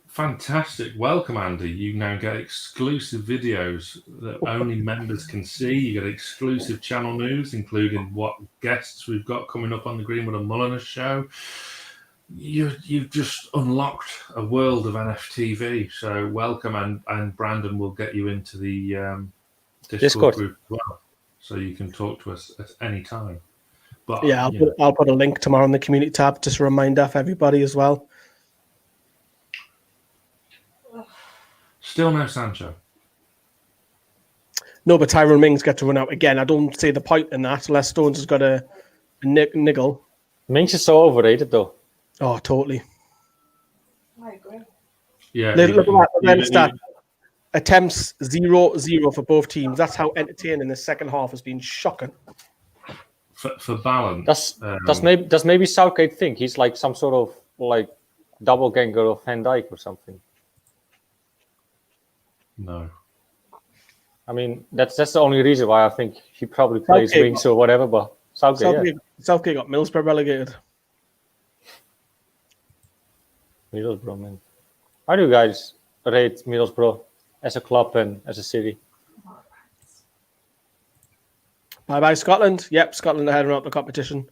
Fantastic. Welcome, Andy. You now get exclusive videos that only members can see. You get exclusive channel news, including what guests we've got coming up on the Greenwood and Mulliner show. You've just unlocked a world of NFTV. So welcome, and Brandon will get you into the Discord group as well, so you can talk to us at any time. But yeah, I'll put a link tomorrow in the community tab, just a reminder for everybody as well. Still no Sancho. No, but Tyrone Mings get to run out again. I don't see the point in that unless Stones has got a niggle. Mings is so overrated, though. Oh, totally. I agree. Yeah. Look at that stat. Attempts 0-0 for both teams. That's how entertaining the second half has been. Shocking. For balance. Does maybe Southgate think he's like some sort of like double ganger of Van Dijk or something? No. I mean, that's the only reason why I think he probably plays wings or whatever. But Southgate got Middlesbrough relegated. Middlesbrough, man. How do you guys rate Middlesbrough as a club and as a city? Bye-bye, Scotland. Yep, Scotland are heading up the competition.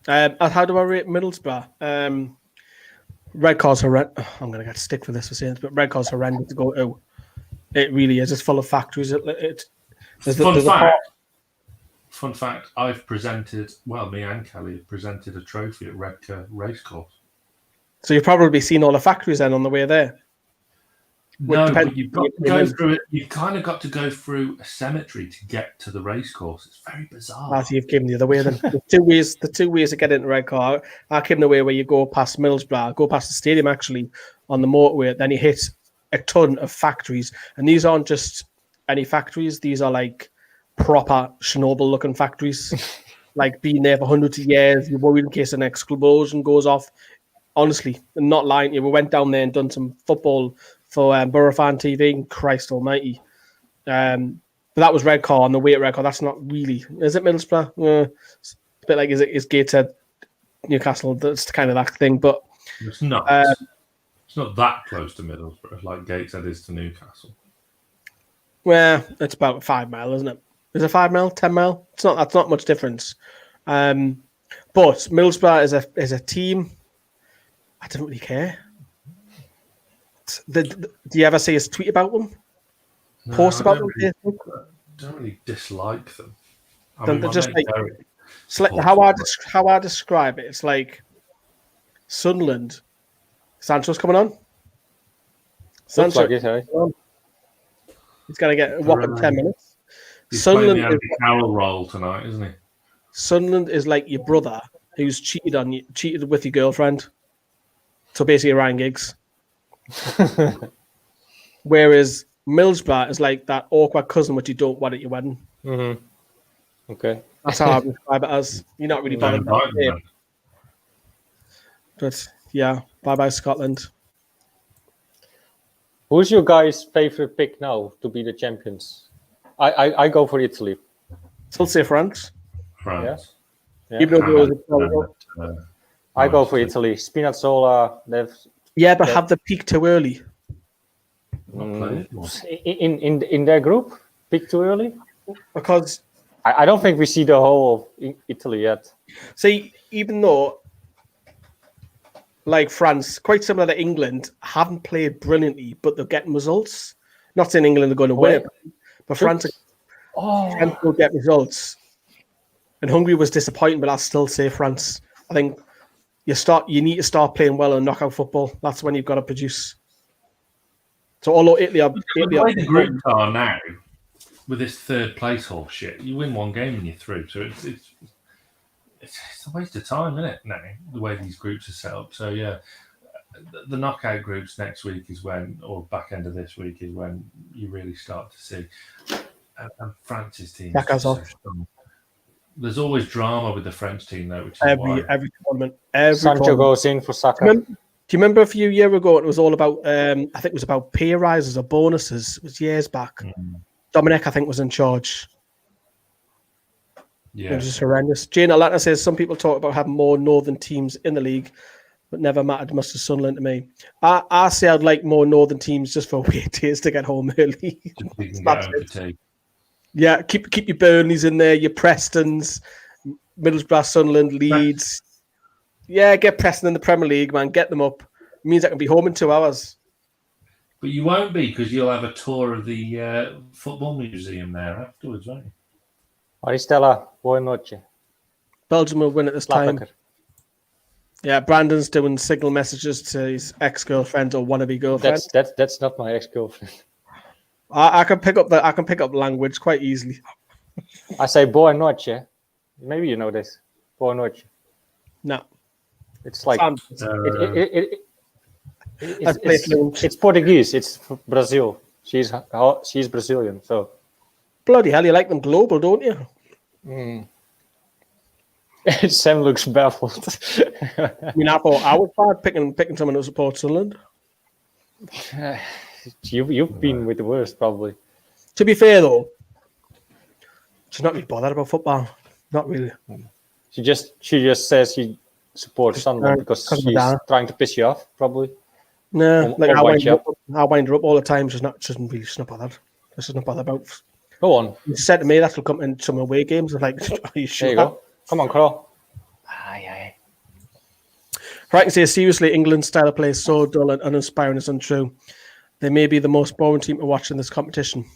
How do I rate Middlesbrough? Red card's horrendous. I'm going to get stick for this for saying, but red card's horrendous to go to. It really is. It's full of factories. Fun fact, I've presented, well, me and Kelly have presented a trophy at Redcar Racecourse. So you've probably seen all the factories then on the way there. No, but you've got to go through it. You've kind of got to go through a cemetery to get to the racecourse. It's very bizarre. As you've given the other way then. The two ways to get into Redcar. I came the way where you go past Middlesbrough, go past the stadium actually on the motorway, then you hit a ton of factories. And these aren't just any factories, these are like proper Chernobyl looking factories. Like being there for hundreds of years, you're worried in case an explosion goes off. Honestly, I'm not lying to you. We went down there and done some football for Borough Fan TV. Christ almighty. But that was Redcar on the way at Redcar. That's not really... Is it Middlesbrough? It's a bit like, is Gateshead Newcastle? That's kind of that thing, but... It's not. It's not that close to Middlesbrough, like Gateshead is to Newcastle. Well, it's about 5 mile, isn't it? Is it 5 mile, 10 mile? That's not much difference. But Middlesbrough is a team. I don't really care. Do you ever see us tweet about them? No, Post about them? I don't really dislike them. They're just like, it's like how I describe it. It's like Sunderland. Sancho's coming on. Sancho, like it, hey? He's going to get a whopping 10 minutes. He's Sunderland playing the Andy Carroll role tonight, isn't he? Sunderland is like your brother who's cheated with your girlfriend. So basically, Ryan Giggs. Whereas Middlesbrough is like that awkward cousin which you don't want at your wedding. Mm-hmm. Okay. That's how I describe it as. You're not really bothered about it. But yeah, bye-bye Scotland. Who's your guys' favorite pick now to be the champions? I go for Italy. Still say France. France. Yeah. Even though I go for Italy. Spinazzola, but have the peak too early. in their group, pick too early. Because I don't think we see the whole of Italy yet. see, even though like France, quite similar to England, haven't played brilliantly, but they're getting results. Not saying England are going to win, but France will get results. And Hungary was disappointing, but I'll still say France. I think you need to start playing well in knockout football. That's when you've got to produce. So although Italy are the groups are now with this third place horse shit, you win one game and you're through. So it's a waste of time, isn't it? Now the way these groups are set up. So yeah, the knockout groups next week is when, or back end of this week is when you really start to see. And France's team. So strong. There's always drama with the French team though, which is every tournament. Sancho goes in for Saka. Do you remember a few years ago? It was all about. I think it was about pay rises or bonuses. It was years back. Dominic, I think, was in charge. Yeah, it was just horrendous. Jane Atlanta says some people talk about having more northern teams in the league, but never mattered much to Sunderland to me. I say I'd like more northern teams just for away days to get home early. Yeah, keep your Burnleys in there, your Prestons, Middlesbrough, Sunderland, Leeds. Yeah, get Preston in the Premier League, man. Get them up. It means I can be home in 2 hours. But you won't be, because you'll have a tour of the football museum there afterwards, won't you? Aristella, buona noche. Belgium will win at this time. Yeah, Brandon's doing signal messages to his ex-girlfriend or wannabe girlfriend. That's not my ex-girlfriend. I can pick up language quite easily. I say buona noche. Maybe you know this. Buona noche. No. It's like it's Portuguese. It's Brazil. She's Brazilian. So bloody hell, you like them global, don't you? Sam looks baffled. I mean, I thought I was bad picking someone who supports Sunderland. You've been with the worst, probably. To be fair, though, she's not really bothered about football. Not really. She just says she supports Sunderland because she's trying to piss you off, probably. No, like I wind her up all the time. She's not bothered. She's not bothered about. Go on. She said to me that'll come in some away games. I'm like, are you sure? There you go. Come on, Carl. Aye. Frank says, seriously, England's style of play is so dull and uninspiring is untrue. They may be the most boring team to watch in this competition.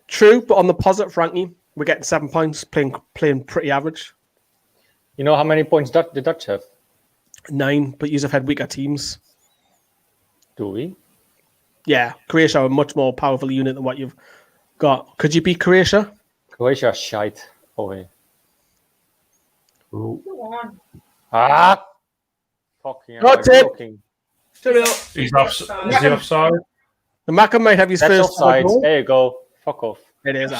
True, but on the positive, Frankie, we're getting 7 points, playing pretty average. You know how many points the Dutch have? 9, but you have had weaker teams. Do we? Yeah, Croatia are a much more powerful unit than what you've got. Could you beat Croatia? Croatia is shite. Oh, yeah. Go on. Fucking. That's it. He's offside. Is he offside? The Macca might have his That's first offside. goal. There you go. Fuck off. It is.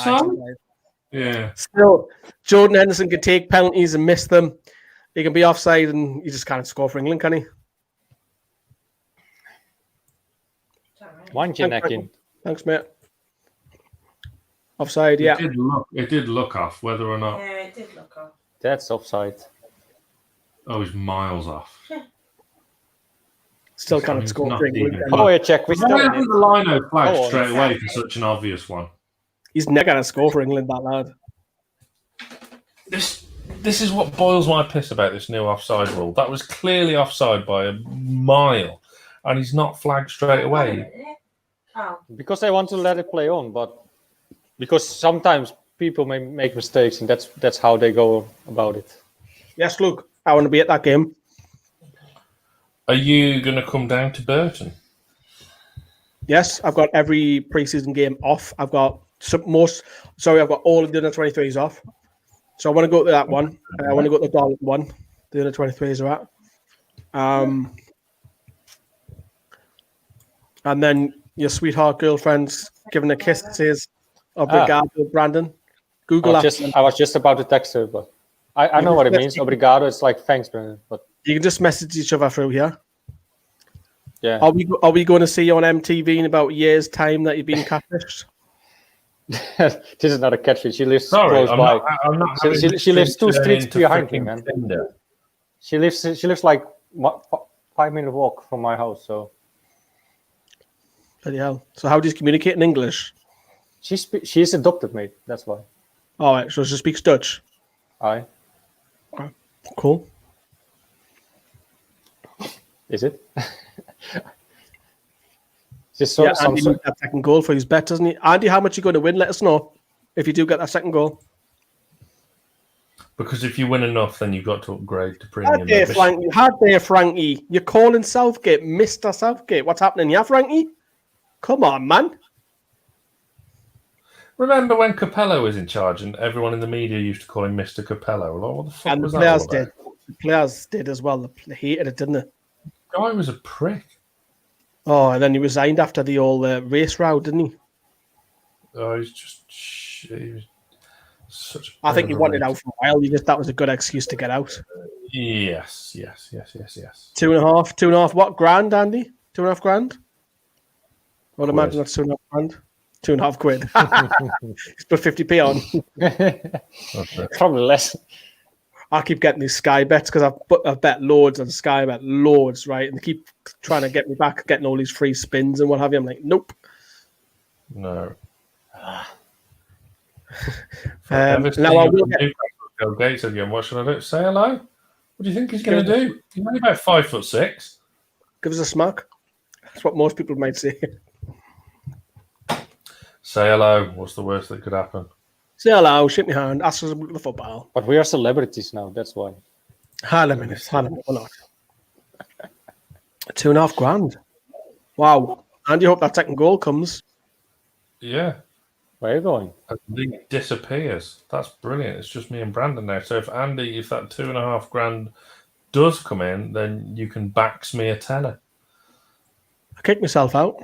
Yeah. Still, Jordan Henderson can take penalties and miss them. He can be offside and he just can't score for England, can he? Wind your neck in. Thanks, mate. Offside, yeah. It did look off, whether or not. Yeah, it did look off. That's offside. Oh, he's miles off. Still can't score for England. Oh, yeah, check. Why hasn't the lino flagged straight away for such an obvious one? He's never going to score for England, that lad. This is what boils my piss about this new offside rule. That was clearly offside by a mile, and he's not flagged straight away. Oh. Because they want to let it play on, but because sometimes people may make mistakes, and that's how they go about it. Yes, look, I want to be at that game. Are you going to come down to Burton? Yes, I've got every preseason game off. I've got I've got all of the under 23s off. So I want to go to that one. I want to go to the Darlington one. The under 23s are at. And then your sweetheart girlfriend's giving a kiss. It says, "Obrigado, Brandon." Google that. I was just about to text her, but I know what it means. Obrigado. It's like thanks, Brandon. But you can just message each other through here. Yeah. Are we going to see you on MTV in about a year's time that you've been catfished? This is not a catfish. She lives close by. She lives 2 streets behind me, man. She lives like 5-minute walk from my house. So Bloody hell. So how do you communicate in English? she's adopted, mate. That's why. All right, so she speaks Dutch. Aye. Cool. Is it? Just so, Yeah, some Andy sort- needs that second goal for his bet, doesn't he? Andy, how much are you going to win? Let us know if you do get that second goal. Because if you win enough, then you've got to upgrade to premium. Had there, Frankie. Had there, Frankie. You're calling Southgate Mr. Southgate. What's happening here, Frankie? Come on, man. Remember when Capello was in charge and everyone in the media used to call him Mr. Capello? Like, what the fuck And the was that players all about? did. The players did as well. They hated it, didn't they? Guy was a prick. Oh, and then he resigned after the old race row, didn't he? Oh, he's just he was such. I think he a wanted rich- out for a while. He just that was a good excuse to get out. Yes. 2.5. 2.5. What grand, Andy? 2.5 grand. I would imagine that's 2.5 grand. 2.5 quid. He's put 50p on. Okay. probably less. I keep getting these Sky bets because I've bet loads on Sky Bet, loads, right? And they keep trying to get me back, getting all these free spins and what have you. I'm like, nope. No. Now I will get. Bill Gates again. What should I do? Say hello. What do you think he's going to do? He's only about 5'6". Give us a smack. That's what most people might say. Say hello. What's the worst that could happen? Say hello, shake my hand, ask us about the football. But we are celebrities now. That's why. Hold a minute, we're not. 2.5 grand. Wow. And you hope that second goal comes. Yeah. Where are you going? And the league disappears. That's brilliant. It's just me and Brandon now. So if that 2.5 grand does come in, then you can bax me a tenner. I kicked myself out.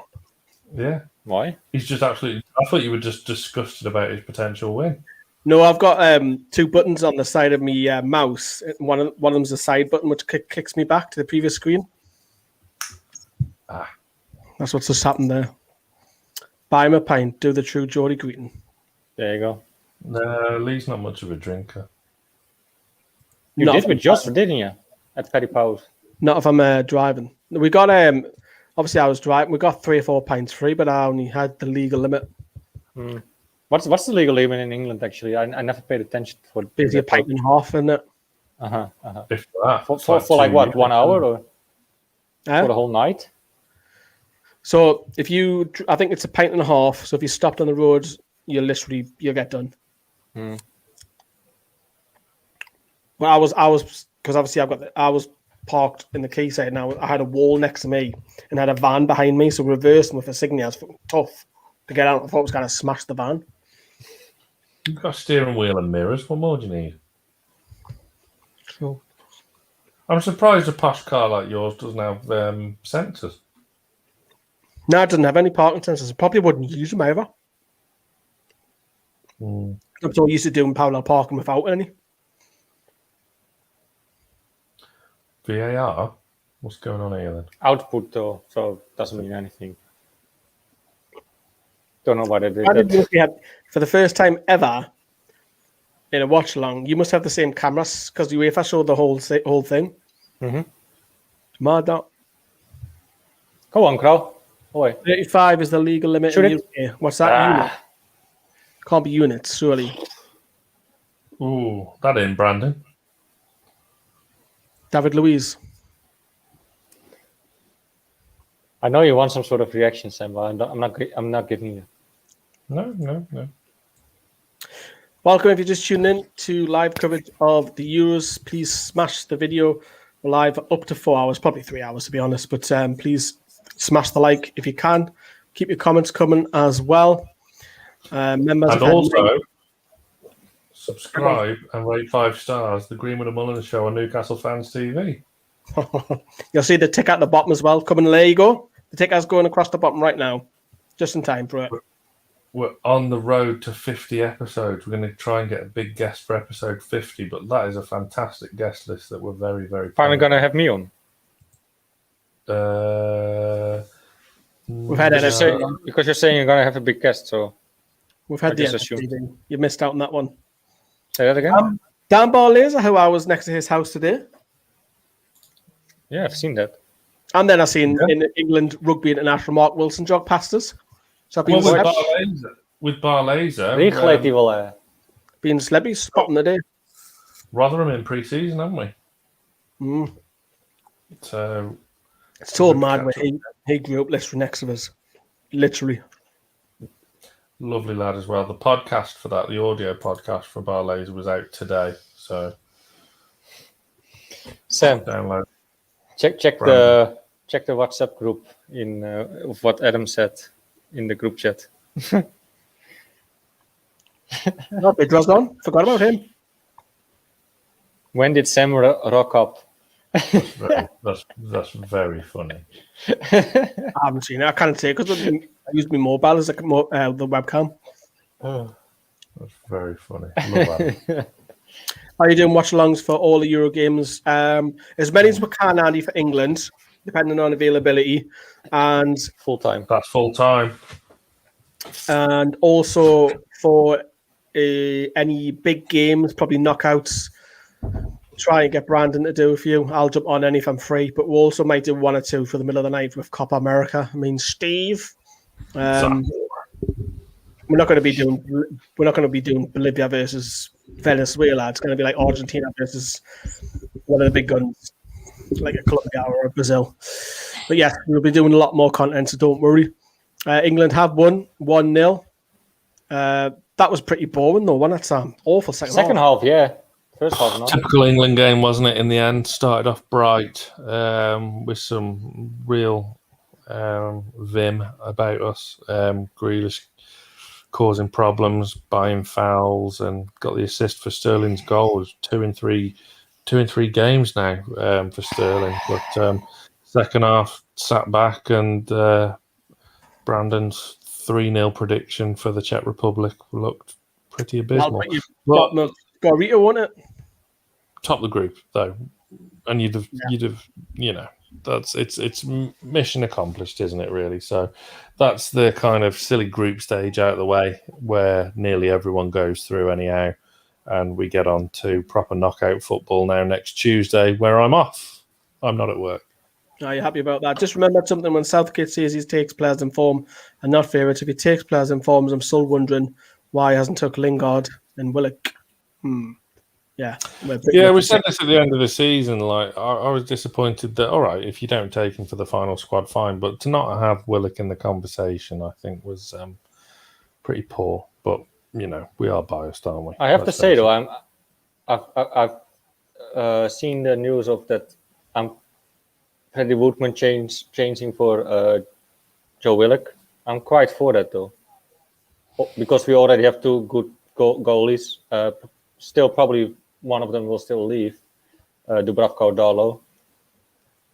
Yeah. Why? He's just absolutely. I thought you were just disgusted about his potential win. No, I've got 2 buttons on the side of my mouse. One of them's a side button which kicks me back to the previous screen. That's what's just happened there. Buy him a pint, do the true Geordie greeting. There you go. No, Lee's not much of a drinker. You Not did if with I'm- Josh, didn't you? At Paddy Powell's. Not if I'm driving. We got obviously I was driving. We got 3 or 4 pints free, but I only had the legal limit. What's the legal limit in England? Actually, I never paid attention for. Basically a pint and a half, isn't it? If that. For, It's for like 2 what, years. 1 hour or Eh? for the whole night? So if I think it's a pint and a half. So if you stopped on the roads, you'll get done. Well, I was because obviously I was parked in the quayside. Now I had a wall next to me and had a van behind me, so reversing with a signal was tough to get out. I thought it was going to smash the van. You've got a steering wheel and mirrors. What more do you need? So I'm surprised a posh car like yours doesn't have sensors. no, it doesn't have any parking sensors. I probably wouldn't use them either. I'm so used to doing parallel parking without any. VAR? What's going on here then? Output though, so it doesn't mean anything. Don't know what it is. I did must have, for the first time ever in a watch along, you must have the same cameras because UEFA showed the whole thing. Mhm. Mad that. Go on, Crow. Away. 35 is the legal limit Should in it? the UK. What's that unit? Can't be units, surely. Ooh, that in, Brandon. David Luiz. I know you want some sort of reaction, Sam, but I'm not giving you. No. Welcome if you're just tuning in to live coverage of the Euros. Please smash the video. We're live up to 4 hours, probably 3 hours to be honest. But please smash the like if you can. Keep your comments coming as well. Members And also, subscribe and rate 5 stars. The Greenwood and Mullins Show on Newcastle Fans TV. You'll see the tick at the bottom as well. Coming, there you go. The tick is going across the bottom right now. Just in time for it. We're on the road to 50 episodes. We're going to try and get a big guest for episode 50, but that is a fantastic guest list that we're very, very proud Finally of. gonna have me on. We've had Because you're saying you're gonna have a big guest, so We've had I the just NUFC assumed. thing. You missed out on that one. say that again. Dan Barlaser, who I was next to his house today. Yeah, I've seen that. And then I seen in England rugby international Mark Wilson jog past us. So I've been with Barlaser, being slebby, spotting the day. Rotherham in pre-season, haven't we? Mm. So it's so mad when he grew up literally next to us. Literally. Lovely lad as well. The podcast for that, the audio podcast for Barlaser was out today. So Sam, download. Check the WhatsApp group in of what Adam said in the group chat. Not Pedro's gone. Forgot about him. When did Sam rock up? That's very funny. I haven't seen it. I can't say because I used my mobile as the webcam. That's very funny. Love that. How are you doing watch-alongs for all the Euro games? As many as we can, Andy, for England, depending on availability. And full time. That's full time. And also for any big games, probably knockouts, try and get Brandon to do a few. I'll jump on any if I'm free, but we also might do one or two for the middle of the night with Copa America. I mean, Steve. We're not going to be doing Bolivia versus Venezuela. It's going to be like Argentina versus one of the big guns, like a Colombia or a Brazil. But yeah, we'll be doing a lot more content, so don't worry. England have won 1-0. That was pretty boring though, wasn't it, Sam? Awful second half. Yeah. First half, not. Typical England game, wasn't it? In the end, started off bright with some real vim about us. Grealish causing problems, buying fouls, and got the assist for Sterling's goal. It was 2 in 3 games now for Sterling. But second half, sat back, and Brandon's 3-0 prediction for the Czech Republic looked pretty abysmal. Got Rita, won't it? Top of the group though, and you'd have, that's it's mission accomplished, isn't it? Really. So that's the kind of silly group stage out of the way, where nearly everyone goes through anyhow, and we get on to proper knockout football now next Tuesday, where I'm off. I'm not at work. Are you happy about that? Just remember something: when Southgate says he takes players in form and not favourites, if he takes players in forms, I'm still wondering why he hasn't took Lingard and Willock. Yeah, we said this at the end of the season. Like, I was disappointed that, all right, if you don't take him for the final squad, fine, but to not have Willock in the conversation, I think was pretty poor. But we are biased, aren't we? I have to say though, I've seen the news of that. Paddy Woodman changing for Joe Willock. I'm quite for that though, because we already have 2 good goalies. Still, probably one of them will still leave, Dubravka or Darlow.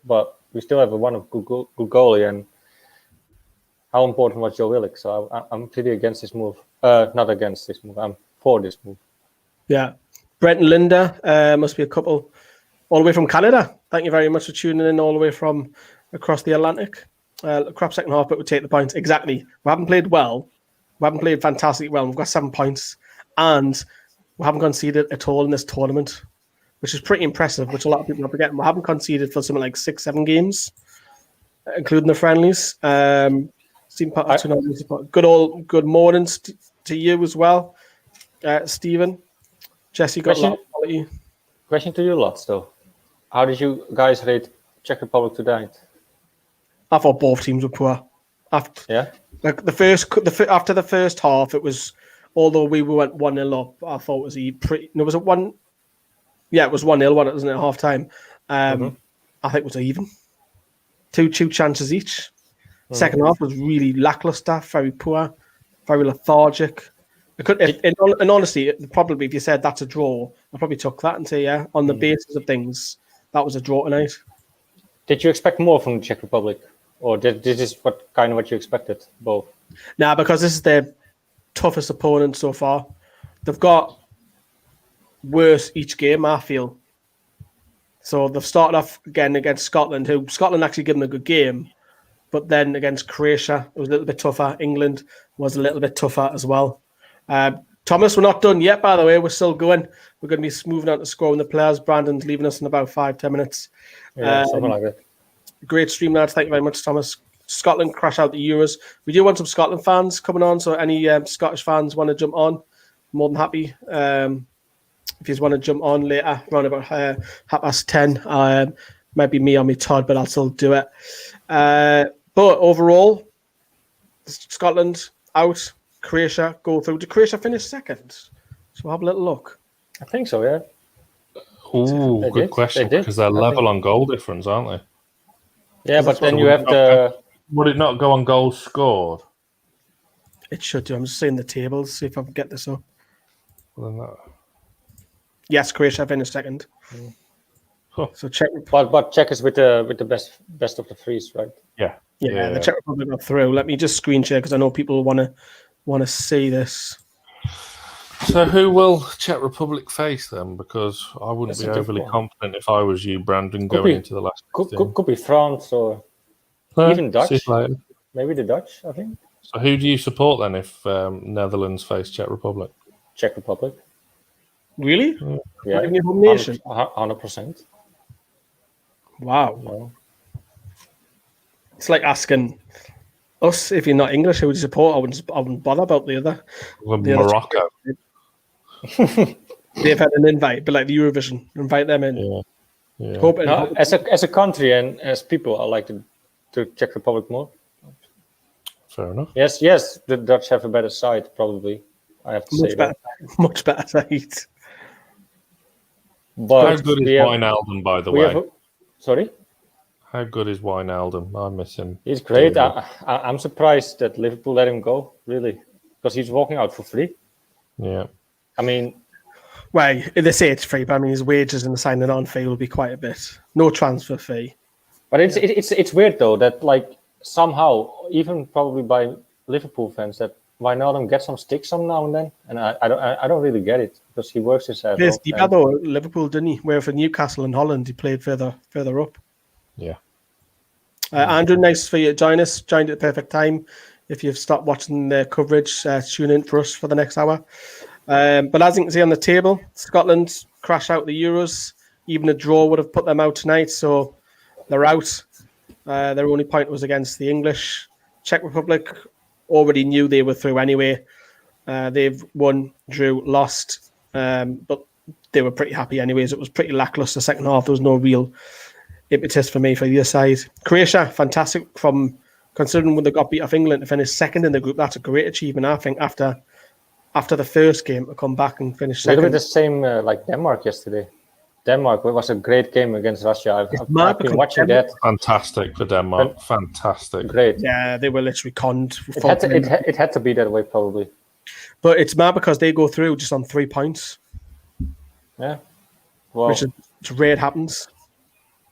But we still have one of good goalie. And how important was Joe Willock? So I'm pretty against this move. Not against this move. I'm for this move. Yeah. Brent and Linda, must be a couple all the way from Canada. Thank you very much for tuning in all the way from across the Atlantic. Crap second half, but we take the points. Exactly. We haven't played well. We haven't played fantastically well. We've got 7 points. And we haven't conceded at all in this tournament, which is pretty impressive, which a lot of people are forgetting. We haven't conceded for something like 6-7 games, including the friendlies. Good mornings to you as well, Stephen. Jesse got a lot of quality. Question to you lots, though. How did you guys rate Czech Republic tonight? I thought both teams were poor. After the first half, it was. Although we went 1-0 up, I thought it was pretty. No, was it 1? Yeah, it was 1-0, wasn't it? At half time. I think it was even. Two chances each. Second half was really lackluster, very poor, very lethargic. In honesty, probably if you said that's a draw, I probably took that and say, yeah, on the basis of things, that was a draw tonight. Did you expect more from the Czech Republic, or did this what you expected? Both. Nah, because this is their toughest opponent so far. They've got worse each game, I feel. So they've started off again against Scotland, who Scotland actually given a good game, but then against Croatia, it was a little bit tougher. England was a little bit tougher as well. Thomas, we're not done yet, by the way. We're still going. We're going to be moving on to scoring the players. Brandon's leaving us in about 5-10 minutes. Yeah, something like that. Great stream, lads. Thank you very much, Thomas. Scotland crash out the Euros. We do want some Scotland fans coming on, so any Scottish fans want to jump on, more than happy. If you want to jump on later, around about 10:30, might be me or me Todd, but I'll still do it. But overall, Scotland out, Croatia go through. Did Croatia finish second? So we'll have a little look. I think so, yeah. Ooh, They good did. question, They did. because they're I level think- on goal difference, aren't they? Yeah, but then you have the... Would it not go on goals scored? It should do. I'm just seeing the tables, see if I can get this up. Well, then that... Yes, Croatia finished second. Huh. So Czech, But Czech is with the best of the threes, right? Yeah. the Czech Republic got through. Let me just screen share because I know people want to see this. So who will Czech Republic face then? Because I wouldn't That's be a overly tough one. confident if I was you, Brandon, Could going be. into the last. Could be France or even Dutch. See you later. maybe the Dutch, I think. So who do you support then if Netherlands face Czech Republic? Czech Republic. Really? Yeah, In your home nation? 100%. Wow. No. It's like asking us if you're not English, who would you support? I wouldn't bother about the other. The other Morocco. They've had an invite, but like the Eurovision, invite them in. Yeah. Hope No, as a country and as people, I like the Czech Republic more. Fair enough. Yes, the Dutch have a better side, probably. I have to say that. Much better side. But How good is we have- Wijnaldum, by the we way? have sorry? How good is Wijnaldum? I miss him. He's great. dearly. I'm surprised that Liverpool let him go, really, because he's walking out for free. Yeah. I mean, Well, they say it's free, but I mean his wages and the signing on fee will be quite a bit. No transfer fee. but it's weird though that like somehow, even probably by Liverpool fans, that Wijnaldum gets some stick some now and then, and I don't really get it because he works his ass Plays off. deeper though, Liverpool, didn't he? Where for Newcastle and Holland, he played further up. Yeah. Andrew, nice for you to join us. Joined at the perfect time. If you've stopped watching the coverage, tune in for us for the next hour. But as you can see on the table, Scotland crash out the Euros. Even a draw would have put them out tonight, so they're out. Their only point was against the English. Czech Republic already knew they were through anyway. They've won, drew, lost, but they were pretty happy anyways. It was pretty lackluster second half. There was no real impetus for me for either side. Croatia, fantastic from considering when they got beat off England to finish second in the group. That's a great achievement, I think, after the first game to come back and finish A little second. bit the same like Denmark yesterday. Denmark was a great game against Russia. mad I've been because watching that. Fantastic for Denmark. Fantastic. Great. Yeah, they were literally conned. It had to be that way probably. But it's mad because they go through just on 3 points, Yeah. Well, which is it's rare it happens.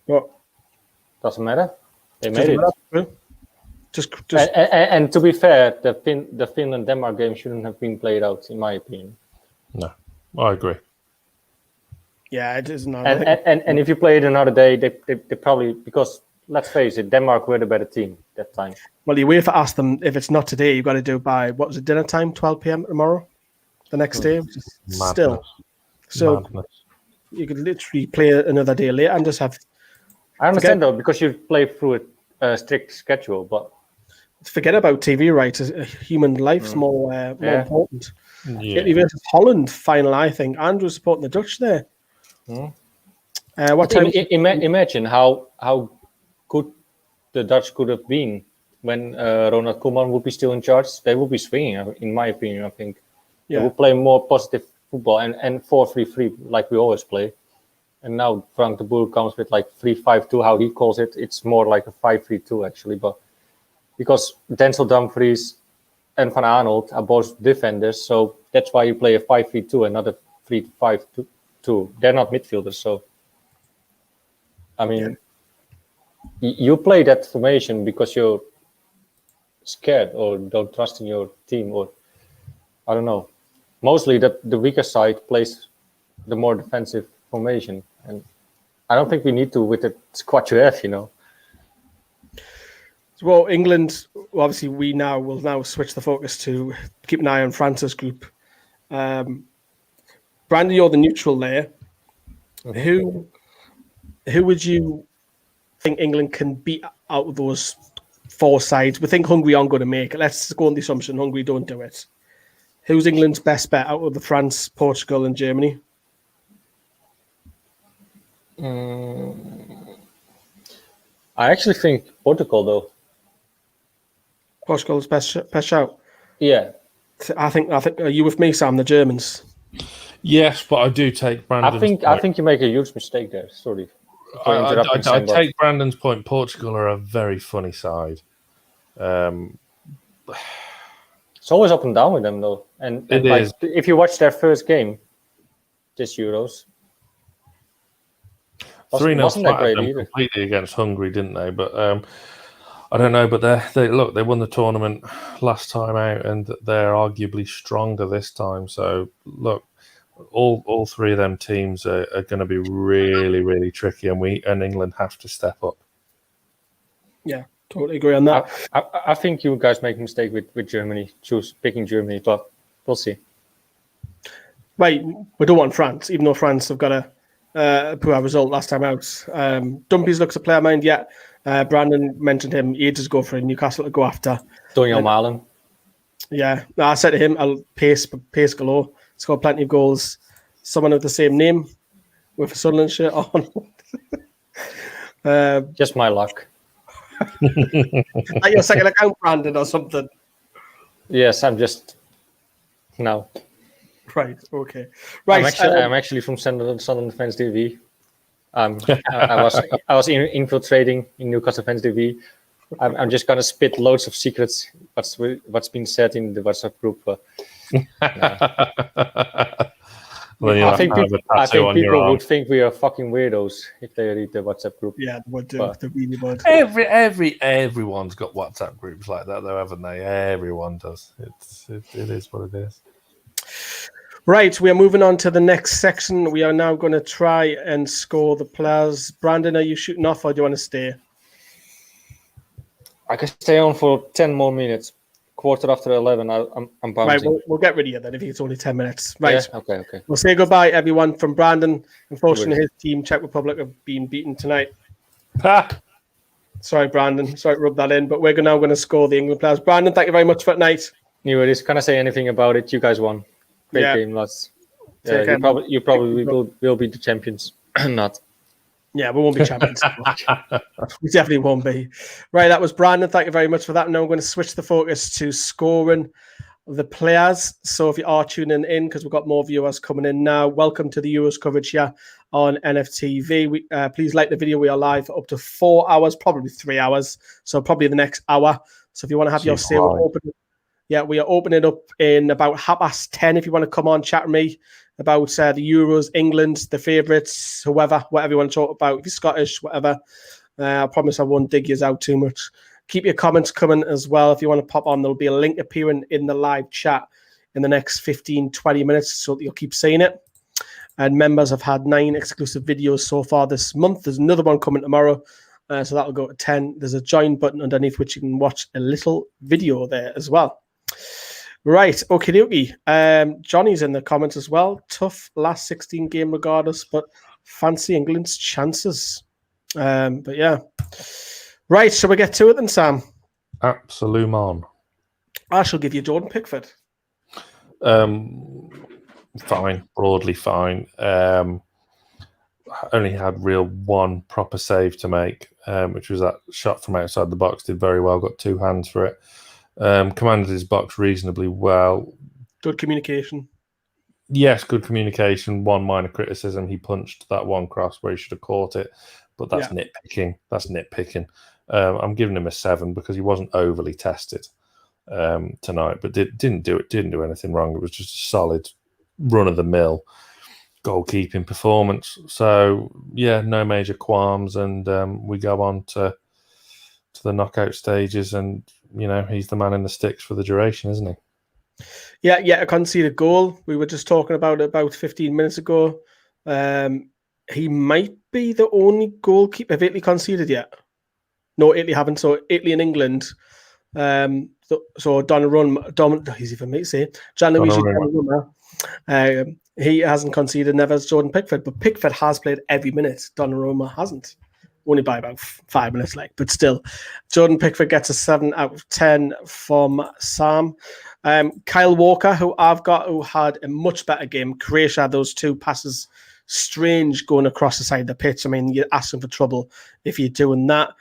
But doesn't matter. They made it. Just And to be fair, the Finland Denmark game shouldn't have been played out, in my opinion. No, I agree. yeah, it is not. And if you play it another day, they probably, because let's face it, Denmark were the better team that time. Well, you wait for ask them if it's not today. You've got to do it by what was it, dinner time, 12 p.m. tomorrow, the next day. Still, so Madness. you could literally play another day later and just have. I understand though, because you play through a strict schedule, but Forget about TV rights. Human life's more important. Yeah. Italy versus Holland final, I think. Andrew's supporting the Dutch there. What time? imagine how good the Dutch could have been when Ronald Koeman would be still in charge. They would be swinging, in my opinion. I think they would play more positive football and 4-3-3 like we always play. And now Frank de Boer comes with like 3-5-2, how he calls it. It's more like a 5-3-2 actually, but because Denzel Dumfries and Van Aanholt are both defenders, so that's why you play a 5-3-2 and not a 3-5-2. They're not midfielders, so I mean, you play that formation because you're scared or don't trust in your team, or I don't know. Mostly the weaker side plays the more defensive formation, and I don't think we need to with the squad you have, you know. Well, England, obviously, we will now switch the focus to keep an eye on France's group. Brandon, you're the neutral there. Who would you think England can beat out of those 4 sides? We think Hungary aren't going to make it. Let's go on the assumption Hungary don't do it. Who's England's best bet out of the France, Portugal, and Germany? I actually think Portugal, though. Portugal's best shout. Yeah. I think. Are you with me, Sam? The Germans. Yes, but I do take Brandon's I think you make a huge mistake there. Sorry. I take Brandon's point. Portugal are a very funny side. It's always up and down with them, though. And It like, is. if you watch their first game, this Euros, 3-0 wasn't that flattered great them either. completely against Hungary, didn't they? But I don't know. But they won the tournament last time out, and they're arguably stronger this time. So look, all 3 of them teams are going to be really, really tricky, and England have to step up. Yeah, totally agree on that. I think you guys make a mistake with Germany, picking Germany, but we'll see. Right, we don't want France, even though France have got a poor result last time out. Dumpies looks a player mind yet. Brandon mentioned him ages ago for Newcastle to go after. Daniel Malen. Yeah, I said to him, I'll pace galore. Scored plenty of goals. Someone of the same name with a Sunderland shirt on. Just my luck. Like your second account, Brandon, or something. Yes, I'm just no. Right. Okay. Right. I'm actually from Sunderland Fans TV. I was infiltrating in Newcastle Fans TV. I'm just gonna spit loads of secrets. What's been said in the WhatsApp group. Well, I think people would think we are fucking weirdos if they read the WhatsApp group. Yeah, they would do. They really would. Everyone's got WhatsApp groups like that, though, haven't they? Everyone does. It is what it is. Right, we are moving on to the next section. We are now going to try and score the players. Brandon, are you shooting off, or do you want to stay? I can stay on for 10 more minutes. 11:15. I'm bouncing. Right, we'll get rid of you then if it's only 10 minutes. Right. Yeah? Okay. We'll say goodbye, everyone, from Brandon. Unfortunately, his team, Czech Republic, have been beaten tonight. Sorry, Brandon. Sorry to rub that in, but we're now going to score the England players. Brandon, thank you very much for tonight. Anyways, can't say anything about it. You guys won. Great game, lads. You probably will be the champions. Not. Yeah, we won't be champions. We definitely won't be. Right, that was Brandon. Thank you very much for that. Now I'm going to switch the focus to scoring the players. So if you are tuning in, because we've got more viewers coming in now, welcome to the Euros coverage here on NFTV. Please like the video. We are live for up to 4 hours, probably 3 hours. So probably the next hour. So if you want to have your say, we are opening up in about 10:30. If you want to come on, chat with me about the Euros, England, the favourites, whatever you want to talk about. If you're Scottish, whatever. I promise I won't dig you out too much. Keep your comments coming as well. If you want to pop on, there'll be a link appearing in the live chat in the next 15-20 minutes, so that you'll keep seeing it. And members have had 9 exclusive videos so far this month. There's another one coming tomorrow, so that'll go to 10. There's a join button underneath which you can watch a little video there as well. Right, okie dokie. Johnny's in the comments as well. Tough last 16 game regardless, but fancy England's chances. But yeah. Right, shall we get to it then, Sam? Absolument. I shall give you Jordan Pickford. Fine, broadly fine. Only had one proper save to make, which was that shot from outside the box. Did very well, got 2 hands for it. Commanded his box reasonably well. Good communication. Yes, good communication. One minor criticism: he punched that one cross where he should have caught it, but that's nitpicking. I'm giving him a 7 because he wasn't overly tested tonight, but didn't do anything wrong. It was just a solid run of the mill goalkeeping performance. So yeah, no major qualms, and we go on to the knockout stages, and he's the man in the sticks for the duration, isn't he? Yeah, a conceded goal. We were just talking about 15 minutes ago. He might be the only goalkeeper. Have Italy conceded yet? No, Italy haven't. So Italy and England So Donnarumma, he's even me say Gianluigi Donnarumma. He hasn't conceded, never as Jordan Pickford, but Pickford has played every minute. Donnarumma hasn't. Only by about 5 minutes, but still. Jordan Pickford gets a 7 out of 10 from Sam. Kyle Walker, who I've got, who had a much better game. Croatia had those 2 passes, strange going across the side of the pitch. I mean, you're asking for trouble if you're doing that.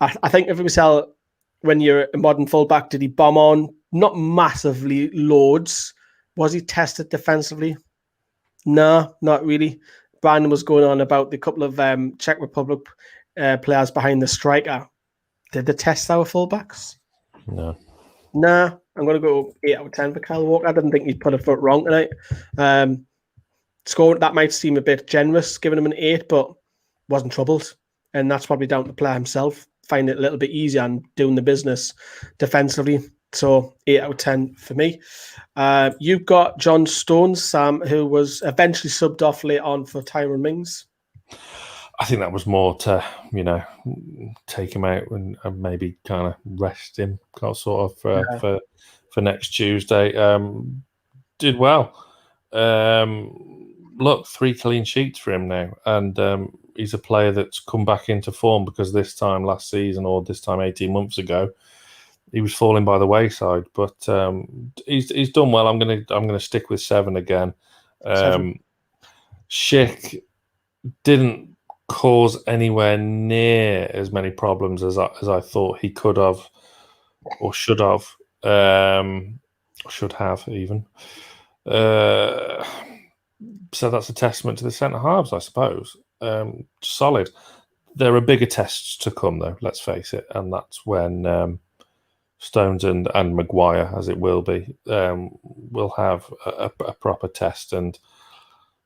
I think if it was when you're a modern fullback, did he bomb on? Not massively loads. Was he tested defensively? No, not really. Brandon was going on about the couple of Czech Republic players behind the striker. Did they test our fullbacks? No. Nah, I'm going to go 8 out of 10 for Kyle Walker. I didn't think he'd put a foot wrong tonight. Score, that might seem a bit generous, giving him an 8, but wasn't troubled. And that's probably down to the player himself, finding it a little bit easier and doing the business defensively. So 8 out of 10 for me. You've got John Stones, Sam, who was eventually subbed off late on for Tyrone Mings. I think that was more to, take him out and maybe kind of rest him, sort of for next Tuesday. Did well. Look, 3 clean sheets for him now, and he's a player that's come back into form because this time last season or this time 18 months ago, he was falling by the wayside. But he's done well. I'm gonna stick with 7 again. 7. Schick didn't cause anywhere near as many problems as I thought he could have or should have. Should have even. So that's a testament to the centre halves, I suppose. Solid. There are bigger tests to come, though. Let's face it, and that's when Stones and Maguire, as it will be, will have a proper test and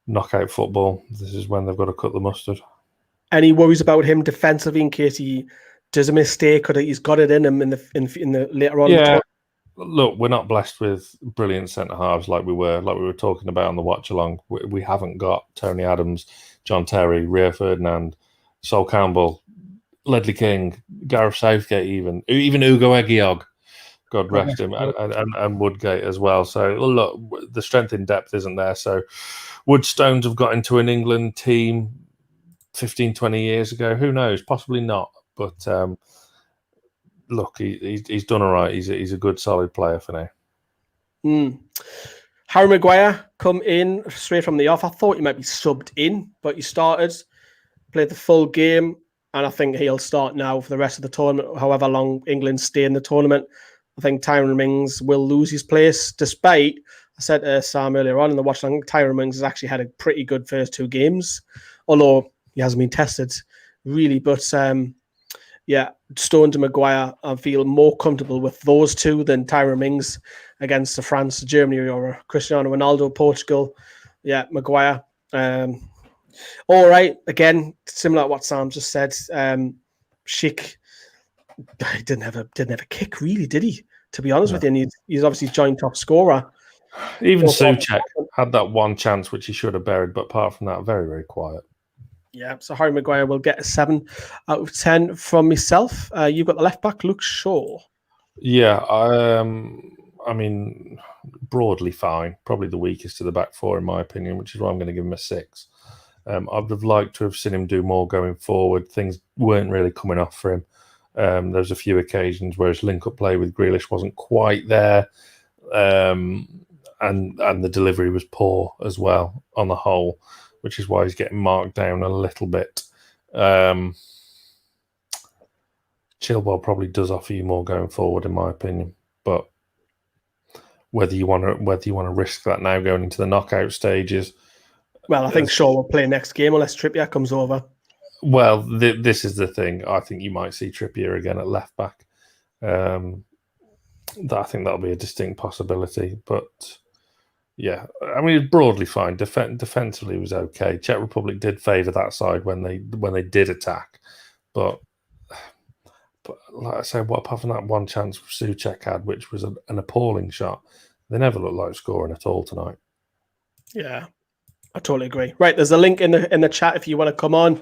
knockout football. This is when they've got to cut the mustard. Any worries about him defensively in case he does a mistake or he's got it in him in the later on? Yeah. Look, we're not blessed with brilliant centre halves like we were talking about on the watch along. We haven't got Tony Adams, John Terry, Rio Ferdinand, Sol Campbell, Ledley King, Gareth Southgate, even Ugo Egiog, God rest him, and Woodgate as well. So look, the strength in depth isn't there. So would Stones have got into an England team 15, 20 years ago? Who knows? Possibly not. But look, he's done all right. He's a good, solid player for now. Harry Maguire come in straight from the off. I thought he might be subbed in, but he started, played the full game, and I think he'll start now for the rest of the tournament, however long England stay in the tournament. I think Tyrone Mings will lose his place, despite, I said to Sam earlier on in the watch along, Tyrone Mings has actually had a pretty good first 2 games, although he hasn't been tested really. But yeah, Stones and Maguire, I feel more comfortable with those 2 than Tyrone Mings against France, Germany, or Cristiano Ronaldo, Portugal. Yeah, Maguire. All right, again, similar to what Sam just said. Schick, he didn't have a kick, really, did he? To be honest with you, and he's obviously joint top scorer. Even Souček had that one chance which he should have buried, but apart from that, very, very quiet. Yeah, so Harry Maguire will get a 7 out of 10 from myself. You've got the left back, Luke Shaw. Yeah, I mean, broadly fine. Probably the weakest of the back 4, in my opinion, which is why I'm going to give him a 6. I would have liked to have seen him do more going forward. Things weren't really coming off for him. There was a few occasions where his link-up play with Grealish wasn't quite there, and the delivery was poor as well on the whole, which is why he's getting marked down a little bit. Chilwell probably does offer you more going forward, in my opinion, but whether you want to risk that now going into the knockout stages. Well, I think Shaw will play next game unless Trippier comes over. Well, this is the thing. I think you might see Trippier again at left back. I think that'll be a distinct possibility. But yeah, I mean, it's broadly fine. Defensively, it was okay. Czech Republic did favour that side when they did attack, but like I said, what apart from that one chance Souček had, which was an appalling shot, they never looked like scoring at all tonight. Yeah, I totally agree. Right, there's a link in the chat if you want to come on.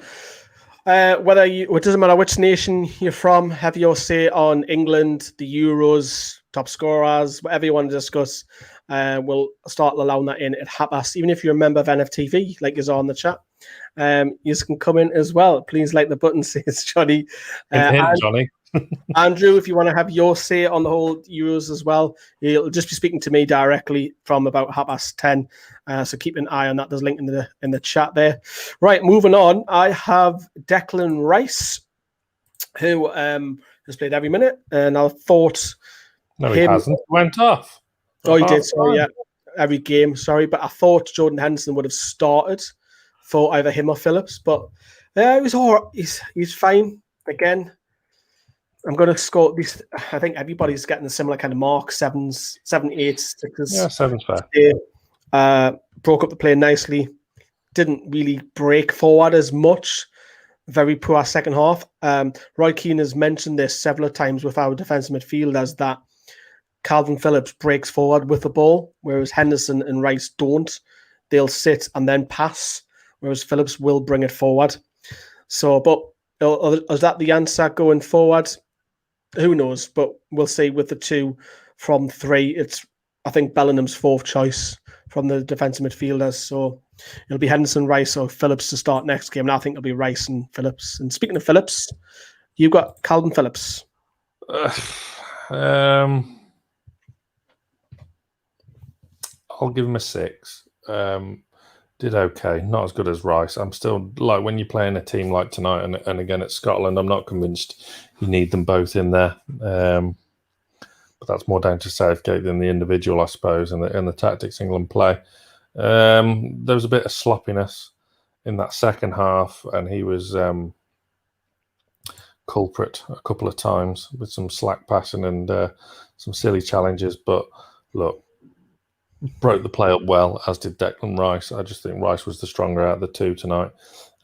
Whether it doesn't matter which nation you're from, have your say on England, the Euros, top scorers, whatever you want to discuss. We'll start allowing that in at half-past. Even if you're a member of NFTV, like is on the chat, you can come in as well. Please like the button, says Johnny. Johnny. Andrew, if you want to have your say on the whole Euros as well, you'll just be speaking to me directly from about 10:30. So keep an eye on that. There's a link in the chat there. Right, moving on. I have Declan Rice, who has played every minute, and I thought he hasn't. Went off. Oh, he did. Sorry, yeah, every game. Sorry, but I thought Jordan Henderson would have started for either him or Phillips, but it was all right. He's fine again. I'm going to score these. I think everybody's getting a similar kind of mark, 7s, 7, 8s, 6s. Yeah, 7's fair. Broke up the play nicely. Didn't really break forward as much. Very poor second half. Roy Keane has mentioned this several times with our defensive midfielders that Calvin Phillips breaks forward with the ball, whereas Henderson and Rice don't. They'll sit and then pass, whereas Phillips will bring it forward. So, but is that the answer going forward? Who knows? But we'll see with the 2 from 3. It's, I think, Bellingham's 4th choice from the defensive midfielders. So it'll be Henderson, Rice, or Phillips to start next game. And I think it'll be Rice and Phillips. And speaking of Phillips, you've got Calvin Phillips. I'll give him a 6. Did okay, not as good as Rice. I'm still like when you're playing a team like tonight and again at Scotland, I'm not convinced you need them both in there. But that's more down to Southgate than the individual, I suppose, and the tactics England play. There was a bit of sloppiness in that second half, and he was culprit a couple of times with some slack passing and some silly challenges. But look, broke the play up well, as did Declan Rice. I just think Rice was the stronger out of the 2 tonight.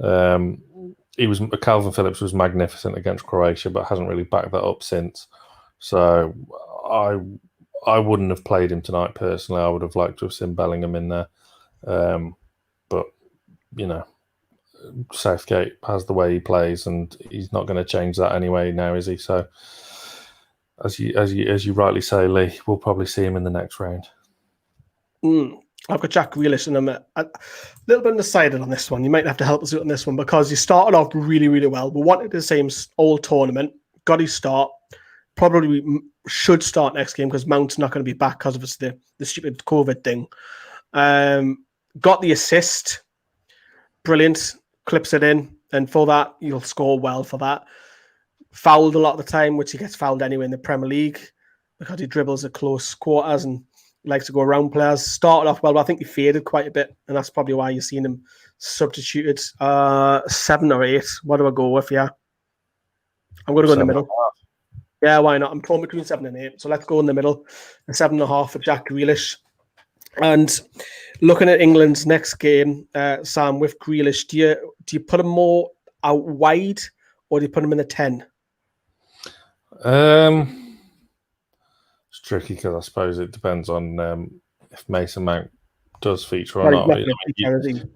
Calvin Phillips was magnificent against Croatia, but hasn't really backed that up since. So I wouldn't have played him tonight personally. I would have liked to have seen Bellingham in there. But you know, Southgate has the way he plays, and he's not going to change that anyway now, is he? So as you rightly say, Lee, we'll probably see him in the next round. I've got Jack Grealish, and I'm a little bit undecided on this one. You might have to help us out on this one because you started off really, really well. We wanted the same all tournament. Got his start. Probably should start next game because Mount's not going to be back because of the stupid COVID thing. Got the assist. Brilliant. Clips it in. And for that, you'll score well for that. Fouled a lot of the time, which he gets fouled anyway in the Premier League because he dribbles at close quarters and likes to go around players. Started off well, but I think he faded quite a bit, and that's probably why you're seeing him substituted. 7 or 8. What do I go with? Yeah, I'm going to go in the middle. Yeah, why not? I'm torn between 7 and 8, so let's go in the middle. A 7.5 for Jack Grealish. And looking at England's next game, Sam, with Grealish, do you put him more out wide, or do you put him in the 10? It's tricky because I suppose it depends on if Mason Mount does feature or not.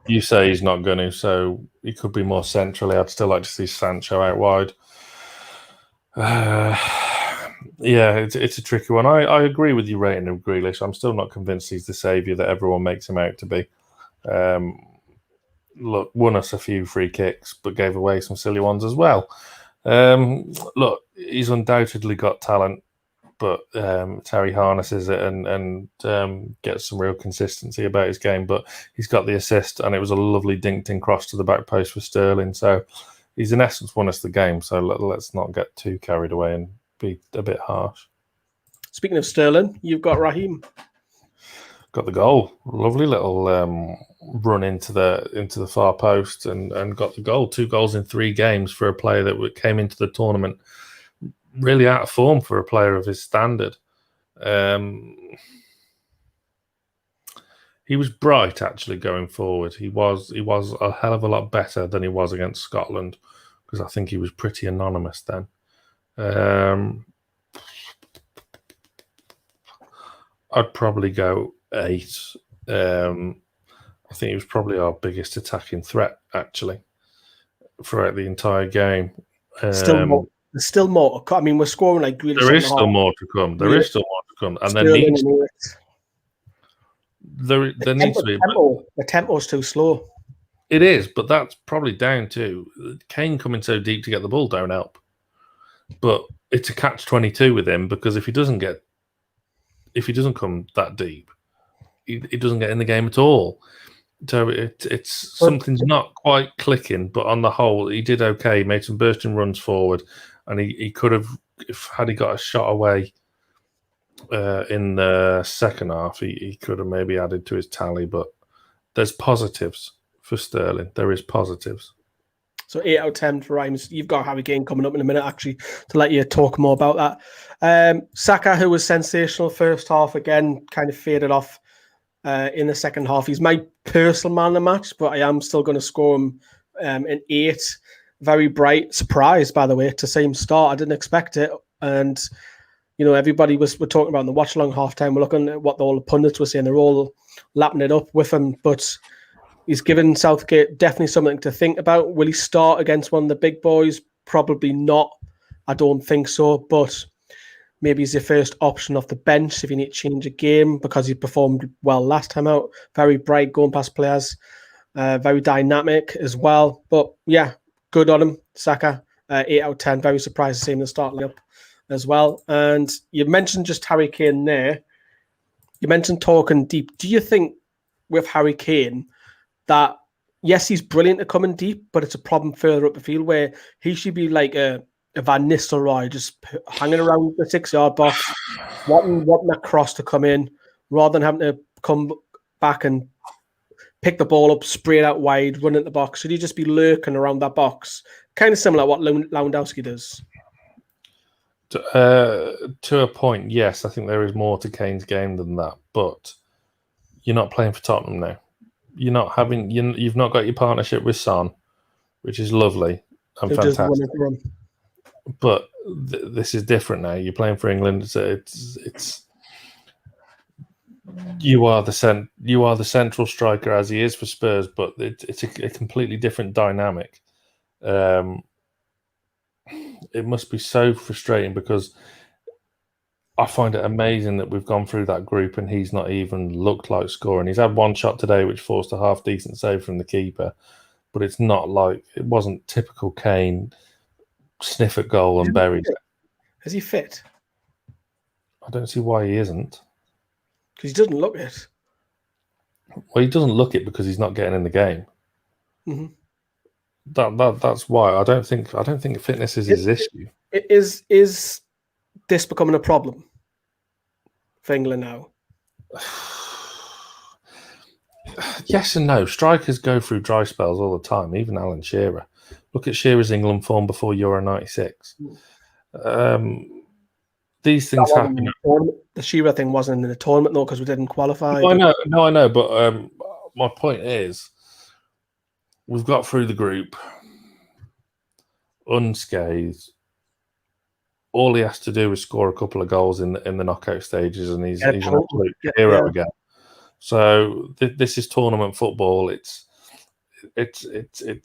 You say he's not going to, so he could be more centrally. I'd still like to see Sancho out wide. Yeah, it's a tricky one. I agree with you rating of Grealish. I'm still not convinced he's the saviour that everyone makes him out to be. Look, won us a few free kicks, but gave away some silly ones as well. Look, he's undoubtedly got talent, but Terry harnesses it and gets some real consistency about his game. But he's got the assist, and it was a lovely dinked-in cross to the back post for Sterling. So he's in essence won us the game. So let's not get too carried away and be a bit harsh. Speaking of Sterling, you've got Raheem. Got the goal. Lovely little run into the far post and got the goal. 2 goals in 3 games for a player that came into the tournament really out of form for a player of his standard. He was bright actually going forward. He was a hell of a lot better than he was against Scotland because I think he was pretty anonymous then. I'd probably go 8. I think he was probably our biggest attacking threat, actually, throughout the entire game. Still more. There's still more to come. I mean, we're scoring like Grealish. There is still more to come. There is still more to come, and there Sterling needs and there needs to be. The tempo's too slow. It is, but that's probably down to Kane coming so deep to get the ball don't help. But it's a catch-22 with him because if he doesn't come that deep, he doesn't get in the game at all. So it's something's not quite clicking. But on the whole, he did okay. He made some bursting runs forward, and he could have, had he got a shot away in the second half, he could have maybe added to his tally. But there's positives for Sterling. There is positives. So 8 out of 10 for Rhymes. You've got Harry Kane coming up in a minute, actually, to let you talk more about that. Saka, who was sensational first half, again, kind of faded off in the second half. He's my personal man of the match, but I am still going to score him an 8. Very bright. Surprised, by the way, to see him start. I didn't expect it. And, you know, everybody we're talking about in the watch-along half-time. We're looking at what all the pundits were saying. They're all lapping it up with him, but he's given Southgate definitely something to think about. Will he start against one of the big boys? Probably not. I don't think so. But maybe he's your first option off the bench if you need to change a game because he performed well last time out. Very bright, going past players. Very dynamic as well. But yeah, good on him, Saka. 8 out of 10. Very surprised to see him in the start lineup as well. And you mentioned just Harry Kane there. You mentioned talking deep. Do you think with Harry Kane that, yes, he's brilliant at coming deep, but it's a problem further up the field where he should be like a Van Nistelrooy, just hanging around the 6-yard box, wanting that cross to come in, rather than having to come back and pick the ball up, spray it out wide, run into the box? Should he just be lurking around that box? Kind of similar to what Lewandowski does. To a point, yes. I think there is more to Kane's game than that, but you're not playing for Tottenham now. You've not got your partnership with Son, which is lovely and fantastic. But this is different now. You're playing for England. So you are the central striker as he is for Spurs, but it's a completely different dynamic. It must be so frustrating because I find it amazing that we've gone through that group and he's not even looked like scoring. He's had one shot today which forced a half-decent save from the keeper, but it wasn't typical Kane, sniff at goal and bury it. Is he fit? I don't see why he isn't. Because he doesn't look it. Well, he doesn't look it because he's not getting in the game. Mm-hmm. That's why I don't think fitness is his issue. Is this becoming a problem for England now? Yes and no. Strikers go through dry spells all the time, even Alan Shearer. Look at Shearer's England form before Euro 96. These things happen. The Shearer thing wasn't in the tournament, though, because we didn't qualify. I know, but my point is, we've got through the group unscathed. All he has to do is score a couple of goals in the knockout stages, and he's an absolute hero again. So this is tournament football. It's an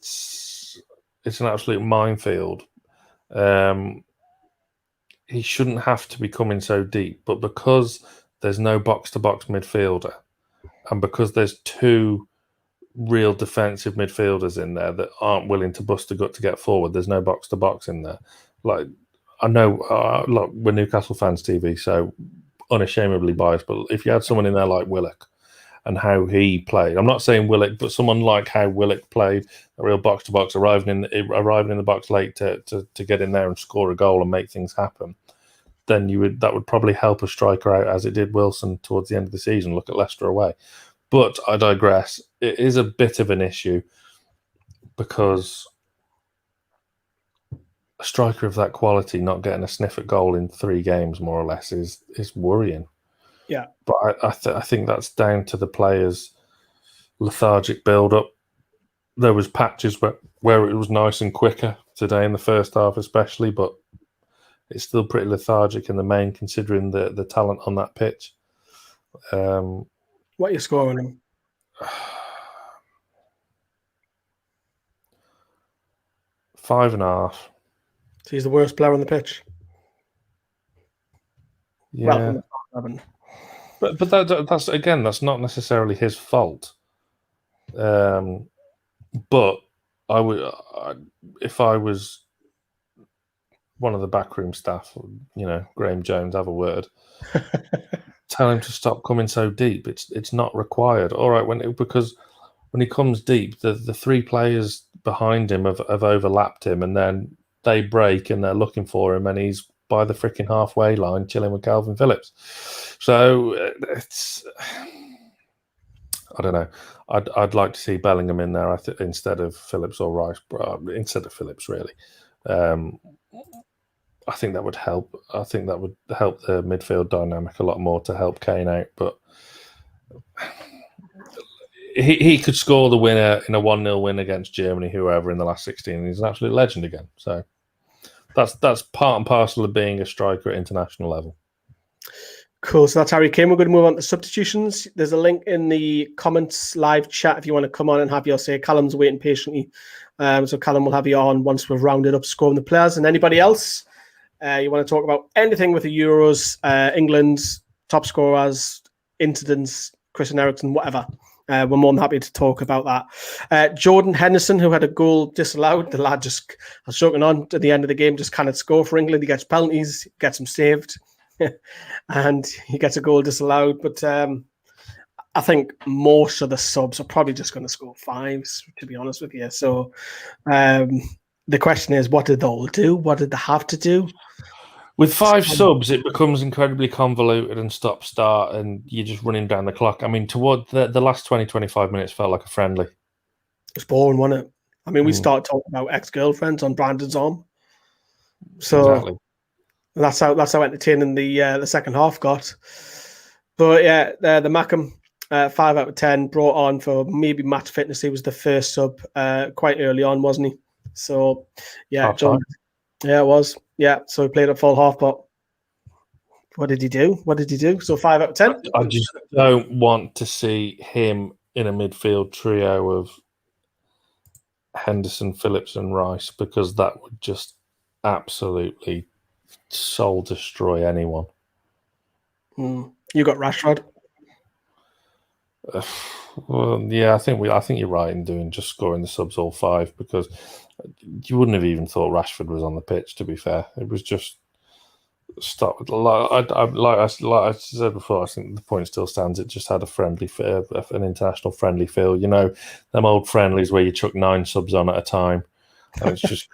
absolute minefield. He shouldn't have to be coming so deep, but because there's no box-to-box midfielder, and because there's two real defensive midfielders in there that aren't willing to bust a gut to get forward, there's no box-to-box in there. Like, I know, look, we're Newcastle fans TV, so unashamedly biased, but if you had someone in there like Willock and how he played, I'm not saying Willock, but someone like how Willock played, a real box-to-box, arriving in the box late to get in there and score a goal and make things happen, then that would probably help a striker out, as it did Wilson towards the end of the season. Look at Leicester away. But I digress. It is a bit of an issue because a striker of that quality not getting a sniff at goal in 3 games, more or less, is worrying. Yeah. But I think that's down to the players' lethargic build-up. There was patches where it was nice and quicker today in the first half especially, but it's still pretty lethargic in the main considering the talent on that pitch. What are you scoring him? 5.5. So he's the worst player on the pitch. Yeah. Well, But that's not necessarily his fault. But I would, if I was one of the backroom staff, Graham Jones, have a word. Tell him to stop coming so deep. It's not required. All right, because when he comes deep, the three players behind him have overlapped him, and then they break and they're looking for him, and he's by the freaking halfway line chilling with Calvin Phillips. So it's, I don't know. I'd like to see Bellingham in there instead of Phillips or Rice, instead of Phillips, really. I think that would help. I think that would help the midfield dynamic a lot more to help Kane out. But he could score the winner in a 1-0 win against Germany, whoever, in the last 16. He's an absolute legend again. So that's part and parcel of being a striker at international level. Cool. So that's Harry Kane. We're going to move on to substitutions. There's a link in the comments live chat if you want to come on and have your say. Callum's waiting patiently. So Callum will have you on once we've rounded up scoring the players. And anybody else you want to talk about anything with the Euros, England, top scorers, incidents, Christian Eriksen, whatever. We're more than happy to talk about that. Jordan Henderson, who had a goal disallowed, the lad just, I was joking on at the end of the game, just cannot score for England. He gets penalties, gets them saved, and he gets a goal disallowed. But I think most of the subs are probably just going to score fives, to be honest with you. So the question is, what did they all do? What did they have to do? With 5 subs, it becomes incredibly convoluted and stop-start, and you're just running down the clock. I mean, toward the last 20, 25 minutes felt like a friendly. It's boring, wasn't it? I mean, we started talking about ex-girlfriends on Brandon's arm. So exactly. that's how entertaining the second half got. But yeah, the Mackham, 5 out of 10, brought on for maybe match fitness. He was the first sub quite early on, wasn't he? So yeah, John. Yeah, it was. Yeah, so he played at full half, but what did he do? So 5 out of 10? I just don't want to see him in a midfield trio of Henderson, Phillips and Rice, because that would just absolutely soul destroy anyone. You got Rashford. Well, yeah, I think you're right in doing just scoring the subs all 5, because you wouldn't have even thought Rashford was on the pitch. To be fair, it was just stop. Like I said before, I think the point still stands. It just had a friendly, an international friendly feel. You know, them old friendlies where you chuck 9 subs on at a time, and it's just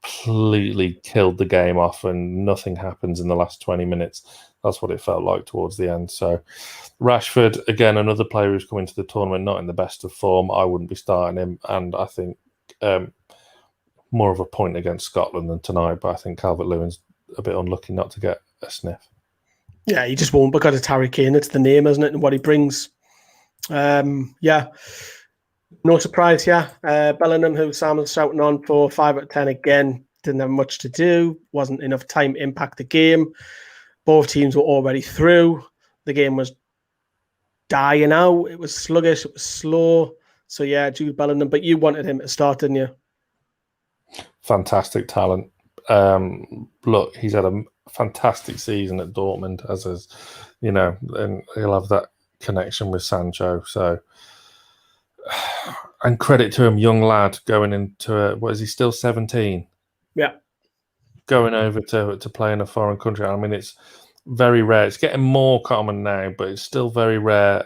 completely killed the game off, and nothing happens in the last 20 minutes. That's what it felt like towards the end. So Rashford, again, another player who's coming to the tournament not in the best of form. I wouldn't be starting him, and I think more of a point against Scotland than tonight. But I think Calvert-Lewin's a bit unlucky not to get a sniff. Yeah, he just won't because it's Harry Kane. It's the name, isn't it, and what he brings. Yeah, no surprise. Yeah, Bellingham, who Sam was shouting on for 5 out of 10 again, didn't have much to do. Wasn't enough time to impact the game. Both teams were already through. The game was dying out. It was sluggish. It was slow. So yeah, Jude Bellingham. But you wanted him to start, didn't you? Fantastic talent. Look, he's had a fantastic season at Dortmund, as is, and he'll have that connection with Sancho. So, and credit to him, young lad going into what is he still 17? Yeah, going over to play in a foreign country. I mean, it's very rare. It's getting more common now, but it's still very rare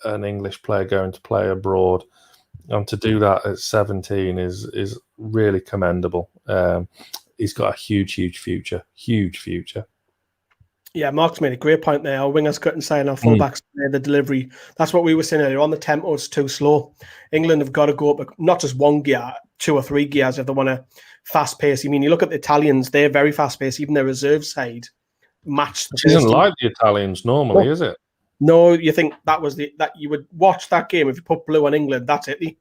an English player going to play abroad. And to do that at 17 is really commendable. He's got a huge future. Huge future. Yeah, Mark's made a great point there. Our wingers couldn't sign our fullbacks. The delivery. That's what we were saying earlier on. The tempo is too slow. England have got to go up not just one gear, 2 or 3 gears if they want to fast pace. I mean, you look at the Italians; they're very fast paced. Even their reserve side matched. It isn't like the Italians normally, is it? No, you think that you would watch that game if you put blue on England. That's Italy.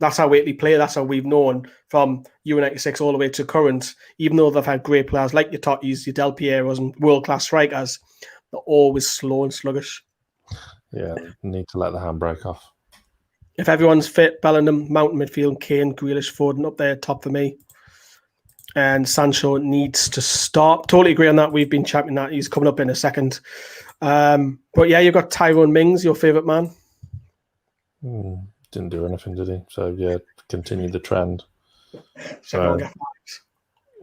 That's how Italy play. That's how we've known from U96 all the way to current. Even though they've had great players like your Tottis, your Del Pieros, and world-class strikers, they're always slow and sluggish. Yeah, need to let the handbrake off. If everyone's fit, Bellingham, Mount midfield, Kane, Grealish, Foden up there top for me. And Sancho needs to start. Totally agree on that. We've been championing that. He's coming up in a second. But yeah, you've got Tyrone Mings, your favourite man. Didn't do anything, did he? So yeah, continue the trend.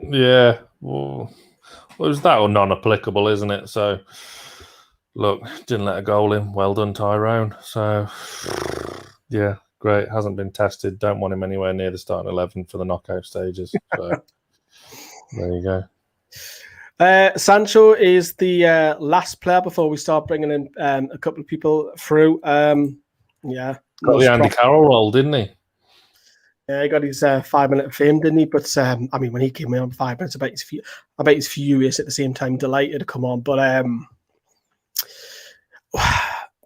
Yeah, well, it was that or non-applicable, isn't it? So look, didn't let a goal in. Well done, Tyrone. So yeah, great. Hasn't been tested. Don't want him anywhere near the starting 11 for the knockout stages. So there you go. Sancho is the last player before we start bringing in a couple of people through. Yeah, got the Andy Carroll role, didn't he? Yeah, he got his 5 minute fame, didn't he? But I mean, when he came in on 5 minutes, I bet he's furious at the same time, delighted to come on. But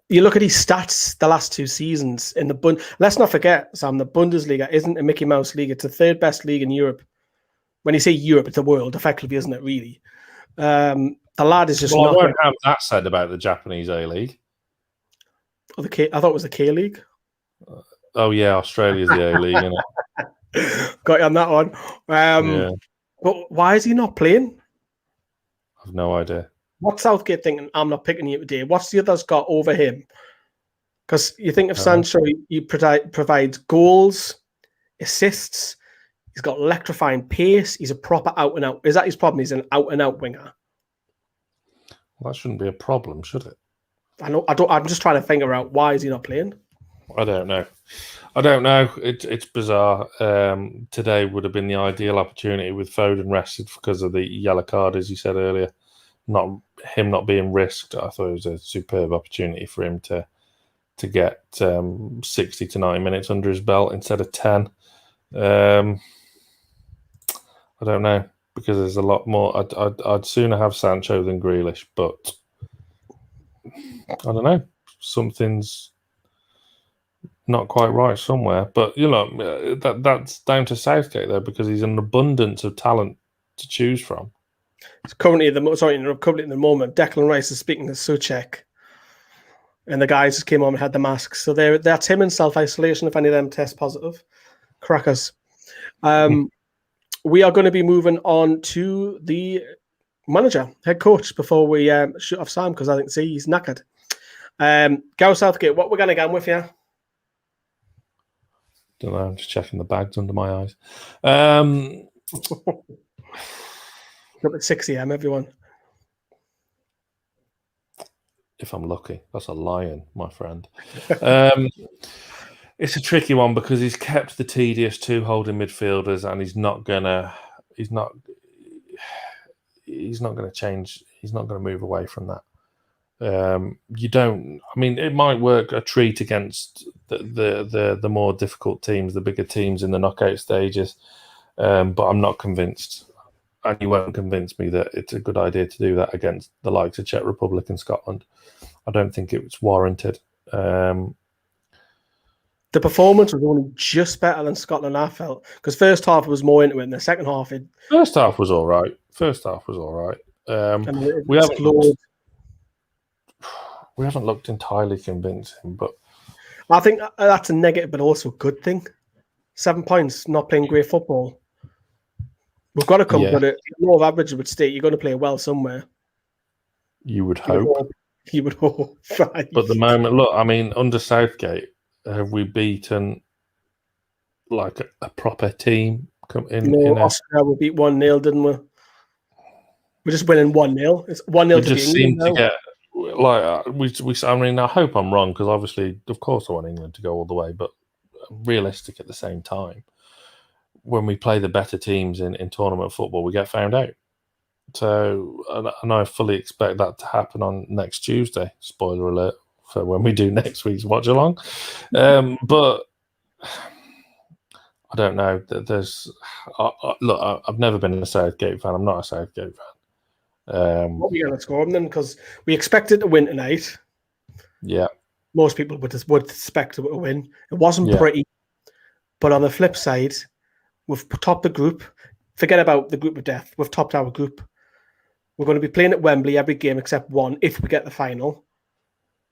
you look at his stats the last 2 seasons in the let's not forget, Sam, the Bundesliga isn't a Mickey Mouse league. It's the 3rd best league in Europe. When you say Europe, it's the world, effectively, isn't it, really? The lad is just I not... won't have that said about the Japanese A-League. Oh, I thought it was the K-League. Oh, yeah, Australia's the A-League, isn't it? Got you on that one. Yeah. But why is he not playing? I've no idea. What's Southgate thinking? I'm not picking you today. What's the others got over him? Because you think of Sancho, he provides goals, assists. He's got electrifying pace. He's a proper out-and-out. Is that his problem? He's an out-and-out winger. Well, that shouldn't be a problem, should it? I'm just trying to figure out why is he not playing. I don't know. It's bizarre. Today would have been the ideal opportunity with Foden rested because of the yellow card, as you said earlier. Not being risked. I thought it was a superb opportunity for him to get 60 to 90 minutes under his belt instead of 10. I don't know, because there's a lot more. I'd sooner have Sancho than Grealish, but I don't know. Something's not quite right somewhere. But you know, that's down to Southgate though, because he's an abundance of talent to choose from. It's currently at the moment, Declan Rice is speaking to Southgate, and the guys just came on and had the masks. So that's him in self-isolation. If any of them test positive, crackers. We are going to be moving on to the manager, head coach, before we shoot off Sam, because I think he's knackered. Gareth Southgate, what we're going to go with here? Don't know. I'm just checking the bags under my eyes. Up at 6 a.m, everyone. If I'm lucky, that's a lion, my friend. It's a tricky one because he's kept the tedious 2 holding midfielders, and he's not gonna change. He's not gonna move away from that. You don't. I mean, it might work a treat against the more difficult teams, the bigger teams in the knockout stages, but I'm not convinced. And you won't convince me that it's a good idea to do that against the likes of Czech Republic and Scotland. I don't think it's warranted. The performance was only just better than Scotland, I felt, because first half was more into it, and the second half First half was all right. We haven't looked entirely convincing, but I think that's a negative, but also a good thing. 7 points, not playing great football. We've got to come to it. Law of averages would state you're going to play well somewhere. You would hope. You would hope. Right. But the moment, look, I mean, under Southgate, have we beaten like a proper team? Austria, we beat 1-0, didn't we? We're just winning 1-0. It's 1-0. We just seem to get like I mean, I hope I'm wrong, because obviously, of course, I want England to go all the way, but realistic at the same time. When we play the better teams in tournament football, we get found out. So, and I fully expect that to happen on next Tuesday. Spoiler alert for when we do next week's watch along. But I don't know. Look, I've never been a Southgate fan. I'm not a Southgate fan. What are we going to score them then? Because we expected to win tonight. Yeah. Most people would expect to win. It wasn't pretty. But on the flip side, we've topped the group. Forget about the group of death. We've topped our group. We're going to be playing at Wembley every game except one if we get the final.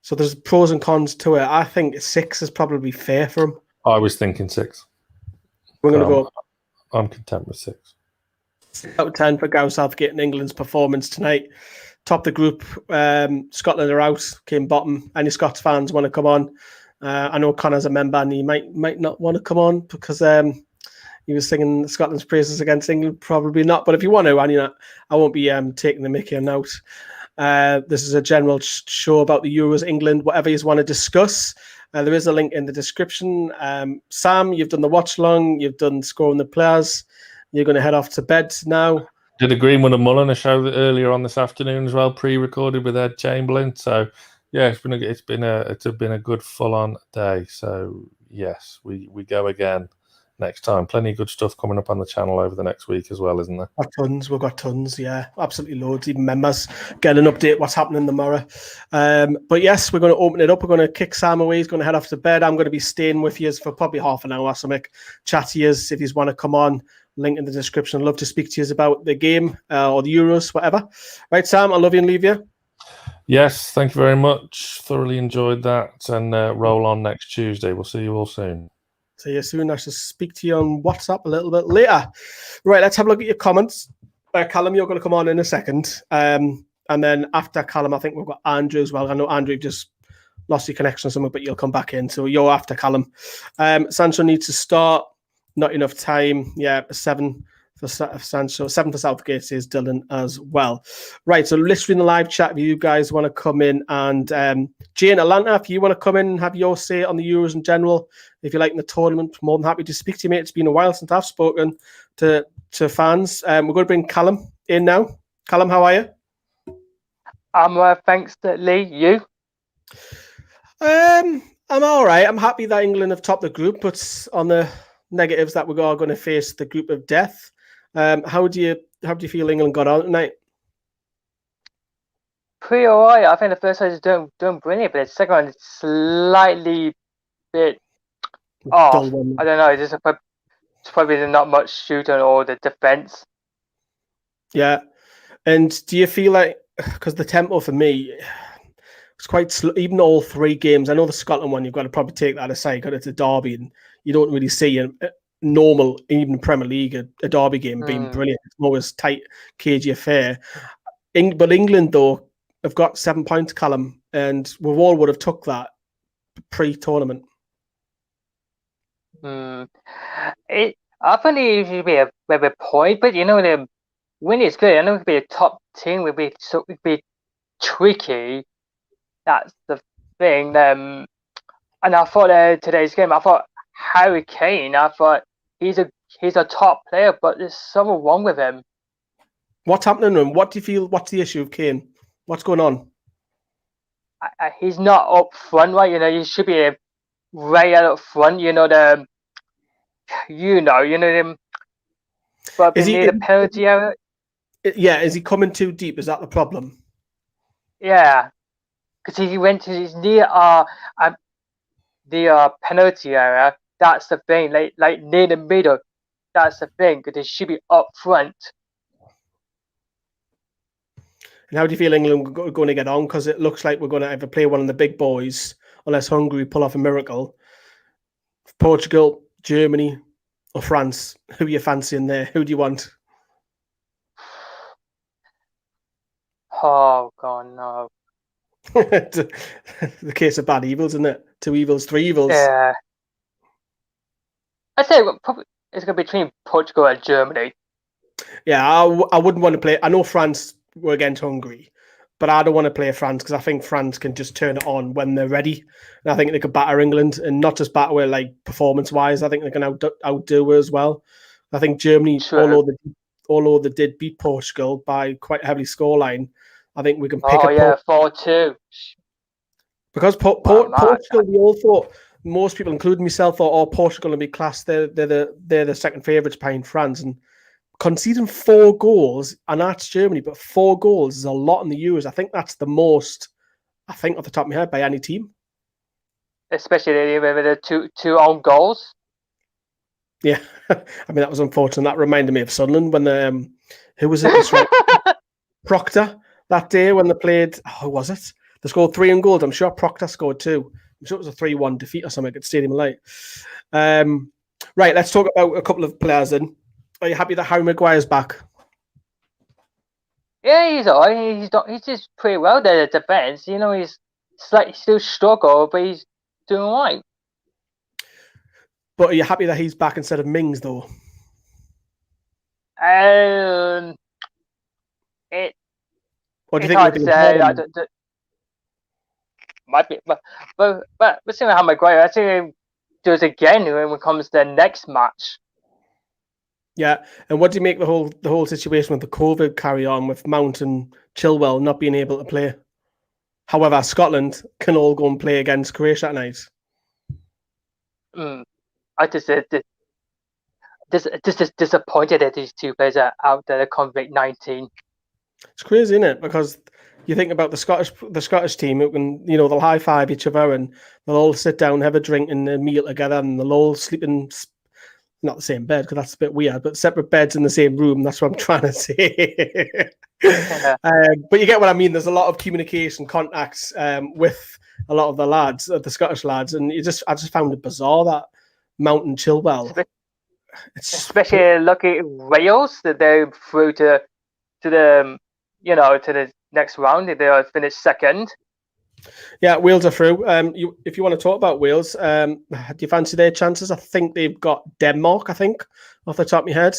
So there's pros and cons to it. I think 6 is probably fair for him. I was thinking 6. We're going to go I'm content with 6. out of 10 for Gareth Southgate and England's performance tonight. Top the group. Scotland are out, came bottom. Any Scots fans want to come on? I know Connor's a member and he might not want to come on because he was singing Scotland's praises against England. Probably not. But if you want to, I won't be taking the mickey out. This is a general show about the Euros, England, whatever you want to discuss. There is a link in the description. Sam, you've done the watch long. You've done scoring the players. You're going to head off to bed now. Did a Greenwood and Mullen a show earlier on this afternoon as well, pre-recorded with Ed Chamberlain. So yeah, it's been a good full-on day. So yes, we go again next time. Plenty of good stuff coming up on the channel over the next week as well, isn't there? We've got tons, yeah, absolutely loads. Even members get an update what's happening tomorrow. But yes, we're going to open it up. We're going to kick Sam away. He's going to head off to bed. I'm going to be staying with you for probably half an hour. So make chat to you if you want to come on. Link in the description. I'd love to speak to you about the game or the Euros, whatever. Right, Sam, I love you and leave you. Yes, thank you very much. Thoroughly enjoyed that, and roll on next Tuesday. We'll see you all soon. See you soon. I shall speak to you on WhatsApp a little bit later. Right, let's have a look at your comments. Callum, you're going to come on in a second. And then after Callum, I think we've got Andrew as well. I know Andrew just lost your connection or something, but you'll come back in. So you're after Callum. Sancho needs to start. Not enough time. Yeah, 7 for Sancho. 7 for Southgate, says Dylan as well. Right, so literally in the live chat, if you guys want to come in, and Jane Atlanta, if you want to come in and have your say on the Euros in general, if you're liking the tournament, more than happy to speak to you, mate. It's been a while since I've spoken to fans. We're going to bring Callum in now. Callum, how are you? I'm thanks to Lee. You? I'm all right. I'm happy that England have topped the group, but on the negatives that we're all going to face the group of death. How do you feel England got on tonight? Pretty alright. I think the first one is doing brilliant, but the second one is slightly bit off. I don't know. It's probably not much shooting or the defense. Yeah, and do you feel like, because the tempo for me, it's quite slow, even all 3 games. I know the Scotland one, you've got to probably take that aside because it's a derby and you don't really see a normal, even Premier League, a derby game being brilliant. It's always tight, cagey affair. But England, though, have got 7 points, Callum, and we all would have took that pre-tournament. I think it should be a better point, but the win is good. I know it would be a top team, would be tricky. That's the thing. And I thought today's game, I thought Harry Kane, I thought he's a top player, but there's something wrong with him. What's happening to him? What do you feel? What's the issue with Kane? What's going on? He's not up front, right? He should be right up front. Them. But they need a penalty area. Yeah, is he coming too deep? Is that the problem? Yeah. Because he went to his near the penalty area. That's the thing, like near the middle. That's the thing, because they should be up front. And how do you feel England are going to get on? Because it looks like we're going to either play one of the big boys, unless Hungary pull off a miracle. Portugal, Germany, or France. Who are you fancying there? Who do you want? Oh God, no. The case of bad evils, isn't it? 2 evils, 3 evils. Yeah. I'd say probably it's going to be between Portugal and Germany. Yeah, I wouldn't want to play. I know France were against Hungary, but I don't want to play France because I think France can just turn it on when they're ready. And I think they could batter England, and not just batter like performance-wise. I think they can outdo her as well. I think Germany, although they did beat Portugal by quite a heavy scoreline, I think we can pick up 4-2. Because Portugal, we all thought, most people, including myself, thought, Portugal will be classed. They're the second favourites behind France, and conceding 4 goals, and that's Germany, but 4 goals is a lot in the Euros. I think that's the most, off the top of my head, by any team. Especially with the two own goals. Yeah, I mean, that was unfortunate. That reminded me of Sunderland when who was it? Proctor, that day when they played, who was it? They scored 3 in goals. I'm sure Proctor scored 2. I'm sure it was a 3-1 defeat or something at Stadium of Light. Right, let's talk about a couple of players then. Are you happy that Harry Maguire's back? Yeah, he's alright. He's just pretty well there at defense. You know, he's slightly still struggle, but he's doing alright. But are you happy that he's back instead of Mings, though? Or do you think hard to say. Might be, but we're seeing how Maguire. I think do it again when it comes to the next match. Yeah, and what do you make the whole situation with the COVID carry on with Mount and Chilwell not being able to play? However, Scotland can all go and play against Croatia tonight. I just disappointed that these two players are out there. COVID-19. It's crazy, isn't it? Because you think about the Scottish team, who can, they'll high five each other and they'll all sit down, have a drink and a meal together, and they'll all sleep in not the same bed because that's a bit weird, but separate beds in the same room. That's what I'm trying to say. But you get what I mean. There's a lot of communication contacts with a lot of the lads, the Scottish lads, and I just found it bizarre that Mount and Chilwell, especially lucky Wales, that they're through to the next round. They finished second. Yeah, Wales are through. If you want to talk about Wales, do you fancy their chances? I think they've got Denmark, I think, off the top of my head.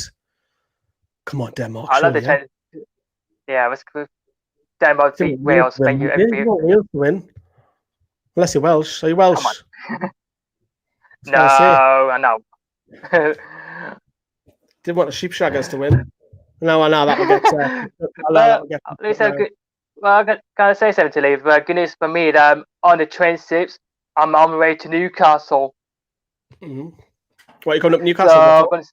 Come on, Denmark. I love the chance. Yeah, let's go. Denmark beat Wales. Thank you. You want Wales to win. Unless you're Welsh. Are you Welsh? No. Didn't want the sheepshaggers to win. No, I know that will get. Well, I gotta say something to leave. Goodness for me, that on the 26th, I'm on my way to Newcastle. Mm-hmm. What, you coming up to Newcastle? So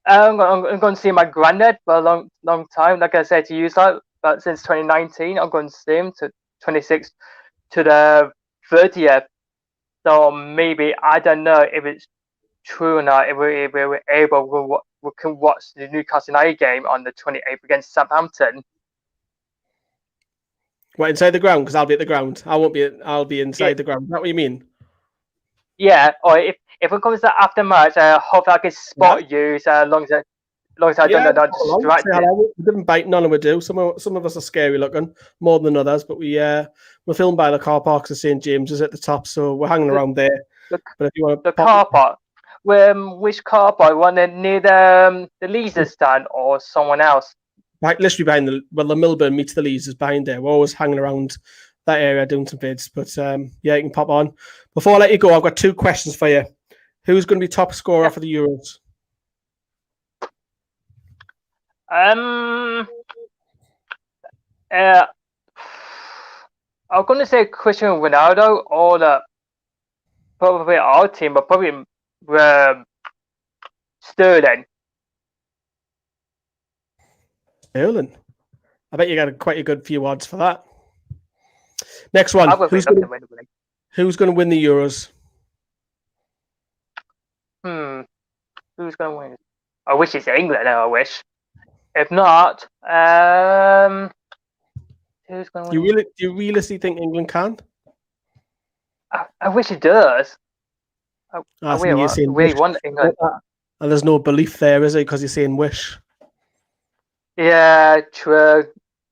I'm going to see my granddad for a long time. Like I said to you, but since 2019, I'm going to see him to 26th to the 30th. So maybe, I don't know if it's true or not, if we're able, we can watch the Newcastle United game on the 28th against Southampton. What, inside the ground? Because I'll be at the ground. I'll be inside the ground. Is that what you mean? Yeah, or if it comes to after match, hopefully I can spot you as long as I don't distract you. We didn't bite, none of we do. Some of us are scary looking, more than others, but we're filmed by the car parks of St. James's at the top, so we're hanging around there. But if you want the car park, which car park? One near the Leisure stand or someone else? Right, literally behind the Milburn meets the Lees is behind there. We're always hanging around that area doing some bids. But yeah, you can pop on. Before I let you go, I've got 2 questions for you. Who's going to be top scorer for the Euros? I'm going to say Cristiano Ronaldo or probably our team, but probably Sterling. Sterling. I bet you got quite a good few odds for that. Next one. Who's going to win the Euros? Who's going to win? I wish it's England. I wish. If not, who's going to win? Do you realistically think England can? I wish it does. I really want England. And there's no belief there, is it? Because you're saying wish. Yeah, true.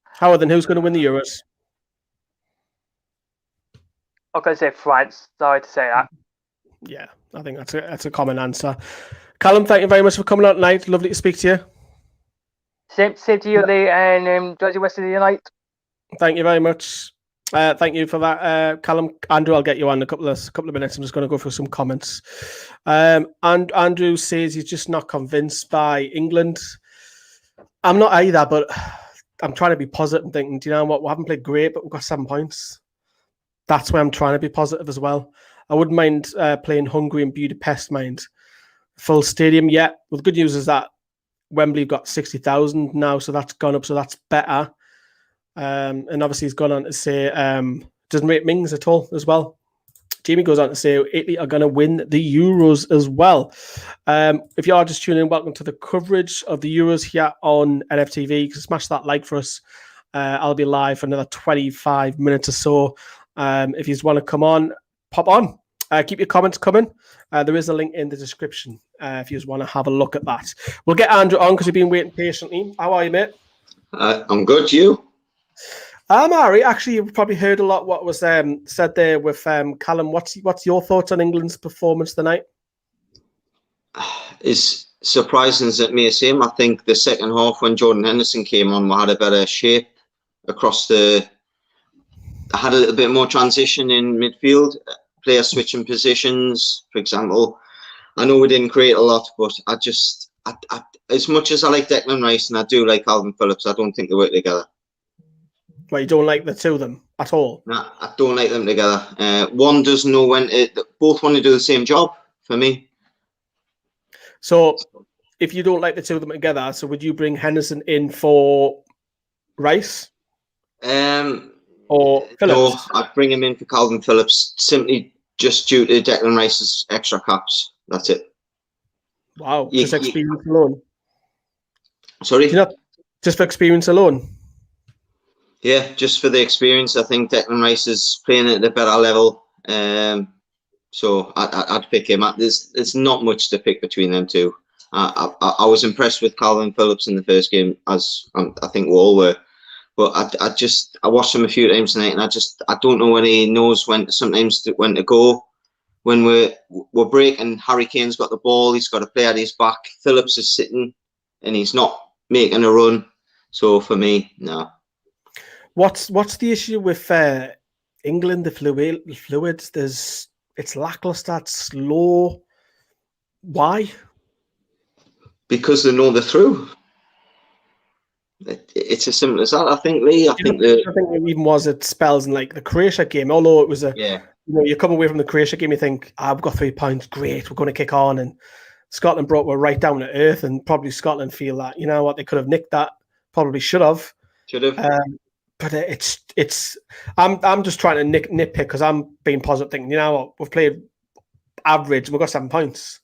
Howard, then who's going to win the Euros? I'm going to say France. Sorry to say that. Yeah, I think that's a common answer. Callum, thank you very much for coming out tonight. Lovely to speak to you. Same to you, Lee, and enjoy the rest of the night. Thank you very much. Thank you for that, Callum. Andrew, I'll get you on in a couple of minutes. I'm just going to go through some comments. And Andrew says he's just not convinced by England. I'm not either, but I'm trying to be positive and thinking, do you know what? We haven't played great, but we've got 7 points. That's why I'm trying to be positive as well. I wouldn't mind playing Hungary and Budapest, mind. Full stadium, yeah. Well, the good news is that Wembley got 60,000 now, so that's gone up, so that's better. And obviously he's gone on to say doesn't rate Mings at all as well. Jamie goes on to say Italy are going to win the Euros as well. If you are just tuning in, welcome to the coverage of the Euros here on NFTV. Smash that like for us I'll be live for another 25 minutes or so. If you just want to come on, pop on. Keep your comments coming. There is a link in the description if you just want to have a look at that. We'll get Andrew on because we've been waiting patiently. How are you, mate? I'm good. You? I'm Ari. Actually, you've probably heard a lot what was said there with Callum. What's your thoughts on England's performance tonight? It's surprising as it may seem. I think the second half when Jordan Henderson came on, we had a better shape across the. I had a little bit more transition in midfield, players switching positions, for example. I know we didn't create a lot, but I as much as I like Declan Rice and I do like Calvin Phillips, I don't think they work together. Well, you don't like the two of them at all? No, I don't like them together. One doesn't know when both want to do the same job for me. So, if you don't like the two of them together, so would you bring Henderson in for Rice? Or Phillips? No, I'd bring him in for Calvin Phillips simply just due to Declan Rice's extra caps. That's it. Wow, just experience alone. Sorry? Just for experience alone? Yeah, just for the experience. I think Declan Rice is playing at a better level. So I'd pick him. There's not much to pick between them two. I was impressed with Calvin Phillips in the first game, as I think we all were. But I watched him a few times tonight, and I don't know when he knows when to go. When we're breaking, Harry Kane's got the ball. He's got to play at his back. Phillips is sitting, and he's not making a run. So for me, no. What's the issue with England? The fluids. It's lackluster. It's slow. Why? Because they know they're through. It's as simple as that. I think, Lee. I think it even was at spells in like the Croatia game. Although it was you come away from the Croatia game, you think, we've got 3 points, great, we're going to kick on. And Scotland brought were right down to earth, and probably Scotland feel that, you know what, they could have nicked that, probably should have. But it's. I'm just trying to nitpick because I'm being positive, thinking, you know what, we've played average, and we've got 7 points,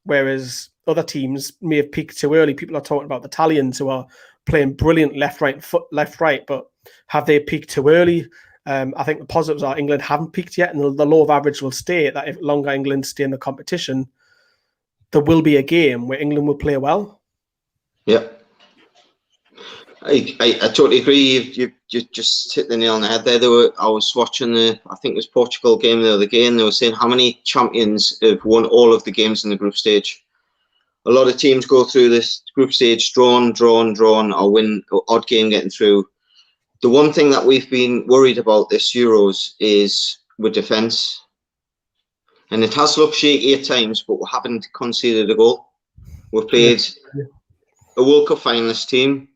whereas other teams may have peaked too early. People are talking about the Italians who are playing brilliant left, right, but have they peaked too early? I think the positives are England haven't peaked yet, and the law of average will stay that if longer England stay in the competition, there will be a game where England will play well. Yeah. I totally agree. You just hit the nail on the head there. I was watching I think it was Portugal game the other day, and they were saying how many champions have won all of the games in the group stage. A lot of teams go through this group stage drawn, or win odd game getting through. The one thing that we've been worried about this Euros is with defence. And it has looked shaky at times, but we haven't conceded a goal. We've played a World Cup finalist team,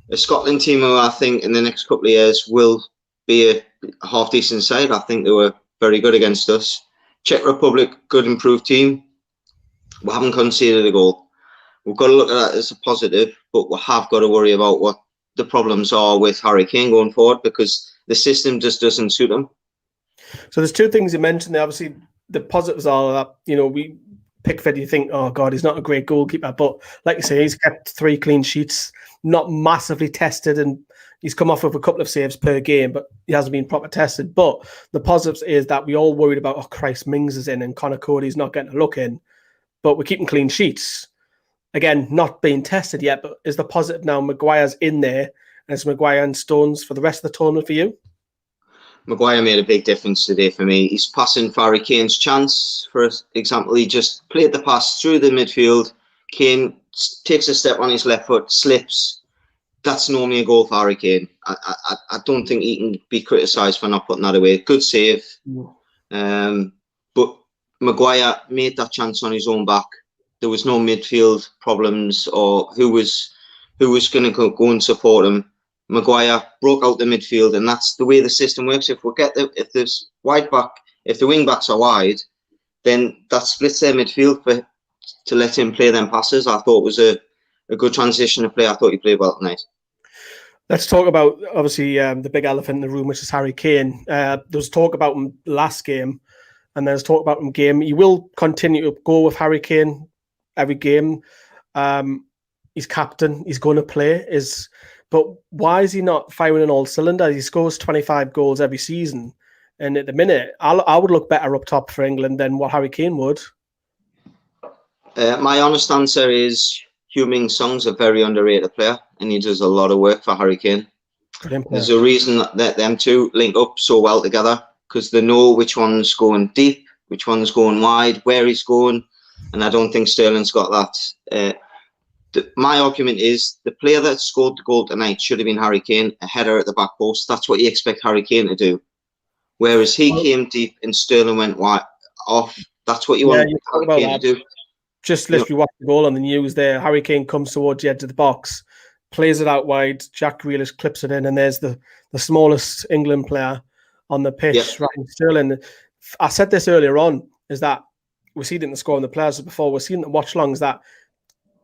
a Scotland team who I think in the next couple of years will be a half-decent side. I think they were very good against us. Czech Republic, good improved team. We haven't conceded a goal. We've got to look at that as a positive, but we have got to worry about what the problems are with Harry Kane going forward, because the system just doesn't suit him. So there's 2 things you mentioned there. Obviously, the positives are that, we Pickford, you think, oh God, he's not a great goalkeeper, but like you say, he's kept 3 clean sheets, not massively tested, and he's come off with a couple of saves per game, but he hasn't been proper tested. But the positives is that we all worried about, oh Christ, Mings is in and Connor Cody's not getting a look in, but we're keeping clean sheets. Again, not being tested yet, but is the positive now Maguire's in there, and it's Maguire and Stones for the rest of the tournament for you? Maguire made a big difference today for me. He's passing for Harry Kane's chance. For example, he just played the pass through the midfield. Kane takes a step on his left foot, slips. That's normally a goal for Harry Kane. I don't think he can be criticised for not putting that away. Good save. But Maguire made that chance on his own back. There was no midfield problems or who was going to go and support him. Maguire broke out the midfield, and that's the way the system works. If there's wide back, if the wing backs are wide, then that splits their midfield to let him play them passes. I thought it was a good transition to play. I thought he played well tonight. Let's talk about, obviously, the big elephant in the room, which is Harry Kane. There was talk about him last game, and there's talk about him game. You will continue to go with Harry Kane every game. He's captain. He's going to play. But why is he not firing on all cylinders? He scores 25 goals every season. And at the minute, I would look better up top for England than what Harry Kane would. My honest answer is Heung-min Son's a very underrated player, and he does a lot of work for Harry Kane. There's a reason that them two link up so well together, because they know which one's going deep, which one's going wide, where he's going, and I don't think Sterling's got that. My argument is the player that scored the goal tonight should have been Harry Kane, a header at the back post. That's what you expect Harry Kane to do. Whereas he came deep and Sterling went wide off. That's what you want Harry Kane to do. Just literally watch the goal on the news there. Harry Kane comes towards the edge of the box, plays it out wide. Jack Grealish clips it in, and there's the smallest England player on the pitch, Raheem Sterling. I said this earlier on, is that we've seen it in the score on the players before. We've seen it in the watch-alongs that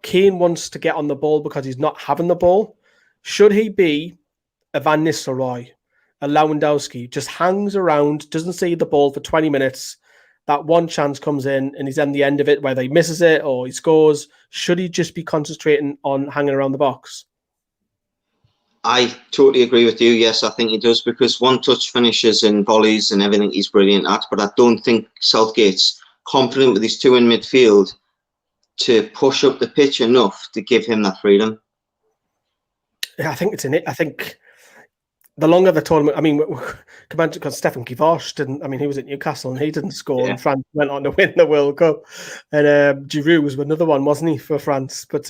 Kane wants to get on the ball because he's not having the ball. Should he be a Van Nistelrooy, a Lewandowski, just hangs around, doesn't see the ball for 20 minutes, that one chance comes in and he's on the end of it, whether he misses it or he scores, should he just be concentrating on hanging around the box? I totally agree with you. Yes, I think he does, because one-touch finishes and volleys and everything he's brilliant at, but I don't think Southgate's confident with his two in midfield to push up the pitch enough to give him that freedom. Yeah, I think it's in it. I think the longer the tournament, I mean, because Stefan Kivosh didn't, I mean, he was at Newcastle and he didn't score, and France went on to win the World Cup. And Giroud was another one, wasn't he, for France? But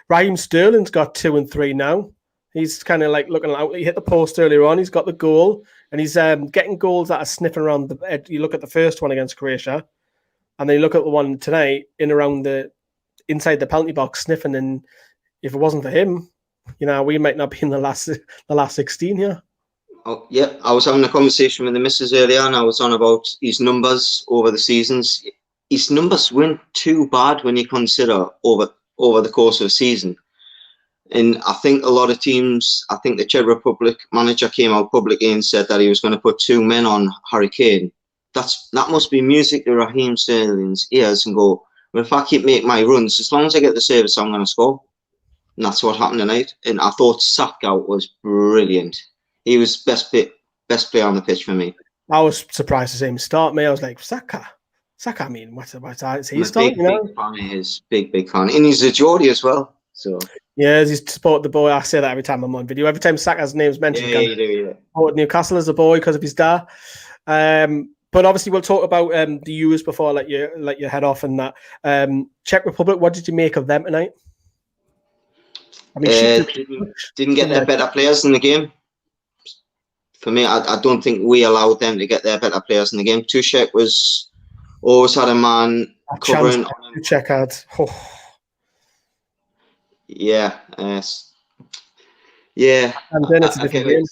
Raheem Sterling's got 2 and 3 now. He's kind of like looking out. He hit the post earlier on. He's got the goal, and he's getting goals that are sniffing around the edge. You look at the first one against Croatia, and then you look at the one tonight in around inside the penalty box, sniffing. And if it wasn't for him, you know, we might not be in the last 16 here. Oh, yeah, I was having a conversation with the missus earlier, and I was on about his numbers over the seasons. His numbers weren't too bad when you consider over the course of a season. And I think a lot of teams, I think the Czech Republic manager came out publicly and said that he was going to put 2 men on Harry Kane. That must be music to Raheem Sterling's ears, and go, well, if I keep making my runs, as long as I get the service, I'm going to score. And that's what happened tonight. And I thought Southgate was brilliant. He was best player on the pitch for me. I was surprised to see him start. Me, I was like, Saka. I mean, what's he starting? Big fan of his, big fan, and he's a Geordie as well. So yeah, he's supported the boy. I say that every time I'm on video. Every time Saka's name's mentioned, you do, yeah. Supported Newcastle as a boy because of his dad. But obviously, we'll talk about the Euros before I let you head off and that. Czech Republic, what did you make of them tonight? I mean, didn't get their better players in the game. For me, I don't think we allowed them to get their better players in the game. Tuchek was always had a man covering. Tuchek had. Oh. Yeah. Yeah. And then it's a different game.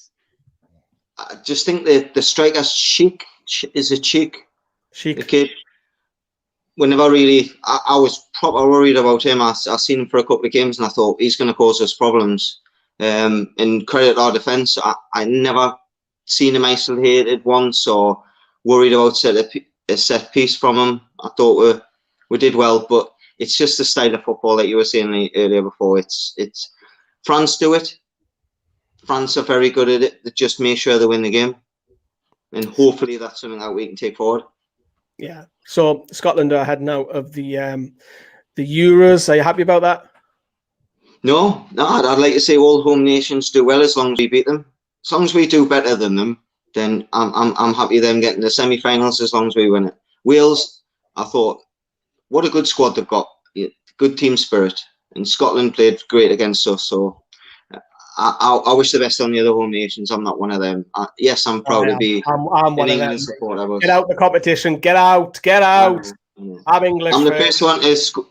I just think the striker Sheik is a Sheik. The kid. Whenever really, I was proper worried about him. I seen him for a couple of games and I thought he's going to cause us problems. And credit our defence. I never seen him isolated once or worried about a set piece from him. I thought we did well, but it's just the style of football that you were saying earlier before. It's France do it. France are very good at it. They just make sure they win the game, and hopefully that's something that we can take forward. Yeah. So Scotland are heading out of the Euros. Are you happy about that? No. I'd like to say all home nations do well as long as we beat them. As long as we do better than them, then I'm happy them getting the semi-finals as long as we win it. Wales, I thought, what a good squad they've got. Good team spirit. And Scotland played great against us. So I wish the best on the other home nations. I'm not one of them. Yes, I'm proud to be I'm one of them. Supporter. Get out the competition. Get out. I'm English. I'm the first one to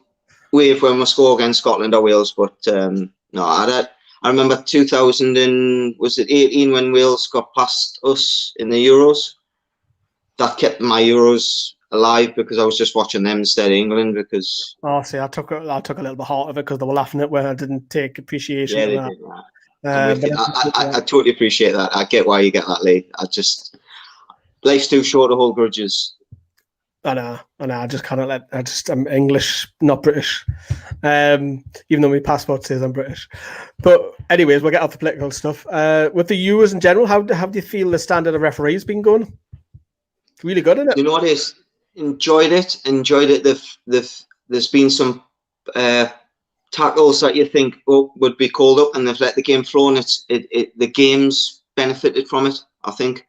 wave when we score against Scotland or Wales. But no, I remember 2018 when Wales got past us in the Euros. That kept my Euros alive because I was just watching them instead of England. Because I took a little bit heart of it because they were laughing at where I didn't take appreciation. Yeah, they did that. I totally appreciate that. I get why you get that, Lee. Life's too short to hold grudges. I know. I just kind of I'm English, not British. Even though my passport says I'm British. But anyways, we'll get off the political stuff. With the Euros in general, how do you feel the standard of referees been going? It's really good, isn't it? You know what it is? Enjoyed it. There's been some tackles that you think would be called up, and they've let the game flow, and the game's benefited from it, I think.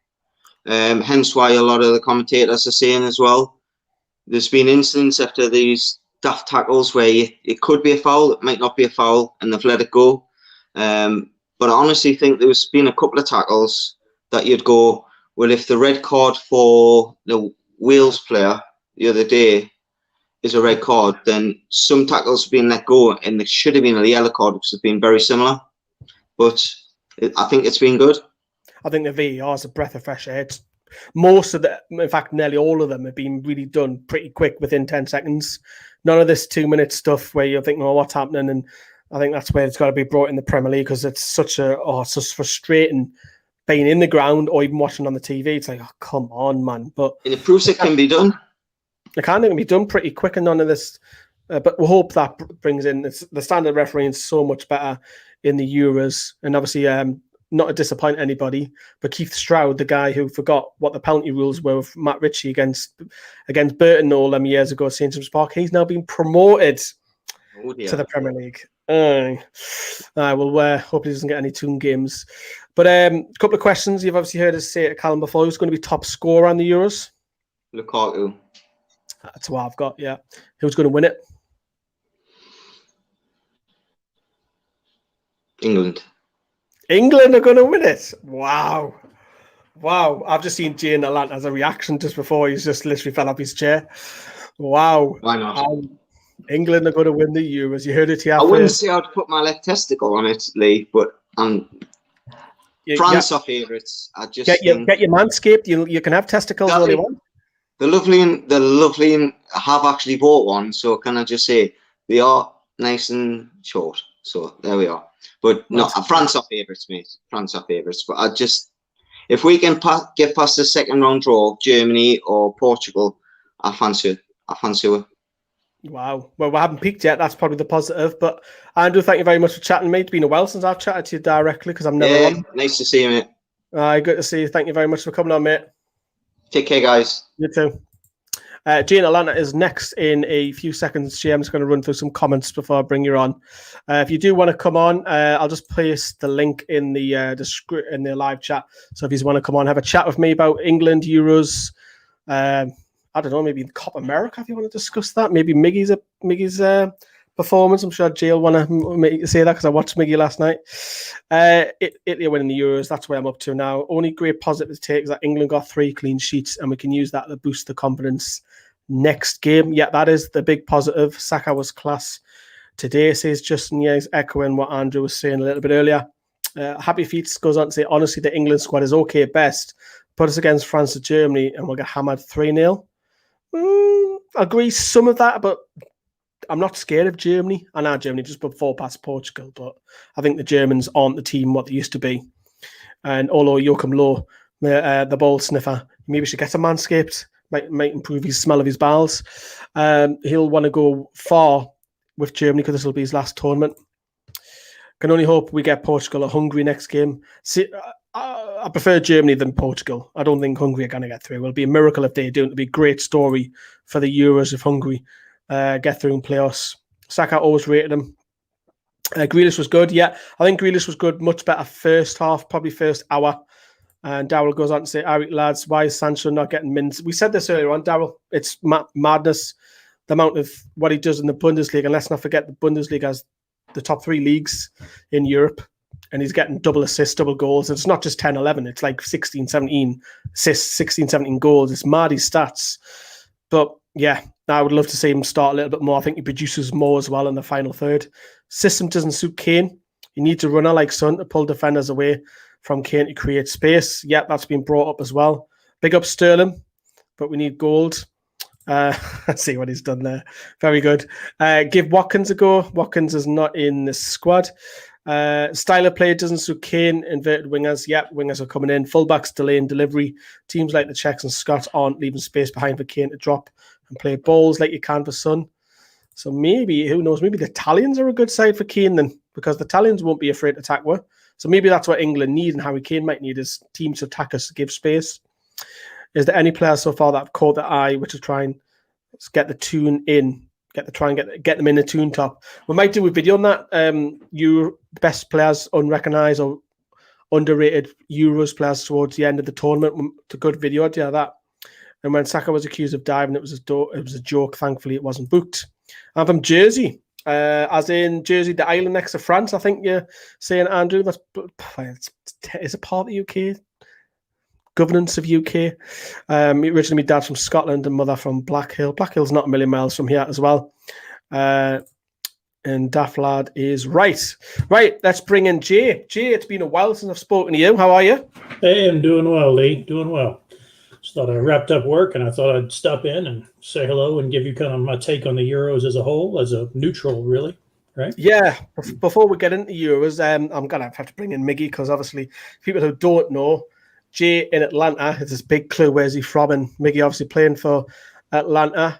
Hence why a lot of the commentators are saying as well, there's been incidents after these daft tackles where it could be a foul, it might not be a foul, and they've let it go. But I honestly think there's been a couple of tackles that you'd go, well, if the red card for the Wales player the other day is a red card, then some tackles have been let go, and there should have been a yellow card because they've been very similar. But I think it's been good. I think the VAR is a breath of fresh air. Most of them, in fact, nearly all of them have been really done pretty quick within 10 seconds. None of this 2-minute stuff where you're thinking, oh, what's happening? And I think that's where it's got to be brought in the Premier League, because it's such frustrating being in the ground or even watching on the TV. It's like, oh, come on, man. But it proves it can be done. It can be done pretty quick, and none of this. But we hope that brings in the standard refereeing is so much better in the Euros. And obviously, not to disappoint anybody, but Keith Stroud, the guy who forgot what the penalty rules were with Matt Ritchie against Burton all them years ago at St James Park, he's now been promoted to the Premier League. Well, hopefully he doesn't get any Toon games. But a couple of questions. You've obviously heard us say to Callum before, who's going to be top scorer on the Euros? Lukaku. That's what I've got, yeah. Who's going to win it? England are going to win it. Wow. I've just seen Jane Alant as a reaction just before he's just literally fell off his chair. Wow. Why not? England are going to win the Euros. You heard it here. I wouldn't say I'd put my left testicle on it, Lee, but France are favourites. I just get your manscaped. You can have testicles all you want. The lovely have actually bought one, so can I just say they are nice and short. So there we are. But no, France are favourites, mate. France are favourites. But if we can get past the second round draw, Germany or Portugal, I fancy it. Wow. Well, we haven't peaked yet. That's probably the positive. But Andrew, thank you very much for chatting, mate. It's been a while since I've chatted to you directly because I'm never on. Nice to see you, mate. Good to see you. Thank you very much for coming on, mate. Take care, guys. You too. Jane Alana is next in a few seconds. I'm just going to run through some comments before I bring you on. If you do want to come on, I'll just place the link in the live chat. So if you want to come on, have a chat with me about England, Euros, I don't know, maybe Copa America if you want to discuss that. Maybe Miggy's performance. I'm sure Jay will want to say that because I watched Miggy last night. Italy are winning the Euros. That's where I'm up to now. Only great positive to take is that England got 3 clean sheets, and we can use that to boost the confidence next game. Yeah, that is the big positive. Saka was class today, says Justin. Yeah, he's echoing what Andrew was saying a little bit earlier. Happy Feet goes on to say, honestly, the England squad is okay at best. Put us against France or Germany and we'll get hammered 3-0. I agree some of that, but I'm not scared of Germany. I know Germany just before past Portugal, but I think the Germans aren't the team what they used to be. And although Joachim Low, the ball sniffer, maybe should get a manscaped, might improve his smell of his bowels. He'll want to go far with Germany because this will be his last tournament. Can only hope we get Portugal or Hungary next game. See, I prefer Germany than Portugal. I don't think Hungary are going to get through. It'll be a miracle if they do. It'll be a great story for the Euros if Hungary get through in playoffs. Saka always rated him. Grealish was good. Yeah, I think Grealish was good. Much better first half, probably first hour. And Darryl goes on to say, Eric, lads, why is Sancho not getting minutes? We said this earlier on, Darryl. It's madness, the amount of what he does in the Bundesliga. And let's not forget the Bundesliga has the top 3 leagues in Europe. And he's getting double assists, double goals. It's not just 10, 11. It's like 16, 17 assists, 16, 17 goals. It's mad, his stats. But yeah, I would love to see him start a little bit more. I think he produces more as well in the final third. System doesn't suit Kane. He needs a runner like Son to pull defenders away from Kane to create space. Yeah, that's been brought up as well. Big up Sterling, but we need gold. Let's see what he's done there. Very good. Give Watkins a go. Watkins is not in the squad. Style of play doesn't suit Kane. Inverted wingers. Yep, wingers are coming in. Fullbacks delaying delivery. Teams like the Czechs and Scots aren't leaving space behind for Kane to drop and play balls like you can for Son. So maybe, who knows, maybe the Italians are a good side for Kane then, because the Italians won't be afraid to attack with. So maybe that's what England need and Harry Kane might need is teams to attack us to give space. Is there any players so far that have caught the eye, which is trying to get the tune in, get them in the tune top? We might do a video on that. Your best players unrecognised or underrated Euros players towards the end of the tournament. It's a good video. Do you have that? And when Saka was accused of diving, it was a joke. Thankfully, it wasn't booked. I'm from Jersey, as in Jersey, the island next to France. I think you're saying, Andrew. Is it part of the UK? Governance of UK. Originally, my dad's from Scotland and mother from Blackhill. Blackhill's not a million miles from here as well. And Daft Lad is right. Right, let's bring in Jay. Jay, it's been a while since I've spoken to you. How are you? Hey, I'm doing well, Lee. Doing well. Just thought I wrapped up work and I thought I'd stop in and say hello and give you kind of my take on the Euros as a whole, as a neutral, really. Right? Yeah. Before we get into Euros, I'm going to have to bring in Miggy because obviously people who don't know, Jay in Atlanta, it's this big clue. Where's he from? And Miggy obviously playing for Atlanta.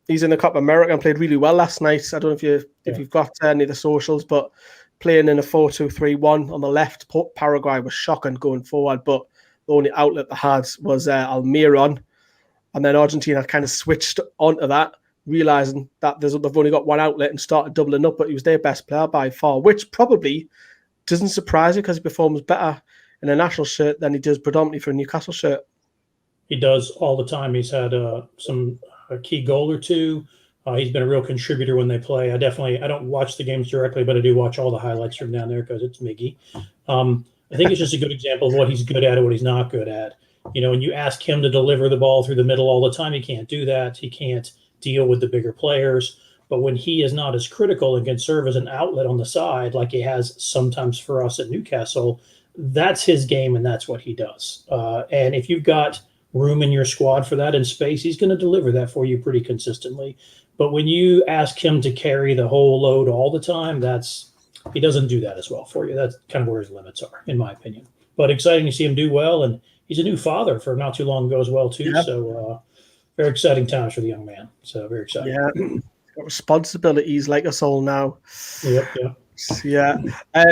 He's in the Copa America and played really well last night. I don't know if you've got any of the socials, but playing in a 4-2-3-1 on the left. Paraguay was shocking going forward, but the only outlet they had was Almiron. And then Argentina kind of switched onto that, realising that they've only got one outlet and started doubling up, but he was their best player by far, which probably doesn't surprise you because he performs better in a national shirt than he does predominantly for a Newcastle shirt. He does all the time. He's had a key goal or two. He's been a real contributor when they play. I don't watch the games directly, but I do watch all the highlights from down there because it's Miggy. I think it's just a good example of what he's good at and what he's not good at. You know, when you ask him to deliver the ball through the middle all the time, he can't do that. He can't deal with the bigger players. But when he is not as critical and can serve as an outlet on the side, like he has sometimes for us at Newcastle, that's his game and that's what he does. And if you've got room in your squad for that and space, he's going to deliver that for you pretty consistently. But when you ask him to carry the whole load all the time, he doesn't do that as well for you. That's kind of where his limits are, in my opinion. But exciting to see him do well, and he's a new father for not too long ago as well, too. Yep. So very exciting times for the young man. So very exciting. Yeah, got responsibilities like us all now. Yep. Yeah.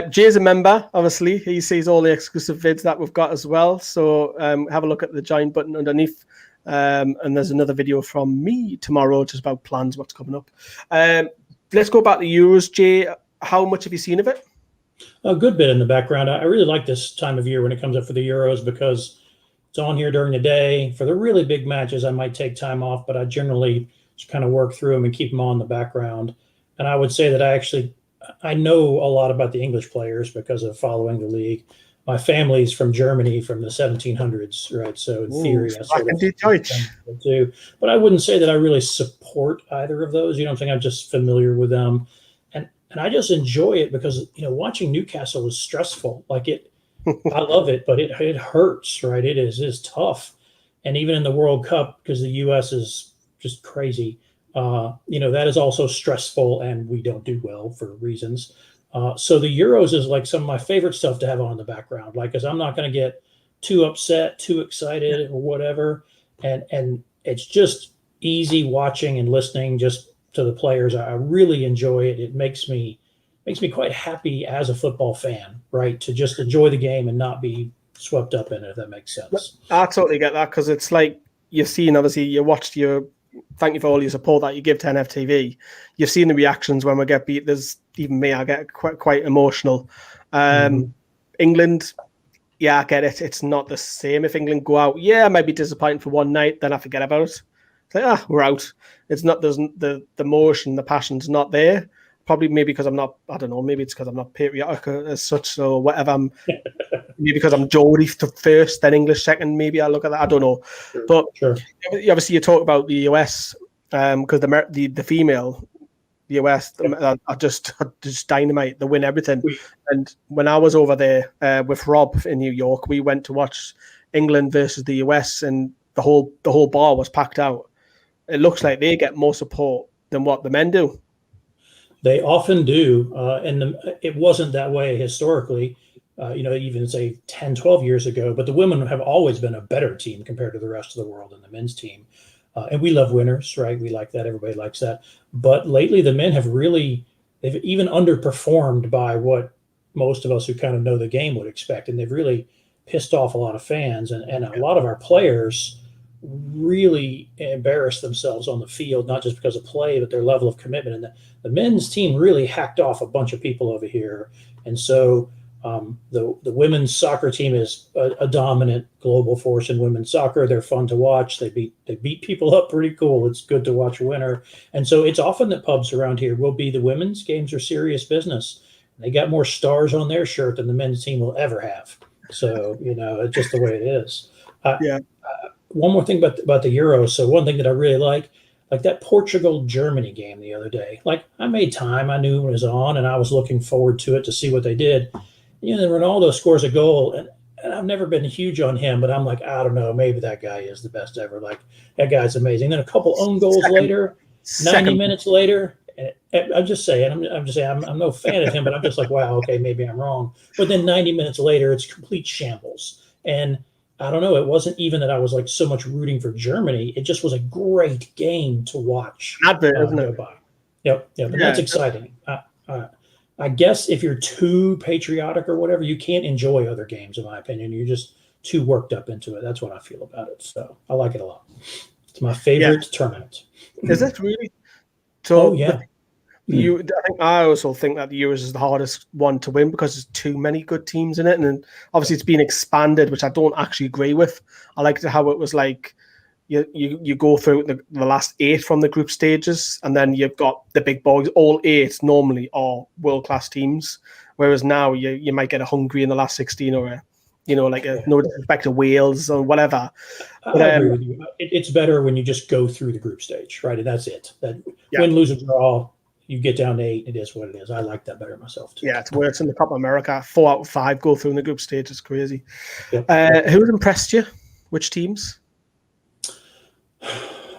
Jay's a member, obviously. He sees all the exclusive vids that we've got as well. So have a look at the join button underneath. And there's another video from me tomorrow just about plans, what's coming up. Let's go back to Euros, Jay. How much have you seen of it? A good bit in the background. I really like this time of year when it comes up for the Euros because it's on here during the day. For the really big matches, I might take time off, but I generally just kind of work through them and keep them on the background. And I would say that I know a lot about the English players because of following the league. My family's from Germany from the 1700s, right? So in theory, I sort of do. But I wouldn't say that I really support either of those. You know what I'm saying? I'm just familiar with them. And I just enjoy it because, watching Newcastle is stressful. Like I love it, but it hurts, right? It is tough. And even in the World Cup, because the U.S. is just crazy, that is also stressful and we don't do well for reasons. So the Euros is like some of my favorite stuff to have on in the background, like, because I'm not going to get too upset, too excited or whatever. And it's just easy watching and listening just to the players. I really enjoy it. It makes me quite happy as a football fan, right? To just enjoy the game and not be swept up in it, if that makes sense. I totally get that because it's like you've seen, obviously, you watched thank you for all your support that you give to NFTV. You've seen the reactions when we get beat. There's even me, I get quite emotional. England, yeah, I get it. It's not the same. If England go out, I might be disappointed for one night, then I forget about it. It's like, we're out. It's not, there's the emotion, the passion's not there. Probably maybe because I'm not, I don't know, maybe it's because I'm not patriotic as such or whatever. Maybe because I'm Geordie first, then English second, maybe I look at that. I don't know. But obviously you talk about the US because the female, the US are just dynamite. They win everything. And when I was over there with Rob in New York, we went to watch England versus the US and the whole bar was packed out. It looks like they get more support than what the men do. They often do, and it wasn't that way historically. Even say 10, 12 years ago, but the women have always been a better team compared to the rest of the world and the men's team. And we love winners, right? We like that. Everybody likes that. But lately the men they've even underperformed by what most of us who kind of know the game would expect. And they've really pissed off a lot of fans. And a lot of our players really embarrassed themselves on the field, not just because of play, but their level of commitment. And the men's team really hacked off a bunch of people over here. And so the women's soccer team is a dominant global force in women's soccer. They're fun to watch. They beat people up pretty cool. It's good to watch a winner. And so it's often that pubs around here will be the women's games are serious business. They got more stars on their shirt than the men's team will ever have. So, it's just the way it is. One more thing about the Euros. So one thing that I really like that Portugal-Germany game the other day, I made time. I knew it was on, and I was looking forward to it to see what they did. Ronaldo scores a goal, and I've never been huge on him, but I'm like, I don't know, maybe that guy is the best ever. That guy's amazing. Then a couple own goals later, 90 minutes later, I'm just saying, I'm no fan of him, but I'm just like, wow, okay, maybe I'm wrong. But then 90 minutes later, it's complete shambles. And I don't know, it wasn't even that I was so much rooting for Germany. It just was a great game to watch. Isn't it? Yep. And that's exciting. I guess if you're too patriotic or whatever, you can't enjoy other games, in my opinion. You're just too worked up into it. That's what I feel about it. So I like it a lot. It's my favorite tournament. Is it really? So yeah. I also think that the Euros is the hardest one to win because there's too many good teams in it, and then obviously it's been expanded, which I don't actually agree with. I liked how it was you go through the last 8 from the group stages, and then you've got the big boys. All 8 normally are world-class teams, whereas now you might get a Hungary in the last 16 or no disrespect to Wales or whatever. But, I agree with you. It's better when you just go through the group stage, right? And that's it. Win, lose, or draw, you get down to 8. It is what it is. I like that better myself too. Yeah, it's worse in the Copa America. 4 out of 5 go through in the group stage. It's crazy. Yep. Who's impressed you? Which teams?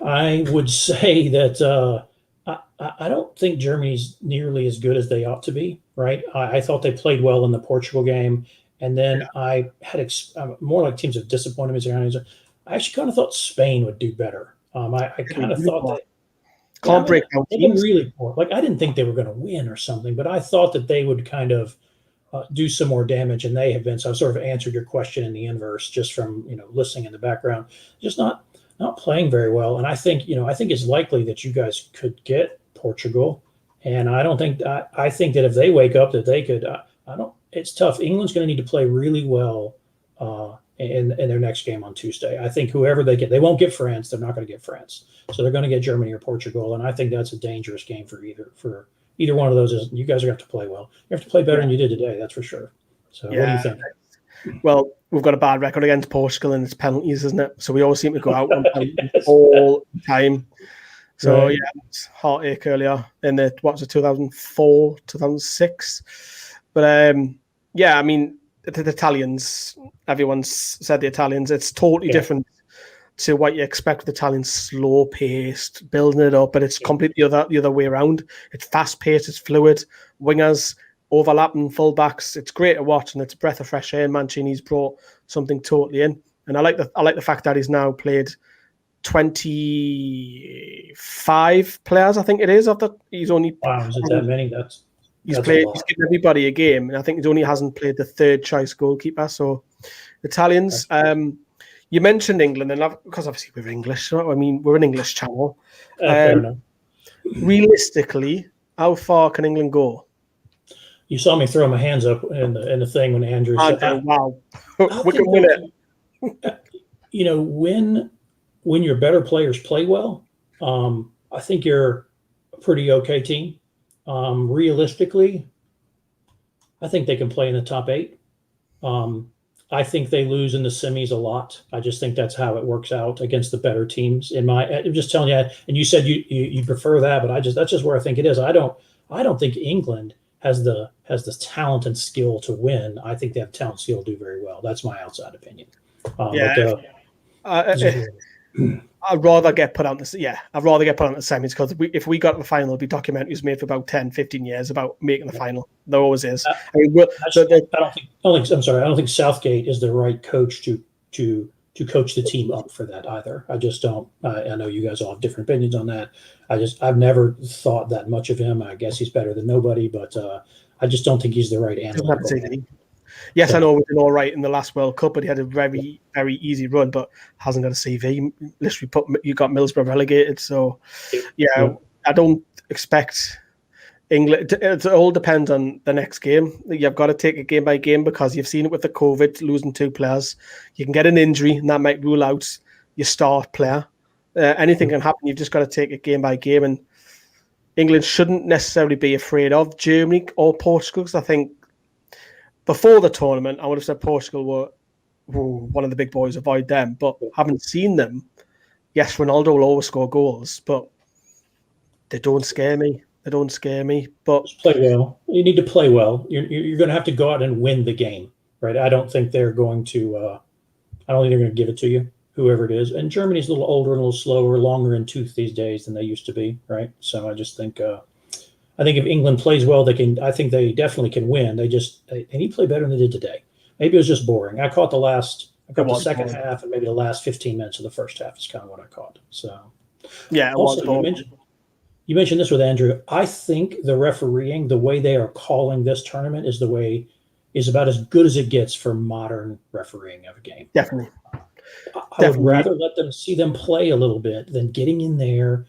I would say that I don't think Germany's nearly as good as they ought to be, right? I thought they played well in the Portugal game, and then I had more like teams have disappointed me. I actually kind of thought Spain would do better. I kind of thought that can't break down teams. Really poor. I didn't think they were going to win or something, but I thought that they would kind of do some more damage, and they have been. So I've sort of answered your question in the inverse, just from listening in the background, just not playing very well. And I think it's likely that you guys could get Portugal, and I don't think I think that if they wake up that they could. It's tough. England's going to need to play really well in their next game on Tuesday. I think whoever they get, they won't get France. They're not going to get France, so they're going to get Germany or Portugal, and I think that's a dangerous game for either one of those. You guys are going to have to play well. You have to play better than you did today. That's for sure. So what do you think? Well, we've got a bad record against Portugal and it's penalties, isn't it? So we always seem to go out on penalties all the time. So yeah, it's heartache earlier in the 2004, 2006. But I mean, the Italians. Everyone's said the Italians. It's totally different to what you expect with Italians. Slow paced, building it up, but it's completely the other way around. It's fast paced. It's fluid. Wingers overlapping fullbacks. It's great to watch, and it's a breath of fresh air. Mancini's brought something totally in, and I like the fact that he's now played 25 players. I think it is. He's only is it that many? He's given everybody a game, and I think he only hasn't played the third choice goalkeeper. So Italians. You mentioned England, and because obviously we're English. I mean, we're an English channel. Fair enough. Realistically, how far can England go? You saw me throw my hands up in the thing when Andrew said, "Wow, we can win it." When your better players play well, I think you're a pretty okay team. Realistically, I think they can play in the top 8. I think they lose in the semis a lot. I just think that's how it works out against the better teams. I'm just telling you, and you said you prefer that, but that's just where I think it is. I don't think England has the talent and skill to win. I think they have talent and skill to do very well. That's my outside opinion. I'd rather get put out in the semis, because if we got to the final, it'd be documentaries made for about 10, 15 years about making the final. There always is. I don't think Southgate is the right coach to coach the team up for that either. I just don't. I know you guys all have different opinions on that. I've never thought that much of him. I guess he's better than nobody, but I just don't think he's the right animal. Yes, I know we did all right in the last World Cup, but he had a very, very easy run, but hasn't got a CV. Literally you got Middlesbrough relegated. So, yeah, I don't expect England. It all depends on the next game. You've got to take it game by game, because you've seen it with the COVID, losing 2 players. You can get an injury, and that might rule out your star player. Anything can happen. You've just got to take it game by game. And England shouldn't necessarily be afraid of Germany or Portugal, because I think before the tournament, I would have said Portugal were one of the big boys, avoid them. But having seen them, yes, Ronaldo will always score goals, but they don't scare me. But just play well. You need to play well. You're going to have to go out and win the game, right? I don't think they're going to. I don't think they're going to give it to you, whoever it is. And Germany's a little older and a little slower, longer in tooth these days than they used to be, right? So I just think. I think if England plays well, they can. I think they definitely can win. They need to play better than they did today. Maybe it was just boring. I caught the second half and maybe the last 15 minutes of the first half is kind of what I caught. So, yeah. Also, you mentioned this with Andrew. I think the refereeing, the way they are calling this tournament, is about as good as it gets for modern refereeing of a game. Definitely. I would rather let them see them play a little bit than getting in there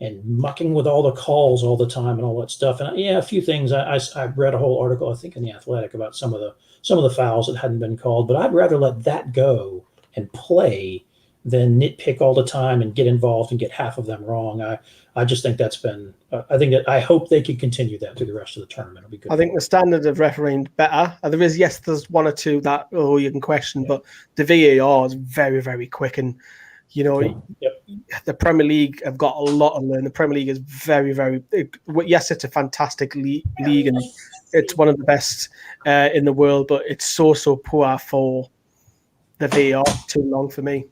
and mucking with all the calls all the time and all that stuff. And a few things. I read a whole article, I think, in The Athletic about some of the fouls that hadn't been called. But I'd rather let that go and play than nitpick all the time and get involved and get half of them wrong. I just think that's been. I hope they can continue that through the rest of the tournament. It'll be good. I think the standard of refereeing better. There's one or two that you can question, but the VAR is very, very quick. And the Premier League have got a lot to learn. The Premier League is very, very. Yes, it's a fantastic league, and it's one of the best in the world. But it's so poor for the VAR. Too long for me.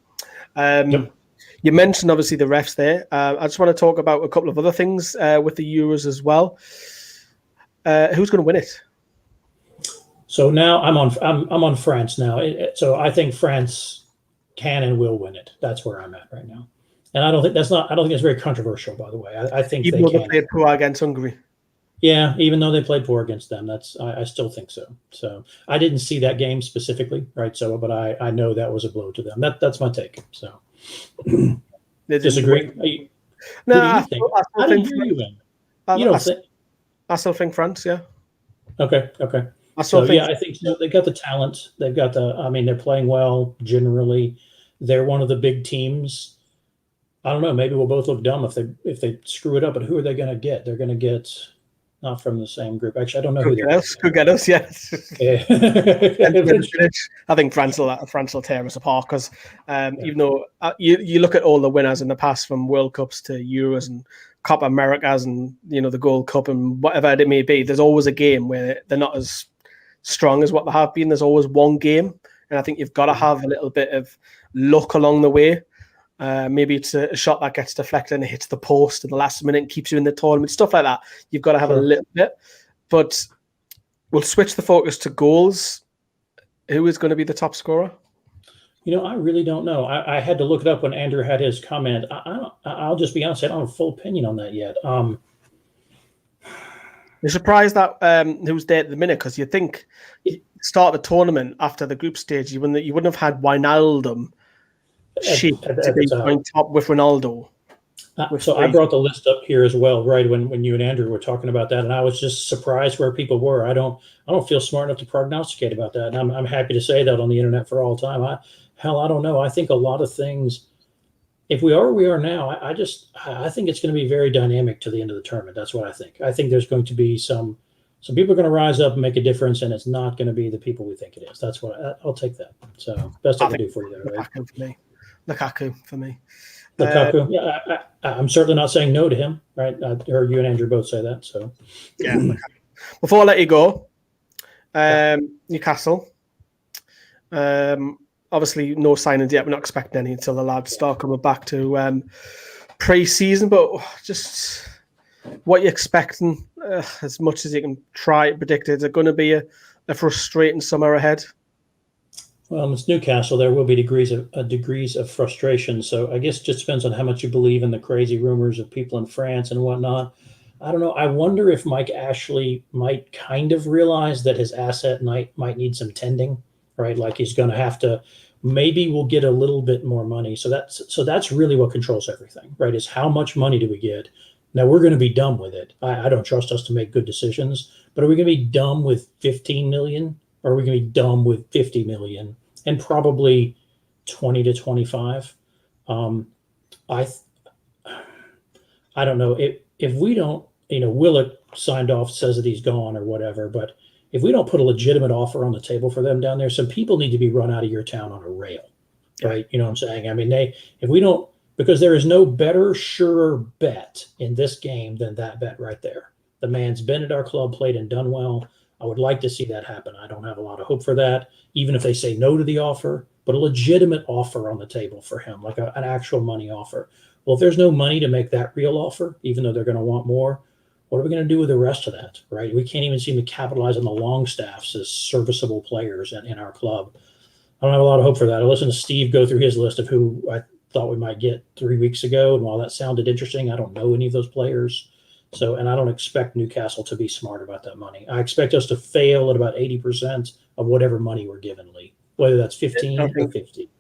You mentioned obviously the refs there. I just want to talk about a couple of other things with the Euros as well. Who's going to win it? So now I'm on France now. So I think France can and will win it. That's where I'm at right now. And I don't think it's very controversial, by the way. I think even though they played poor against Hungary. Yeah, even though they played poor against them, I still think so. So I didn't see that game specifically, right? So, but I know that was a blow to them. That's my take. So, disagree? No, I didn't hear you in. You don't think? I still think France. Yeah. Okay. I think they got the talent. They've got they're playing well generally. They're one of the big teams. I don't know. Maybe we'll both look dumb if they screw it up. But who are they going to get? They're going to get not from the same group. Actually, I don't know who they're going to get. Could get us, yes. Yeah. I think France will tear us apart because even though you look at all the winners in the past from World Cups to Euros and Copa Americas and the Gold Cup and whatever it may be, there's always a game where they're not as strong as what they have been. There's always one game, and I think you've got to have a little bit of luck along the way. Maybe it's a shot that gets deflected and it hits the post at the last minute and keeps you in the tournament, stuff like that. You've got to have a little bit. But we'll switch the focus to goals. Who is going to be the top scorer? I really don't know. I had to look it up when Andrew had his comment. I'll just be honest, I don't have a full opinion on that yet. You're surprised that who's there at the minute, because you think you start the tournament after the group stage, you wouldn't have had Wijnaldum to be going top with Ronaldo. So I brought the list up here as well, right, when you and Andrew were talking about that, and I was just surprised where people were. I don't feel smart enough to prognosticate about that, and I'm happy to say that on the internet for all time. I don't know. I think a lot of things, if we are where we are now, I think it's going to be very dynamic to the end of the tournament. That's what I think. I think there's going to be some people are going to rise up and make a difference, and it's not going to be the people we think it is. That's what I'll take that. So best I can do for you there, right? Lukaku for me. Lukaku. Yeah, I'm certainly not saying no to him, right? I heard you and Andrew both say that. So yeah. Before I let you go, Newcastle. obviously no signings yet. We're not expecting any until the lads start coming back to pre-season. But just what you're expecting, as much as you can try to predict, is it going to be a frustrating summer ahead? Well, it's Newcastle. There will be degrees of frustration. So I guess it just depends on how much you believe in the crazy rumors of people in France and whatnot. I don't know. I wonder if Mike Ashley might kind of realize that his asset might need some tending, right? Like he's going to have to. Maybe we'll get a little bit more money. So that's really what controls everything, right? Is how much money do we get? Now we're going to be dumb with it. I don't trust us to make good decisions, but are we going to be dumb with 15 million, or are we going to be dumb with 50 million, and probably 20 to 25? I don't know if we don't. Willett signed off, says that he's gone or whatever, but if we don't put a legitimate offer on the table for them down there, some people need to be run out of your town on a rail, right? You know what I'm saying? I mean, if we don't, because there is no better, surer bet in this game than that bet right there. The man's been at our club, played and done well. I would like to see that happen. I don't have a lot of hope for that, even if they say no to the offer, but a legitimate offer on the table for him, like an actual money offer. Well, if there's no money to make that real offer, even though they're going to want more, what are we going to do with the rest of that, right? We can't even seem to capitalize on the long staffs as serviceable players in our club. I don't have a lot of hope for that. I listened to Steve go through his list of who I thought we might get 3 weeks ago, and while that sounded interesting, I don't know any of those players. So, and I don't expect Newcastle to be smart about that money. I expect us to fail at about 80% of whatever money we're given, Lee, whether that's 15 or 50.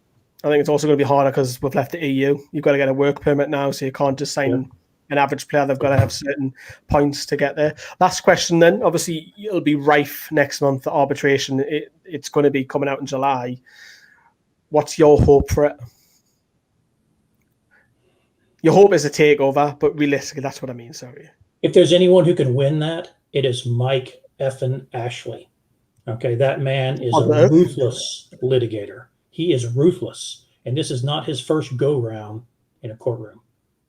I think it's also going to be harder because we've left the EU. You've got to get a work permit now, so you can't just sign an average player. They've got to have certain points to get there. Last question then. Obviously, it'll be rife next month, the arbitration. It's going to be coming out in July. What's your hope for it? Your hope is a takeover, but realistically, that's what I mean, sorry. If there's anyone who can win that, it is Mike effing Ashley. Okay, that man is a ruthless litigator. He is ruthless, and this is not his first go-round in a courtroom,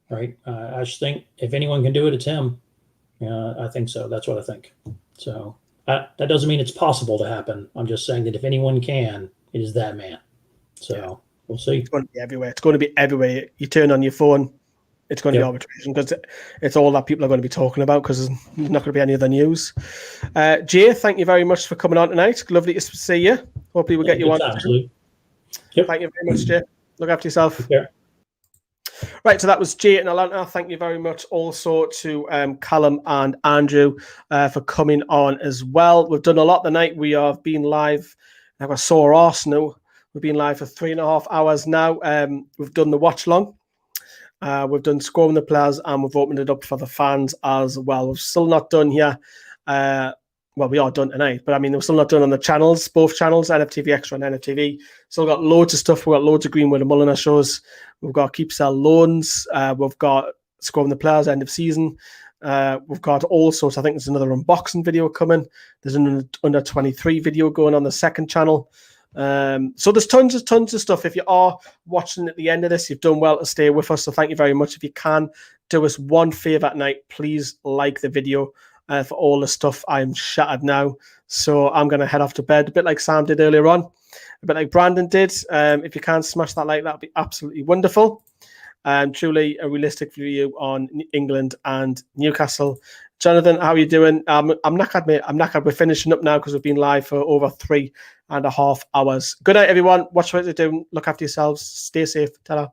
right? I just think if anyone can do it, it's him. I think so. That's what I think. So that doesn't mean it's possible to happen. I'm just saying that if anyone can, it is that man. So we'll see. It's going to be everywhere. It's going to be everywhere. You turn on your phone, it's going to be arbitration because it's all that people are going to be talking about because there's not going to be any other news. Jay, thank you very much for coming on tonight. Lovely to see you. Hopefully we'll get you on. Absolutely. Thank you very much, Jay. Look after yourself. Right, so that was Jay in Atlanta. Thank you very much also to Callum and Andrew for coming on as well. We've done a lot tonight. We have been live. I've got sore arse now. We've been live for 3.5 hours now. We've done the watch long. We've done scoring the players, and we've opened it up for the fans as well. We're still not done here. Well, we are done tonight, but I mean, we're still not done on the channels, both channels, NFTV Extra and NFTV. Still got loads of stuff. We've got loads of Greenwood and Mulliner shows. We've got Keep Sell Loans. We've got Scoring the Players, end of season. We've got all sorts. I think there's another unboxing video coming. There's an under 23 video going on the second channel. So there's tons of stuff. If you are watching at the end of this, you've done well to stay with us. So thank you very much. If you can do us one favor at night, please like the video. For all the stuff, I'm shattered now. So I'm going to head off to bed, a bit like Sam did earlier on, a bit like Brandon did. If you can smash that like, that'd be absolutely wonderful. Truly a realistic view on England and Newcastle. Jonathan, how are you doing? I'm knackered, mate. I'm knackered. We're finishing up now because we've been live for over 3.5 hours. Good night, everyone. Watch what you're doing. Look after yourselves. Stay safe. Ta-ra.